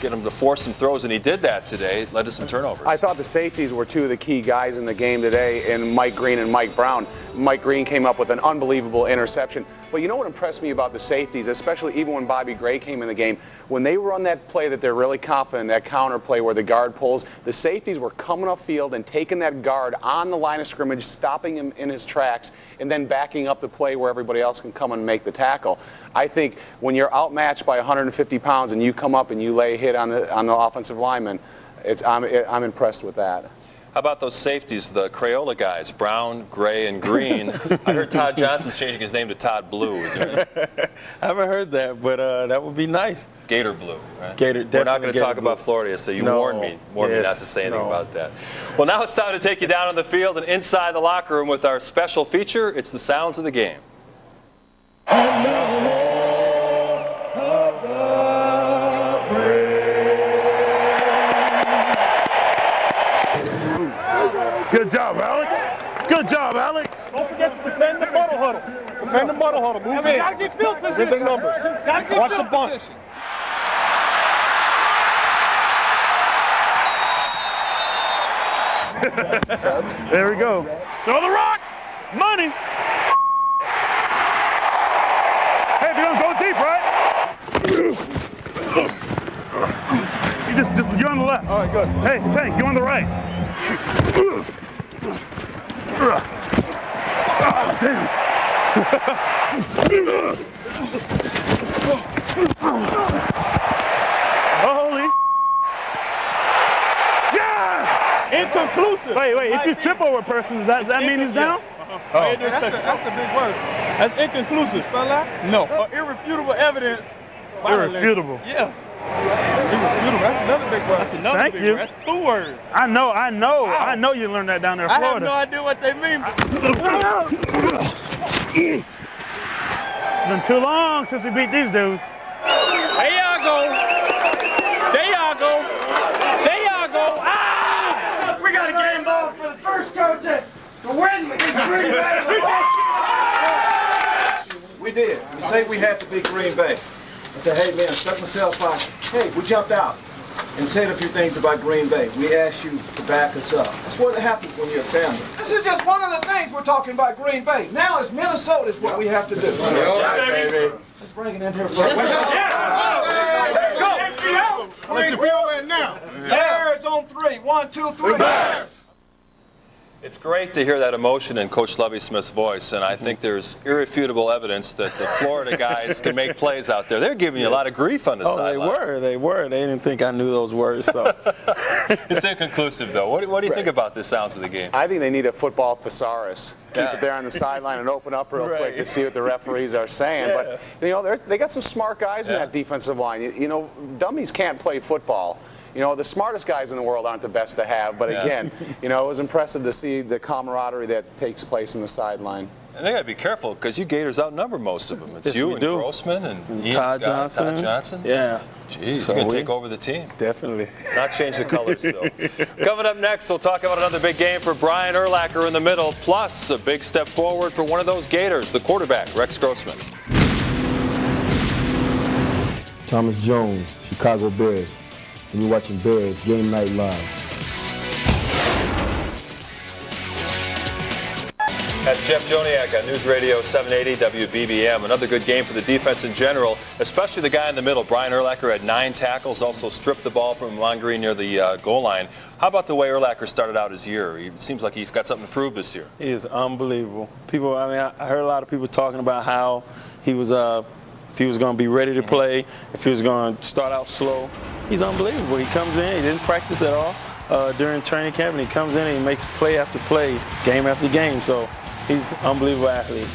get him to force some throws, and he did that today. Led to some turnovers. I thought the safeties were 2 of the key guys in the game today, and Mike Green and Mike Brown. Mike Green came up with an unbelievable interception. But you know what impressed me about the safeties, especially even when Bobby Gray came in the game, when they were on that play that they're really confident, that counter play where the guard pulls, the safeties were coming off field and taking that guard on the line of scrimmage, stopping him in his tracks, and then backing up the play where everybody else can come and make the tackle. I think when you're outmatched by 150 pounds and you come up and you lay a hit on the offensive lineman, I'm impressed with that. How about those safeties, the Crayola guys, Brown, Gray, and Green? I heard Todd Johnson's changing his name to Todd Blue. Is it? I haven't heard that, but that would be nice. Gator Blue, right? Gator, we're not going to talk about Florida, so you warned me not to say anything about that. Well, now it's time to take you down on the field and inside the locker room with our special feature. It's the sounds of the game. Good job, Alex. Good job, Alex. Don't forget to defend the muddle huddle. Defend the muddle huddle. Move in. Gotta get field position. With the numbers. Watch the bunt. There we go. Throw the rock. Money. Hey, they're gonna go deep, right? You you're on the left. All right, good. Hey, Tank, you're on the right. Oh, damn. Holy. Yes! Inconclusive. Wait. If you trip over a person, does that mean he's down? Oh. That's a big word. That's inconclusive. Spell that? No. Irrefutable evidence. Irrefutable. Yeah. Irrefutable. That's another big word. That's another Thank big you. word. That's 2 words. I know you learned that down there in Florida. I have no idea what they mean. It's been too long since we beat these dudes. There y'all go. There y'all go. There y'all go. Ah! We got a game ball for the first coach to win against Green Bay. We did. We say we had to beat Green Bay. I said, hey man, stuck myself out. Hey, we jumped out and said a few things about Green Bay. We asked you to back us up. That's what happens when you're a family. This is just one of the things we're talking about Green Bay. Now it's Minnesota is what we have to do. Baby. Let's bring it in here. Let's be out. Where's Bill at now? Bears on 3. 1, 2, 3. Bears. It's great to hear that emotion in Coach Lovie Smith's voice, and I think there's irrefutable evidence that the Florida guys can make plays out there. They're giving you a lot of grief on the sideline. They were. They didn't think I knew those words. So it's inconclusive, though. What do you think about the sounds of the game? I think they need a football thesaurus. Keep it there on the sideline and open up real quick to see what the referees are saying. But you know, they got some smart guys in that defensive line. You know, dummies can't play football. You know, the smartest guys in the world aren't the best to have, but again, you know, it was impressive to see the camaraderie that takes place in the sideline. And they got to be careful because you Gators outnumber most of them. It's you and Grossman and Ian Todd Scott, Todd Johnson. Yeah. Jeez, so you're going to take over the team. Definitely. Not change the colors, though. Coming up next, we'll talk about another big game for Brian Urlacher in the middle, plus a big step forward for one of those Gators, the quarterback, Rex Grossman. Thomas Jones, Chicago Bears. And you're watching Bears Game Night Live. That's Jeff Joniak on News Radio 780 WBBM. Another good game for the defense in general, especially the guy in the middle. Brian Urlacher had 9 tackles, also stripped the ball from Longreen near the goal line. How about the way Urlacher started out his year? It seems like he's got something to prove this year. He is unbelievable. People, I mean, I heard a lot of people talking about how he was, if he was going to be ready to play, if he was going to start out slow. He's unbelievable. He comes in, he didn't practice at all during training camp, and he comes in and he makes play after play, game after game. So he's an unbelievable athlete.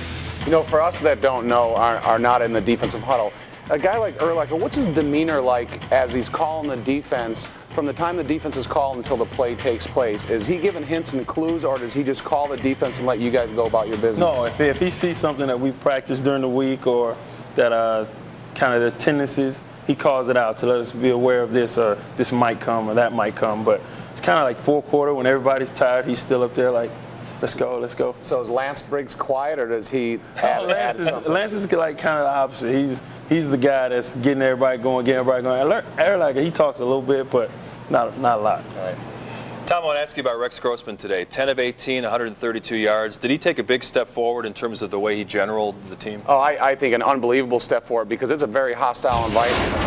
You know, for us that don't know, are not in the defensive huddle, a guy like Urlacher, what's his demeanor like as he's calling the defense from the time the defense is called until the play takes place? Is he giving hints and clues, or does he just call the defense and let you guys go about your business? No, if he sees something that we practiced during the week or that kind of the tendencies, he calls it out to let us be aware of this, or this might come or that might come. But it's kind of like fourth quarter when everybody's tired, he's still up there like, let's go, let's go. So is Lance Briggs quiet, or does he add something? Lance is like kind of the opposite. He's the guy that's getting everybody going, Urlacher, he talks a little bit, but not a lot. All right. Tom, I want to ask you about Rex Grossman today. 10 of 18, 132 yards. Did he take a big step forward in terms of the way he generaled the team? Oh, I think an unbelievable step forward, because it's a very hostile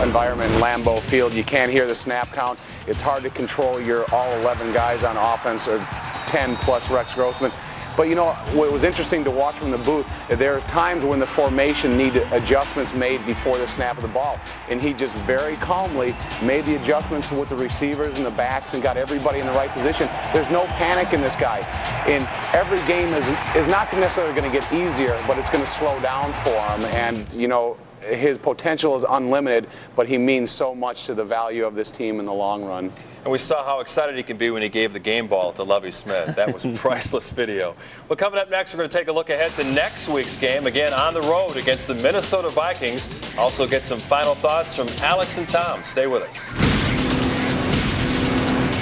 environment in Lambeau Field. You can't hear the snap count. It's hard to control your all 11 guys on offense, or 10 plus Rex Grossman. But you know, what was interesting to watch from the booth, there are times when the formation needed adjustments made before the snap of the ball. And he just very calmly made the adjustments with the receivers and the backs and got everybody in the right position. There's no panic in this guy. And every game is not necessarily going to get easier, but it's going to slow down for him. And, you know, his potential is unlimited, but he means so much to the value of this team in the long run. And we saw how excited he can be when he gave the game ball to Lovie Smith. That was priceless video. Well, coming up next, we're going to take a look ahead to next week's game, again on the road against the Minnesota Vikings. Also get some final thoughts from Alex and Tom. Stay with us.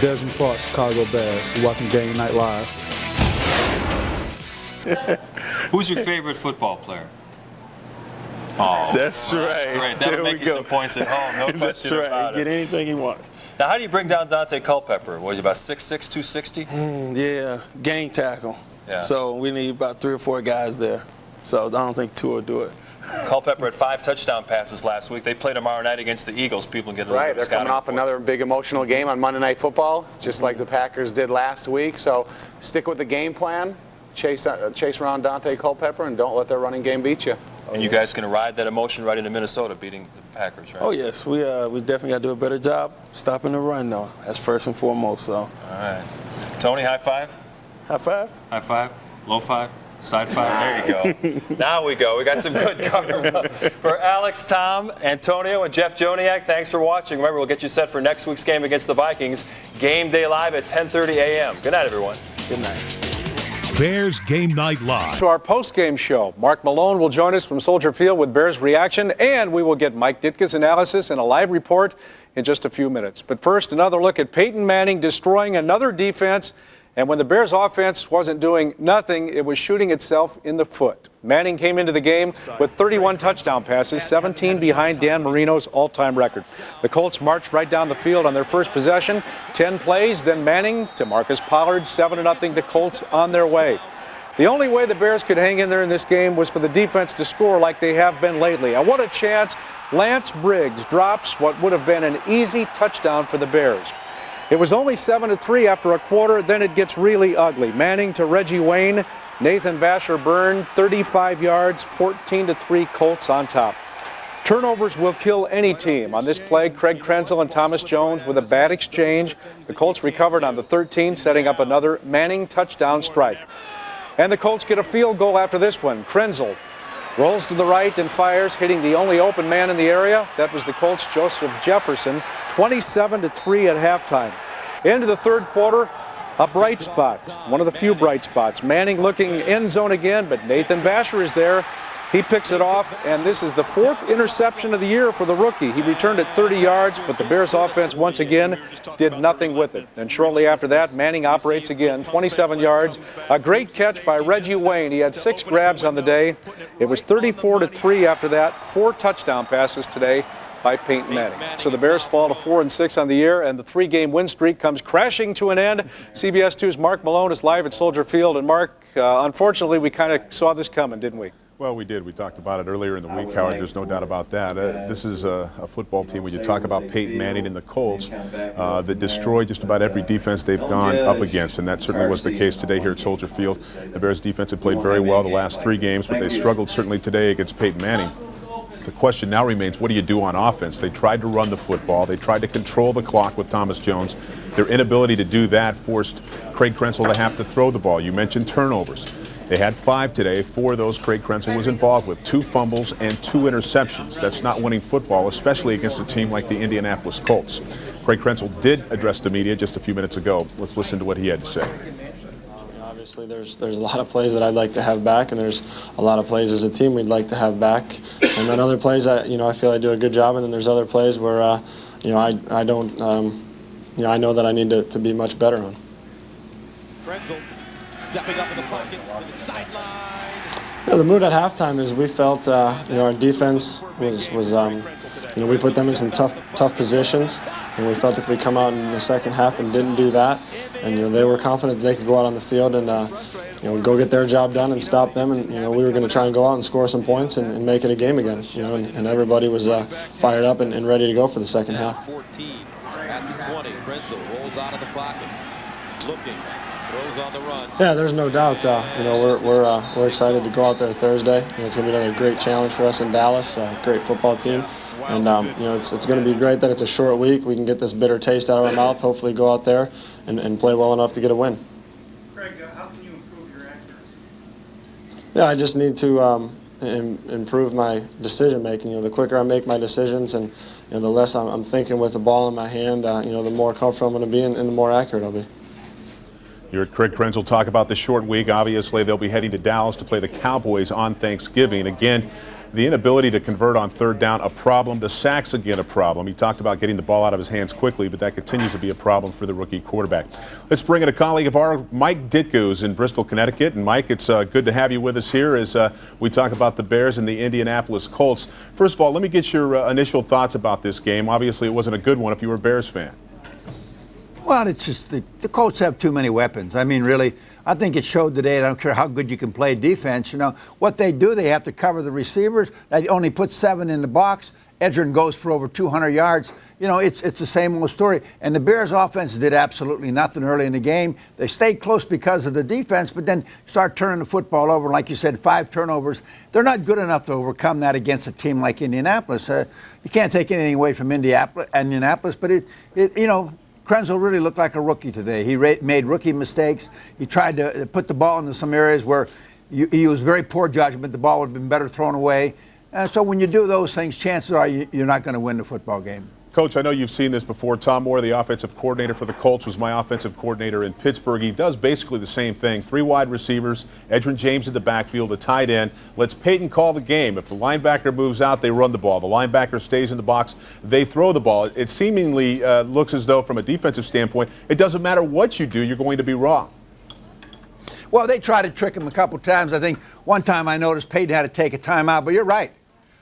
Desmond Clark, Chicago Bears. You're watching Game Night Live. Who's your favorite football player? Oh, that's right. Great. That would make you some points at home. No question about it. Get anything you want. Now, how do you bring down Dante Culpepper? Was he about 6'6", 260? Yeah, gang tackle. Yeah. So we need about 3 or 4 guys there. So I don't think 2 will do it. Culpepper had 5 touchdown passes last week. They play tomorrow night against the Eagles. People can get a little bit of they're coming off another big emotional game on Monday Night Football, just like the Packers did last week. So stick with the game plan, chase around Dante Culpepper, and don't let their running game beat you. And you guys can ride that emotion right into Minnesota, beating the Packers, right? Oh, yes. We definitely got to do a better job stopping the run, though. That's first and foremost. So. All right. Tony, high five? High five? High five? Low five? Side five? There you go. Now we go. We got some good karma. For Alex, Tom, Antonio, and Jeff Joniak, thanks for watching. Remember, we'll get you set for next week's game against the Vikings. Game day live at 10:30 a.m. Good night, everyone. Good night. Bears Game Night Live. To our post-game show, Mark Malone will join us from Soldier Field with Bears Reaction, and we will get Mike Ditka's analysis and a live report in just a few minutes. But first, another look at Peyton Manning destroying another defense. And when the Bears offense wasn't doing nothing, it was shooting itself in the foot. Manning came into the game with 31 touchdown passes, 17 behind Dan Marino's all-time record. The Colts marched right down the field on their first possession, 10 plays, then Manning to Marcus Pollard, 7-0, the Colts on their way. The only way the Bears could hang in there in this game was for the defense to score like they have been lately. And what a chance. Lance Briggs drops what would have been an easy touchdown for the Bears. It was only 7-3 after a quarter, then it gets really ugly. Manning to Reggie Wayne. Nathan Vasher burned 35 yards, 14-3 Colts on top. Turnovers will kill any team. On this play, Craig Krenzel and Thomas Jones with a bad exchange. The Colts recovered on the 13, setting up another Manning touchdown strike. And the Colts get a field goal after this one. Krenzel rolls to the right and fires, hitting the only open man in the area. That was the Colts' Joseph Jefferson, 27-3 at halftime. Into the third quarter, a bright spot, one of the few bright spots. Manning looking end zone again, but Nathan Vasher is there. He picks it off, and this is the 4th interception of the year for the rookie. He returned it 30 yards, but the Bears offense once again did nothing with it. And shortly after that, Manning operates again, 27 yards. A great catch by Reggie Wayne. He had 6 grabs on the day. It was 34-3 after that. 4 touchdown passes today by Peyton Manning. So the Bears fall to 4-6 on the year, and the 3-game win streak comes crashing to an end. CBS 2's Mark Malone is live at Soldier Field. And Mark, unfortunately, we kind of saw this coming, didn't we? Well, we did. We talked about it earlier in the week, Howard. There's no doubt about that. This is a football team, when you talk about Peyton Manning and the Colts, that destroy just about every defense they've gone up against, and that certainly was the case today here at Soldier Field. The Bears defense had played very well the last 3 games, but they struggled certainly today against Peyton Manning. The question now remains, what do you do on offense? They tried to run the football. They tried to control the clock with Thomas Jones. Their inability to do that forced Craig Krenzel to have to throw the ball. You mentioned turnovers. They had 5 today. 4 of those Craig Krenzel was involved with. 2 fumbles and 2 interceptions. That's not winning football, especially against a team like the Indianapolis Colts. Craig Krenzel did address the media just a few minutes ago. Let's listen to what he had to say. Obviously, there's a lot of plays that I'd like to have back, and there's a lot of plays as a team we'd like to have back. And then other plays, I feel I do a good job, and then there's other plays where, I don't, I know that I need to be much better on. Krenzel stepping up in the pocket to the sideline. Yeah, the mood at halftime is we felt, our defense was we put them in some tough positions, and we felt if we come out in the second half and didn't do that, and they were confident that they could go out on the field and go get their job done and stop them, and we were going to try and go out and score some points and make it a game again, and everybody was fired up and ready to go for the second half. 14 at the 20. Krenzel rolls out of the pocket, looking. On the run. Yeah, there's no doubt. We're excited to go out there Thursday. It's going to be another great challenge for us in Dallas. Great football team, and it's going to be great that it's a short week. We can get this bitter taste out of our mouth. Hopefully, go out there and play well enough to get a win. Craig, how can you improve your accuracy? Yeah, I just need to improve my decision making. The quicker I make my decisions, and the less I'm thinking with the ball in my hand, the more comfortable I'm going to be and the more accurate I'll be. You heard Craig Krenzel talk about the short week. Obviously, they'll be heading to Dallas to play the Cowboys on Thanksgiving. Again, the inability to convert on 3rd down, a problem. The sacks, again, a problem. He talked about getting the ball out of his hands quickly, but that continues to be a problem for the rookie quarterback. Let's bring in a colleague of ours, Mike Ditka, who's in Bristol, Connecticut. And, Mike, it's good to have you with us here as we talk about the Bears and the Indianapolis Colts. First of all, let me get your initial thoughts about this game. Obviously, it wasn't a good one if you were a Bears fan. Well, it's just the Colts have too many weapons. I mean, really, I think it showed today. I don't care how good you can play defense. What they do, they have to cover the receivers. They only put 7 in the box. Edgerrin goes for over 200 yards. It's the same old story. And the Bears' offense did absolutely nothing early in the game. They stayed close because of the defense, but then start turning the football over. Like you said, 5 turnovers. They're not good enough to overcome that against a team like Indianapolis. You can't take anything away from Indianapolis, but Krenzel really looked like a rookie today. He made rookie mistakes. He tried to put the ball into some areas where he used very poor judgment. The ball would have been better thrown away. So when you do those things, chances are you're not going to win the football game. Coach, I know you've seen this before. Tom Moore, the offensive coordinator for the Colts, was my offensive coordinator in Pittsburgh. He does basically the same thing. 3 wide receivers, Edgerrin James in the backfield, a tight end. Lets Peyton call the game. If the linebacker moves out, they run the ball. The linebacker stays in the box, they throw the ball. It seemingly looks as though, from a defensive standpoint, it doesn't matter what you do, you're going to be wrong. Well, they tried to trick him a couple times. I think one time I noticed Peyton had to take a timeout, but you're right.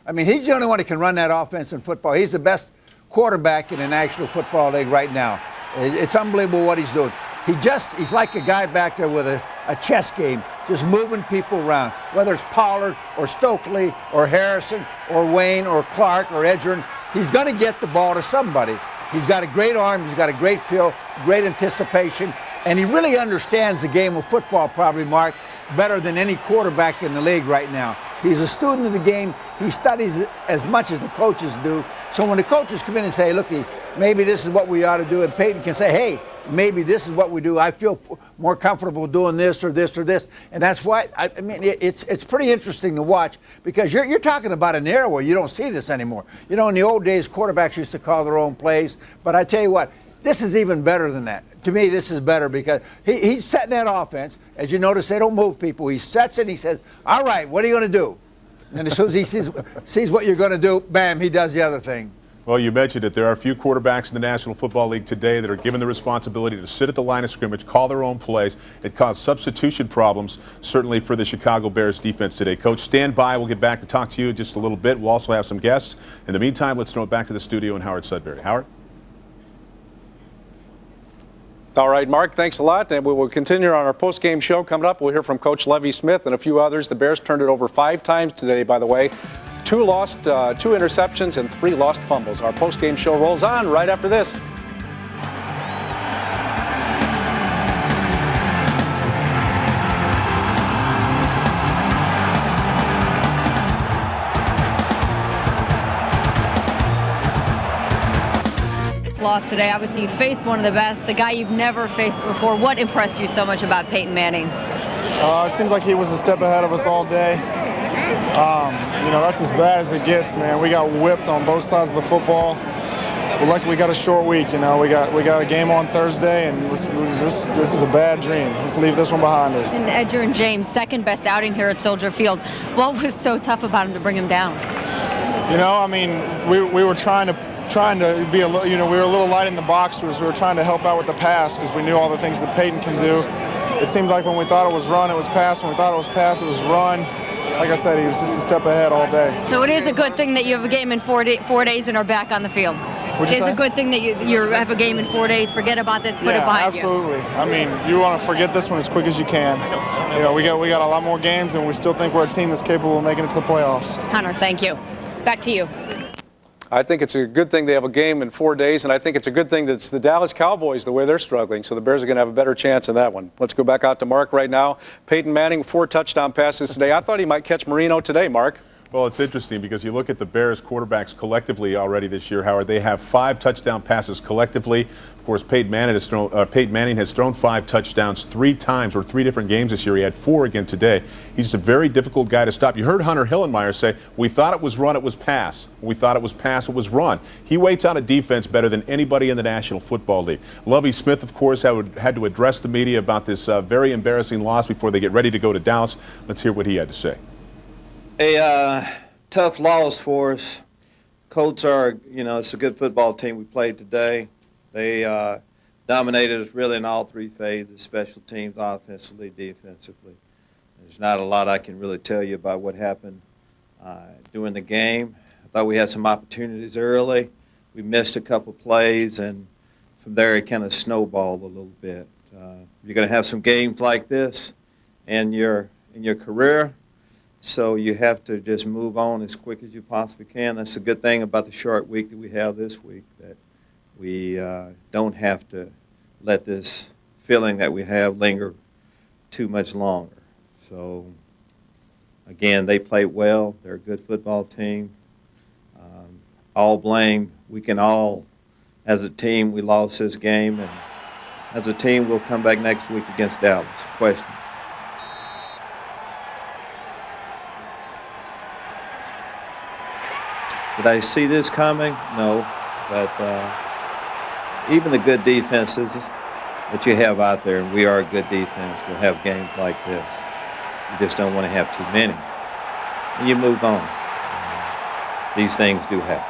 I mean, he's the only one that can run that offense in football. He's the best quarterback in the National Football League right now. It's unbelievable what he's doing. He's like a guy back there with a chess game, just moving people around, whether it's Pollard or Stokely or Harrison or Wayne or Clark or Edgerrin. He's going to get the ball to somebody. He's got a great arm. He's got a great feel, great anticipation, and he really understands the game of football, probably, Mark, better than any quarterback in the league right now. He's a student of the game. He studies it as much as the coaches do. So when the coaches come in and say, look, maybe this is what we ought to do, and Peyton can say, hey, maybe this is what we do. I feel more comfortable doing this or this or this. And that's why, I mean, it's pretty interesting to watch, because you're talking about an era where you don't see this anymore. You know, in the old days, quarterbacks used to call their own plays. But I tell you what, this is even better than that. To me, this is better because he's setting that offense. As you notice, they don't move people. He sets it. He says, all right, what are you going to do? And as soon as he sees what you're going to do, bam, he does the other thing. Well, you mentioned it. There are a few quarterbacks in the National Football League today that are given the responsibility to sit at the line of scrimmage, call their own plays, and cause substitution problems, certainly for the Chicago Bears defense today. Coach, stand by. We'll get back to talk to you in just a little bit. We'll also have some guests. In the meantime, let's throw it back to the studio and Howard Sudbury. Howard? All right, Mark, thanks a lot. And we will continue on our post-game show. Coming up, we'll hear from Coach Lovie Smith and a few others. The Bears turned it over 5 times today, by the way. 2 interceptions, and 3 lost fumbles. Our post-game show rolls on right after this. Lost today. Obviously, you faced one of the best, the guy you've never faced before. What impressed you so much about Peyton Manning? It seemed like he was a step ahead of us all day. You know, that's as bad as it gets, man. We got whipped on both sides of the football. We're lucky we got a short week. You know, we got a game on Thursday, and this is a bad dream. Let's leave this one behind us. And Edgerrin James, second best outing here at Soldier Field. What was so tough about him to bring him down? You know, I mean, we were trying to be a little, you know, we were a little light in the box. We were trying to help out with the pass because we knew all the things that Peyton can do. It seemed like when we thought it was run, it was pass. When we thought it was pass, it was run. Like I said, he was just a step ahead all day. So it is a good thing that you have a game in 4 days and are back on the field. It is a good thing that you have a game in 4 days. Forget about this, put it behind absolutely. You. I mean, you want to forget this one as quick as you can. You know, we got a lot more games, and we still think we're a team that's capable of making it to the playoffs. Hunter, thank you. Back to you. I think it's a good thing they have a game in 4 days, and I think it's a good thing that it's the Dallas Cowboys, the way they're struggling, so the Bears are going to have a better chance in that one. Let's go back out to Mark right now. Peyton Manning, 4 touchdown passes today. I thought he might catch Marino today, Mark. Well, it's interesting because you look at the Bears quarterbacks collectively already this year, Howard. They have 5 touchdown passes collectively. Of course, Peyton Manning has thrown 5 touchdowns 3 times, or 3 different games this year. He had 4 again today. He's just a very difficult guy to stop. You heard Hunter Hillenmeyer say, we thought it was run, it was pass. We thought it was pass, it was run. He waits on a defense better than anybody in the National Football League. Lovie Smith, of course, had to address the media about this very embarrassing loss before they get ready to go to Dallas. Let's hear what he had to say. A tough loss for us. Colts are, you know, it's a good football team we played today. They dominated us really in all 3 phases, special teams, offensively, defensively. There's not a lot I can really tell you about what happened during the game. I thought we had some opportunities early. We missed a couple plays, and from there it kind of snowballed a little bit. You're going to have some games like this in your career. So you have to just move on as quick as you possibly can. That's the good thing about the short week that we have this week, that we don't have to let this feeling that we have linger too much longer. So, again, they played well. They're a good football team. All blame. We can all, as a team, we lost this game. And as a team, we'll come back next week against Dallas. Question. Did I see this coming? No. But even the good defenses that you have out there, and we are a good defense, will have games like this. You just don't want to have too many. And you move on. These things do happen.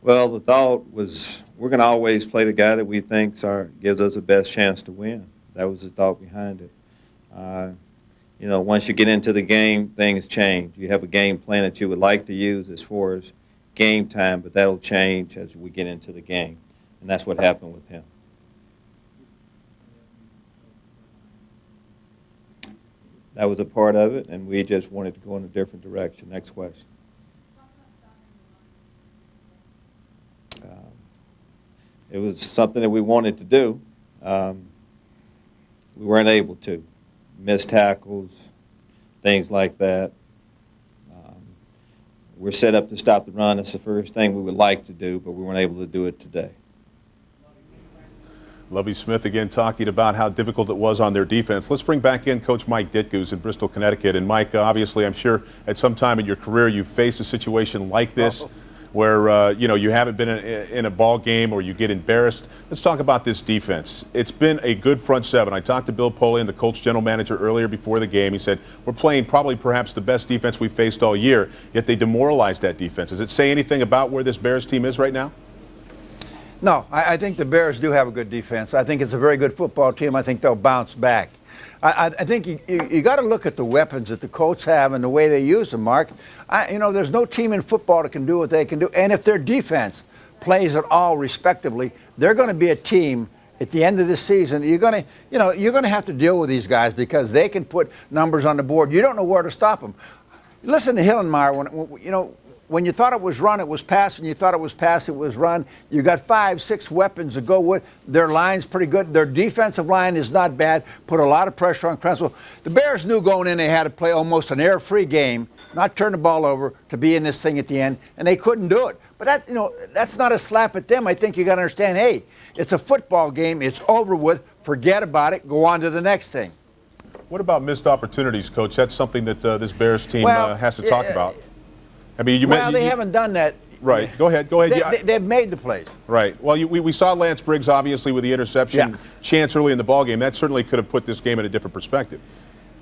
Well, the thought was we're going to always play the guy that we think gives us the best chance to win. That was the thought behind it. You know, once you get into the game, things change. You have a game plan that you would like to use as far as game time, but that'll change as we get into the game. And that's what happened with him. that was a part of it, and we just wanted to go in a different direction. Next question. It was something that we wanted to do. We weren't able to. Missed tackles, things like that. We're set up to stop the run. That's the first thing we would like to do, but we weren't able to do it today. Lovie Smith again talking about how difficult it was on their defense. Let's bring back in Coach Mike Ditka, who's in Bristol, Connecticut. And Mike, obviously, I'm sure at some time in your career you've faced a situation like this where, you haven't been in a ball game or you get embarrassed. Let's talk about this defense. It's been a good front seven. I talked to Bill Polian, the Colts general manager, earlier before the game. He said, we're playing probably perhaps the best defense we've faced all year, yet they demoralized that defense. Does it say anything about where this Bears team is right now? No, I think the Bears do have a good defense. I think it's a very good football team. I think they'll bounce back. I think you got to look at the weapons that the Colts have and the way they use them, Mark. There's no team in football that can do what they can do. And if their defense plays at all respectably, they're going to be a team at the end of this season. You're going to have to deal with these guys because they can put numbers on the board. You don't know where to stop them. Listen to Hillenmeyer when you thought it was run, it was pass. When you thought it was pass, it was run. You got 5, 6 weapons to go with. Their line's pretty good. Their defensive line is not bad. Put a lot of pressure on Creswell. The Bears knew going in they had to play almost an air-free game, not turn the ball over, to be in this thing at the end, and they couldn't do it. But that's not a slap at them. I think you got to understand, hey, it's a football game. It's over with. Forget about it. Go on to the next thing. What about missed opportunities, Coach? That's something that this Bears team has to talk about. I mean, they haven't done that. Right. Go ahead. They've made the plays. Right. Well, we saw Lance Briggs, obviously, with the interception chance early in the ballgame. That certainly could have put this game in a different perspective.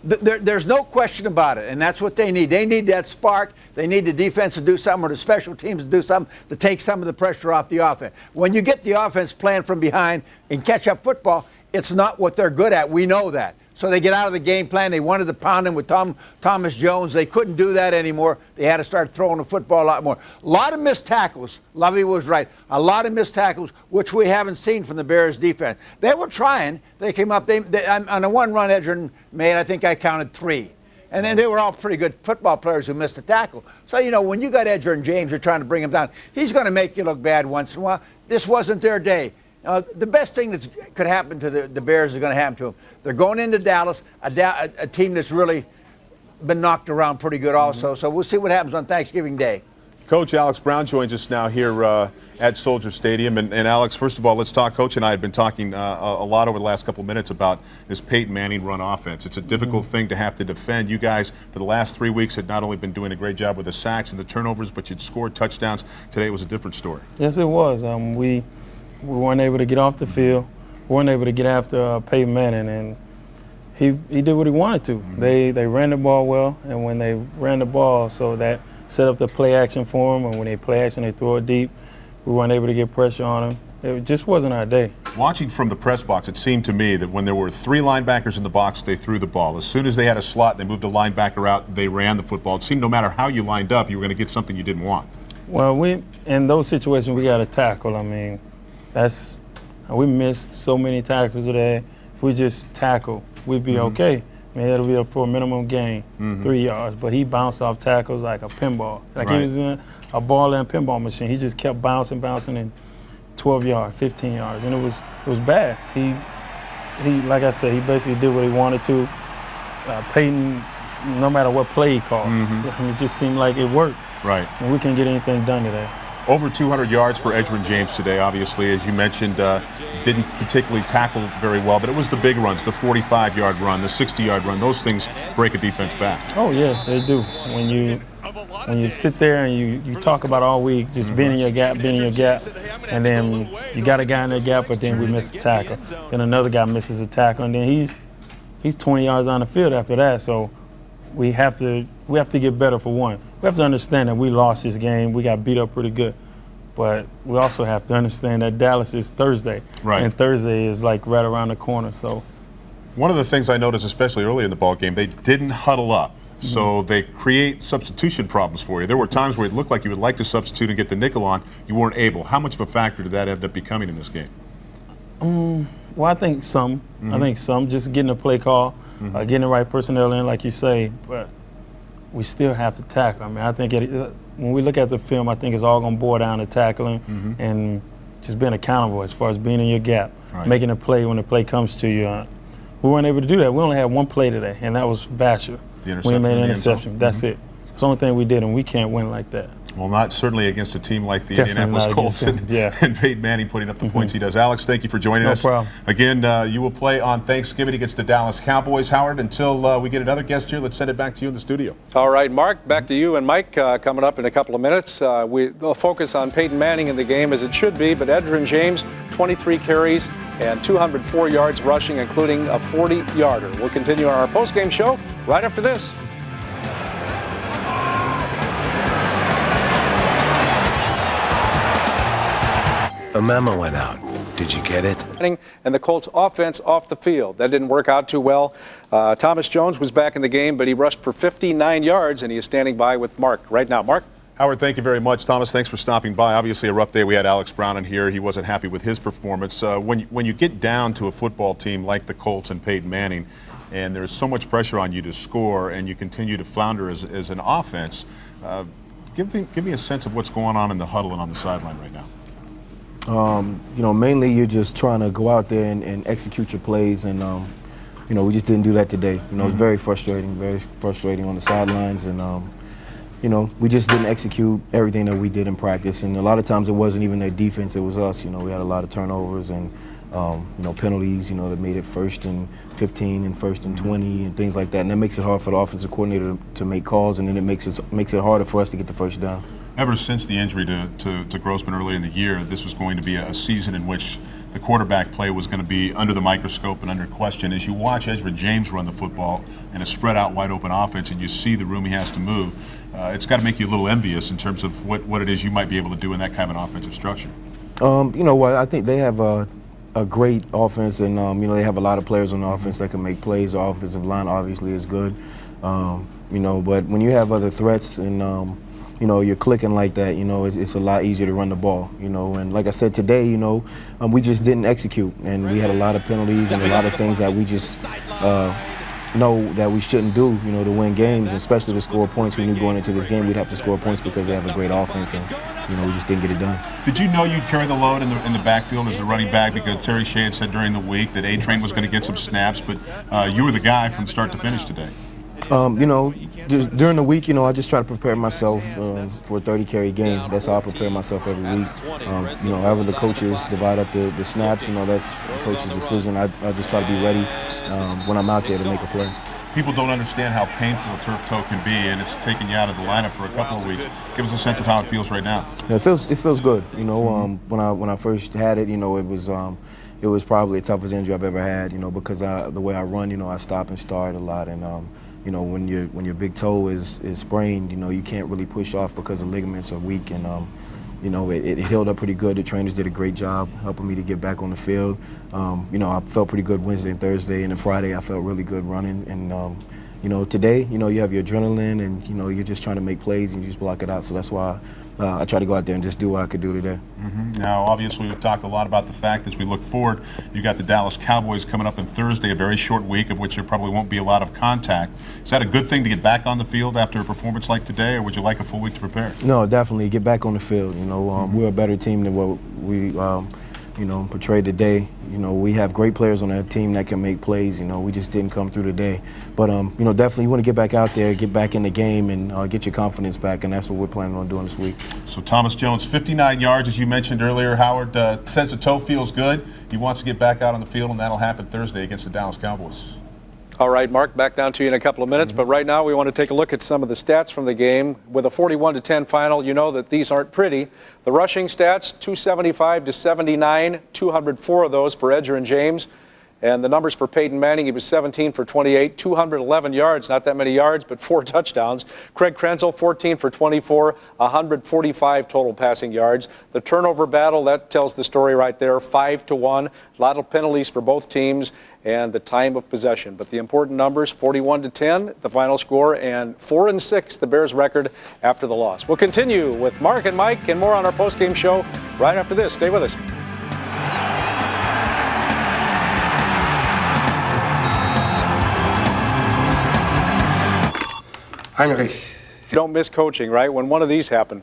There's no question about it, and that's what they need. They need that spark. They need the defense to do something or the special teams to do something to take some of the pressure off the offense. When you get the offense playing from behind in catch-up football, it's not what they're good at. We know that. So they get out of the game plan. They wanted to pound him with Thomas Jones. They couldn't do that anymore. They had to start throwing the football a lot more. A lot of missed tackles. Lovie was right. A lot of missed tackles, which we haven't seen from the Bears defense. They were trying. They came up. On the one run Edgerrin made, I think I counted 3. And then they were all pretty good football players who missed a tackle. So, when you got Edgerrin James, you're trying to bring him down. He's going to make you look bad once in a while. This wasn't their day. The best thing that could happen to the Bears is going to happen to them. They're going into Dallas, a team that's really been knocked around pretty good also. So we'll see what happens on Thanksgiving Day. Coach Alex Brown joins us now here at Soldier Stadium. And Alex, first of all, let's talk. Coach and I have been talking a lot over the last couple of minutes about this Peyton Manning run offense. It's a difficult thing to have to defend. You guys, for the last 3 weeks, had not only been doing a great job with the sacks and the turnovers, but you'd scored touchdowns. Today was a different story. Yes, it was. We weren't able to get off the field. We weren't able to get after Peyton Manning, and he did what he wanted to. They ran the ball well, and when they ran the ball, so that set up the play action for him, and when they play action, they throw it deep. We weren't able to get pressure on him. It just wasn't our day. Watching from the press box, it seemed to me that when there were 3 linebackers in the box, they threw the ball. As soon as they had a slot, they moved the linebacker out, they ran the football. It seemed no matter how you lined up, you were going to get something you didn't want. Well, in those situations, we got to tackle. I mean, we missed so many tackles today. If we just tackle, we'd be okay. I mean, it'll be up for a minimum gain, 3 yards. But he bounced off tackles like a pinball. Like he was in a ball and pinball machine. He just kept bouncing, and 12 yards, 15 yards. And it was bad. He like I said, he basically did what he wanted to. Peyton, no matter what play he called, it just seemed like it worked. Right. And we couldn't get anything done today. Over 200 yards for Edgerrin James today, obviously, as you mentioned, didn't particularly tackle very well, but it was the big runs, the 45-yard run, the 60-yard run. Those things break a defense back. Oh, yes, they do. When you sit there and you talk about all week, just being in your gap, and then you got a guy in that gap, but then we miss a tackle. Then another guy misses a tackle, and then he's 20 yards on the field after that. So we have to get better for one. We have to understand that we lost this game. We got beat up pretty good. But we also have to understand that Dallas is Thursday. Right. And Thursday is like right around the corner. So one of the things I noticed, especially early in the ball game, they didn't huddle up. So they create substitution problems for you. There were times where it looked like you would like to substitute and get the nickel on. You weren't able. How much of a factor did that end up becoming in this game? Well, I think some. I think some. Just getting a play call. getting the right personnel in, like you say, but we still have to tackle. I mean, I think when we look at the film, I think it's all going to boil down to tackling and just being accountable as far as being in your gap, making a play when the play comes to you. We weren't able to do that. We only had one play today, and that was Vasher. The interception. We made an interception. That's it. It's the only thing we did, and we can't win like that. Well, not certainly against a team like the Definitely Indianapolis Colts and Peyton Manning putting up the points he does. Alex, thank you for joining us. No problem. Again, you will play on Thanksgiving against the Dallas Cowboys. Howard, until we get another guest here, let's send it back to you in the studio. All right, Mark, back to you and Mike coming up in a couple of minutes. We'll focus on Peyton Manning in the game as it should be, but Edgerrin James, 23 carries and 204 yards rushing, including a 40-yarder. We'll continue on our postgame show right after this. A memo went out. Did you get it? And the Colts offense off the field. That didn't work out too well. Thomas Jones was back in the game, but he rushed for 59 yards, and he is standing by with Mark right now. Mark? Howard, thank you very much. Thomas, thanks for stopping by. Obviously a rough day. We had Alex Brown in here. He wasn't happy with his performance. When you get down to a football team like the Colts and Peyton Manning, and there's so much pressure on you to score, and you continue to flounder as an offense, give me a sense of what's going on in the huddle and on the sideline right now. Mainly you're just trying to go out there and execute your plays, and we just didn't do that today. It's very frustrating on the sidelines, and we just didn't execute everything that we did in practice. And a lot of times it wasn't even their defense; it was us. We had a lot of turnovers and penalties. That made it 1st and 15 and 1st and 20 and things like that. And that makes it hard for the offensive coordinator to make calls, and then it makes it harder for us to get the first down. Ever since the injury to Grossman early in the year, this was going to be a season in which the quarterback play was going to be under the microscope and under question. As you watch Edgerrin James run the football in a spread out, wide open offense, and you see the room he has to move, it's got to make you a little envious in terms of what it is you might be able to do in that kind of an offensive structure. I think they have a great offense, and they have a lot of players on the offense that can make plays. The offensive line obviously is good, but when you have other threats and you're clicking like that, it's a lot easier to run the ball, and like I said today, we just didn't execute, and we had a lot of penalties and a lot of things that we just know that we shouldn't do, to win games, especially to score points. We knew going into this game we'd have to score points because they have a great offense, and we just didn't get it done. Did you know you'd carry the load in the backfield as the running back, because Terry Shea had said during the week that A-Train was going to get some snaps, but you were the guy from start to finish today? Just during the week, I just try to prepare myself for a 30-carry game. That's how I prepare myself every week. However the coaches divide up the snaps, that's the coach's decision. I just try to be ready when I'm out there to make a play. People don't understand how painful a turf toe can be, and it's taken you out of the lineup for a couple of weeks. Give us a sense of how it feels right now. Yeah, it feels good. When I first had it, it was probably the toughest injury I've ever had. Because the way I run, I stop and start a lot, and when your big toe is sprained, you can't really push off because the ligaments are weak, and it healed up pretty good. The trainers did a great job helping me to get back on the field. I felt pretty good Wednesday and Thursday, and then Friday I felt really good running. And today, you have your adrenaline, and you're just trying to make plays and you just block it out. So that's why I try to go out there and just do what I could do today. Now, obviously, we've talked a lot about the fact as we look forward, you got the Dallas Cowboys coming up on Thursday, a very short week of which there probably won't be a lot of contact. Is that a good thing to get back on the field after a performance like today, or would you like a full week to prepare? No, definitely get back on the field. We're a better team than what we portrayed today. We have great players on that team that can make plays. We just didn't come through today. But, definitely you want to get back out there, get back in the game, and get your confidence back, and that's what we're planning on doing this week. So Thomas Jones, 59 yards, as you mentioned earlier. Howard, says the toe feels good. He wants to get back out on the field, and that'll happen Thursday against the Dallas Cowboys. All right, Mark, back down to you in a couple of minutes. But right now we want to take a look at some of the stats from the game. With a 41-10 final, you know that these aren't pretty. The rushing stats, 275-79, 204 of those for Edgerrin James. And the numbers for Peyton Manning, he was 17 for 28, 211 yards, not that many yards, but 4 touchdowns. Craig Krenzel, 14 for 24, 145 total passing yards. The turnover battle, that tells the story right there, 5-1. A lot of penalties for both teams, and the time of possession. But the important numbers, 41-10, the final score, and 4-6, the Bears record after the loss. We'll continue with Mark and Mike and more on our postgame show right after this. Stay with us. Heinrich. You don't miss coaching, right? When one of these happen.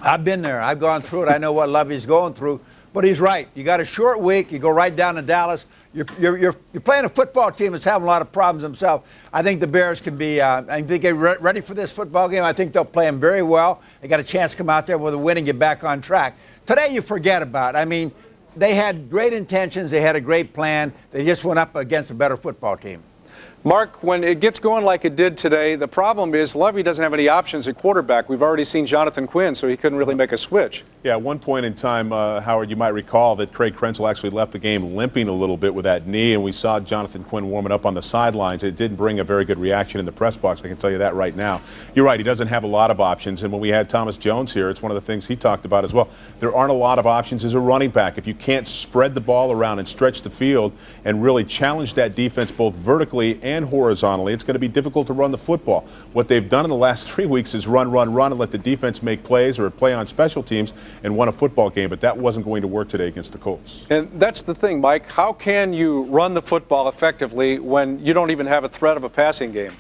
I've been there. I've gone through it. I know what Lovey's going through. But he's right. You got a short week. You go right down to Dallas. You're playing a football team that's having a lot of problems themselves. I think the Bears can be. I think they're ready for this football game. I think they'll play them very well. They got a chance to come out there with a win and get back on track. Today, you forget about it. I mean, they had great intentions. They had a great plan. They just went up against a better football team. Mark, when it gets going like it did today, the problem is Lovey doesn't have any options at quarterback. We've already seen Jonathan Quinn, so he couldn't really make a switch. Yeah, at one point in time, Howard, you might recall that Craig Krenzel actually left the game limping a little bit with that knee, and we saw Jonathan Quinn warming up on the sidelines. It didn't bring a very good reaction in the press box, I can tell you that right now. You're right, he doesn't have a lot of options, and when we had Thomas Jones here, it's one of the things he talked about as well. There aren't a lot of options as a running back. If you can't spread the ball around and stretch the field and really challenge that defense both vertically and horizontally, it's going to be difficult to run the football. What they've done in the last 3 weeks is run, and let the defense make plays or play on special teams and won a football game, but that wasn't going to work today against the Colts. And that's the thing, Mike. How can you run the football effectively when you don't even have a threat of a passing game?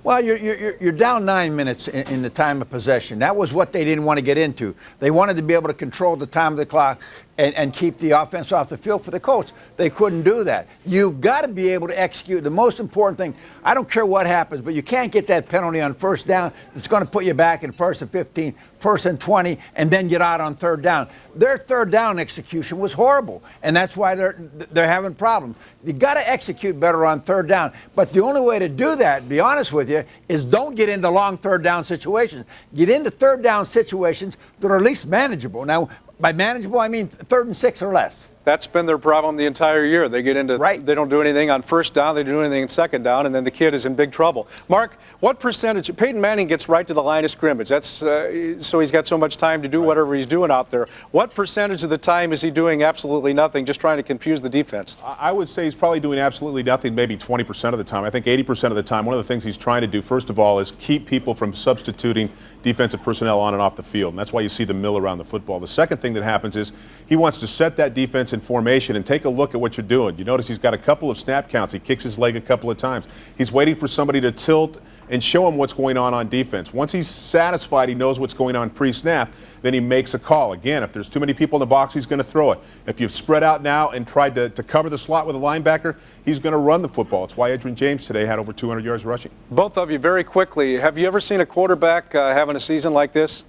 Well, you're down 9 minutes in the time of possession. That was what they didn't want to get into. They wanted to be able to control the time of the clock and keep the offense off the field for the Colts. They couldn't do that. You've got to be able to execute. The most important thing, I don't care what happens, but you can't get that penalty on first down. It's going to put you back in 1st and 15, 1st and 20, and then get out on 3rd down. Their 3rd down execution was horrible, and that's why they're having problems. You got to execute better on 3rd down, but the only way to do that, to be honest with you, is don't get into long 3rd down situations. Get into 3rd down situations that are at least manageable. Now, by manageable, I mean 3rd and 6 or less. That's been their problem the entire year. They get into, they don't do anything on 1st down, they don't do anything in 2nd down, and then the kid is in big trouble. Mark, what percentage? Peyton Manning gets right to the line of scrimmage. That's so he's got so much time to do whatever he's doing out there. What percentage of the time is he doing absolutely nothing, just trying to confuse the defense? I would say he's probably doing absolutely nothing, maybe 20% of the time. I think 80% of the time, one of the things he's trying to do, first of all, is keep people from substituting defensive personnel on and off the field, and that's why you see the mill around the football. The second thing that happens is he wants to set that defense in formation and take a look at what you're doing. You notice he's got a couple of snap counts. He kicks his leg a couple of times. He's waiting for somebody to tilt and show him what's going on defense. Once he's satisfied he knows what's going on pre-snap, then he makes a call. Again, if there's too many people in the box, he's going to throw it. If you've spread out now and tried to cover the slot with a linebacker, he's going to run the football. It's why Edgerrin James today had over 200 yards rushing. Both of you, very quickly, have you ever seen a quarterback having a season like this?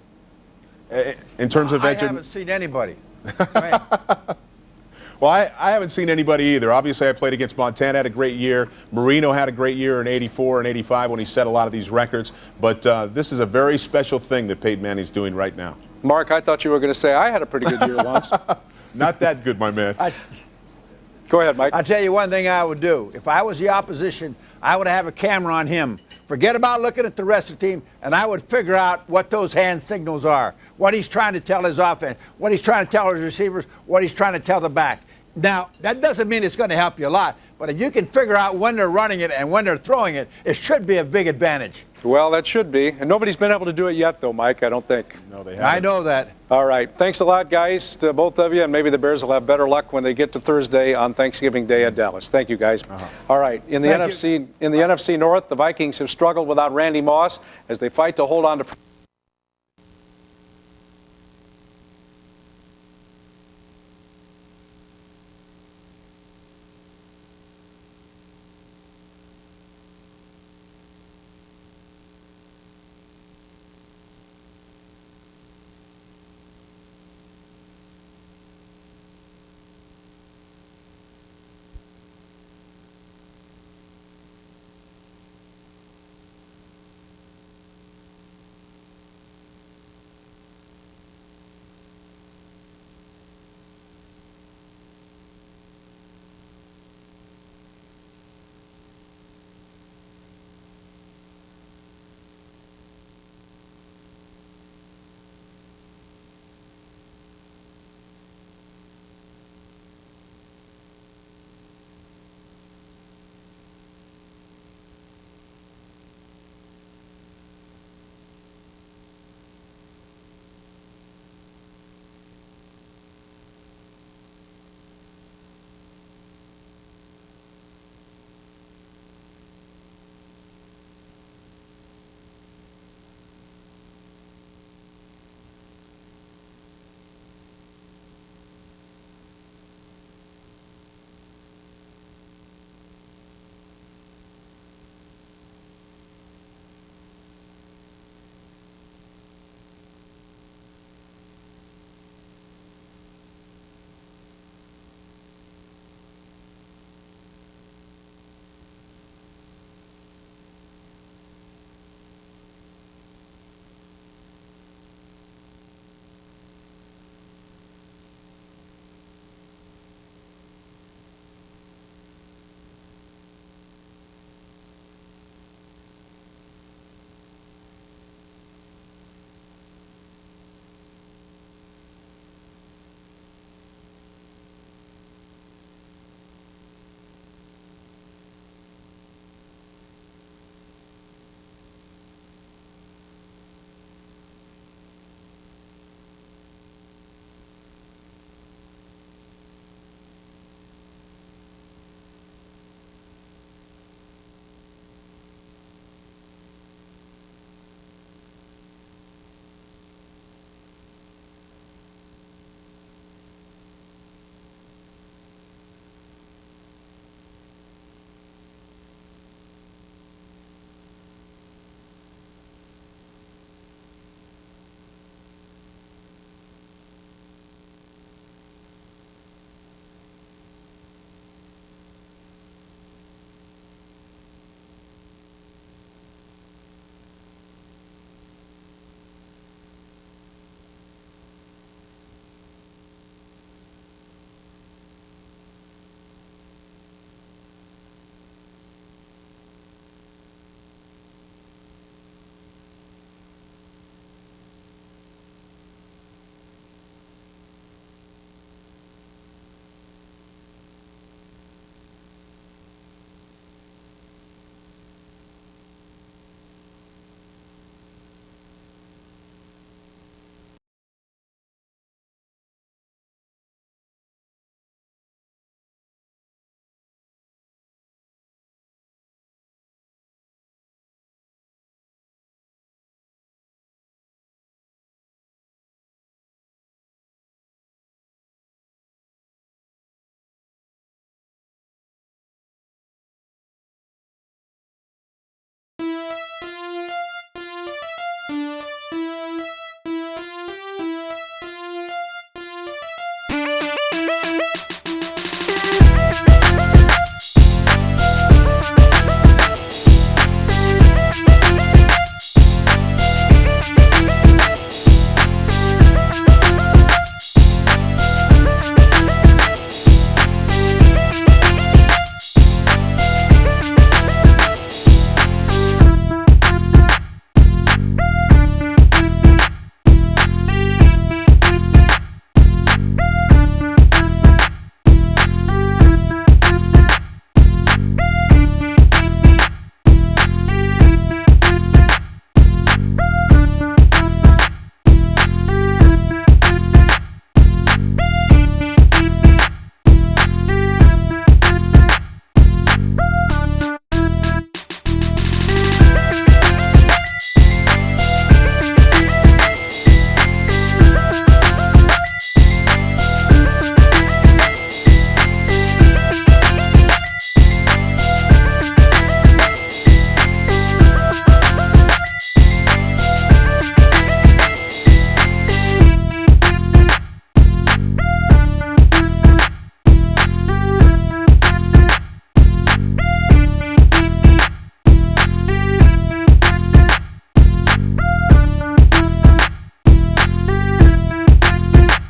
In terms of Edgerrin? I haven't seen anybody. Well, I haven't seen anybody either. Obviously, I played against Montana, had a great year. Marino had a great year in '84 and '85 when he set a lot of these records. But this is a very special thing that Peyton Manning's doing right now. Mark, I thought you were going to say I had a pretty good year once. Not that good, my man. Go ahead, Mike. I'll tell you one thing I would do. If I was the opposition, I would have a camera on him. Forget about looking at the rest of the team, and I would figure out what those hand signals are, what he's trying to tell his offense, what he's trying to tell his receivers, what he's trying to tell the back. Now, that doesn't mean it's going to help you a lot, but if you can figure out when they're running it and when they're throwing it, it should be a big advantage. Well, that should be. And nobody's been able to do it yet, though, Mike, I don't think. No, they haven't. I know that. All right. Thanks a lot, guys, to both of you, and maybe the Bears will have better luck when they get to Thursday on Thanksgiving Day at Dallas. Thank you, guys. All right. In the NFC North, the Vikings have struggled without Randy Moss as they fight to hold on to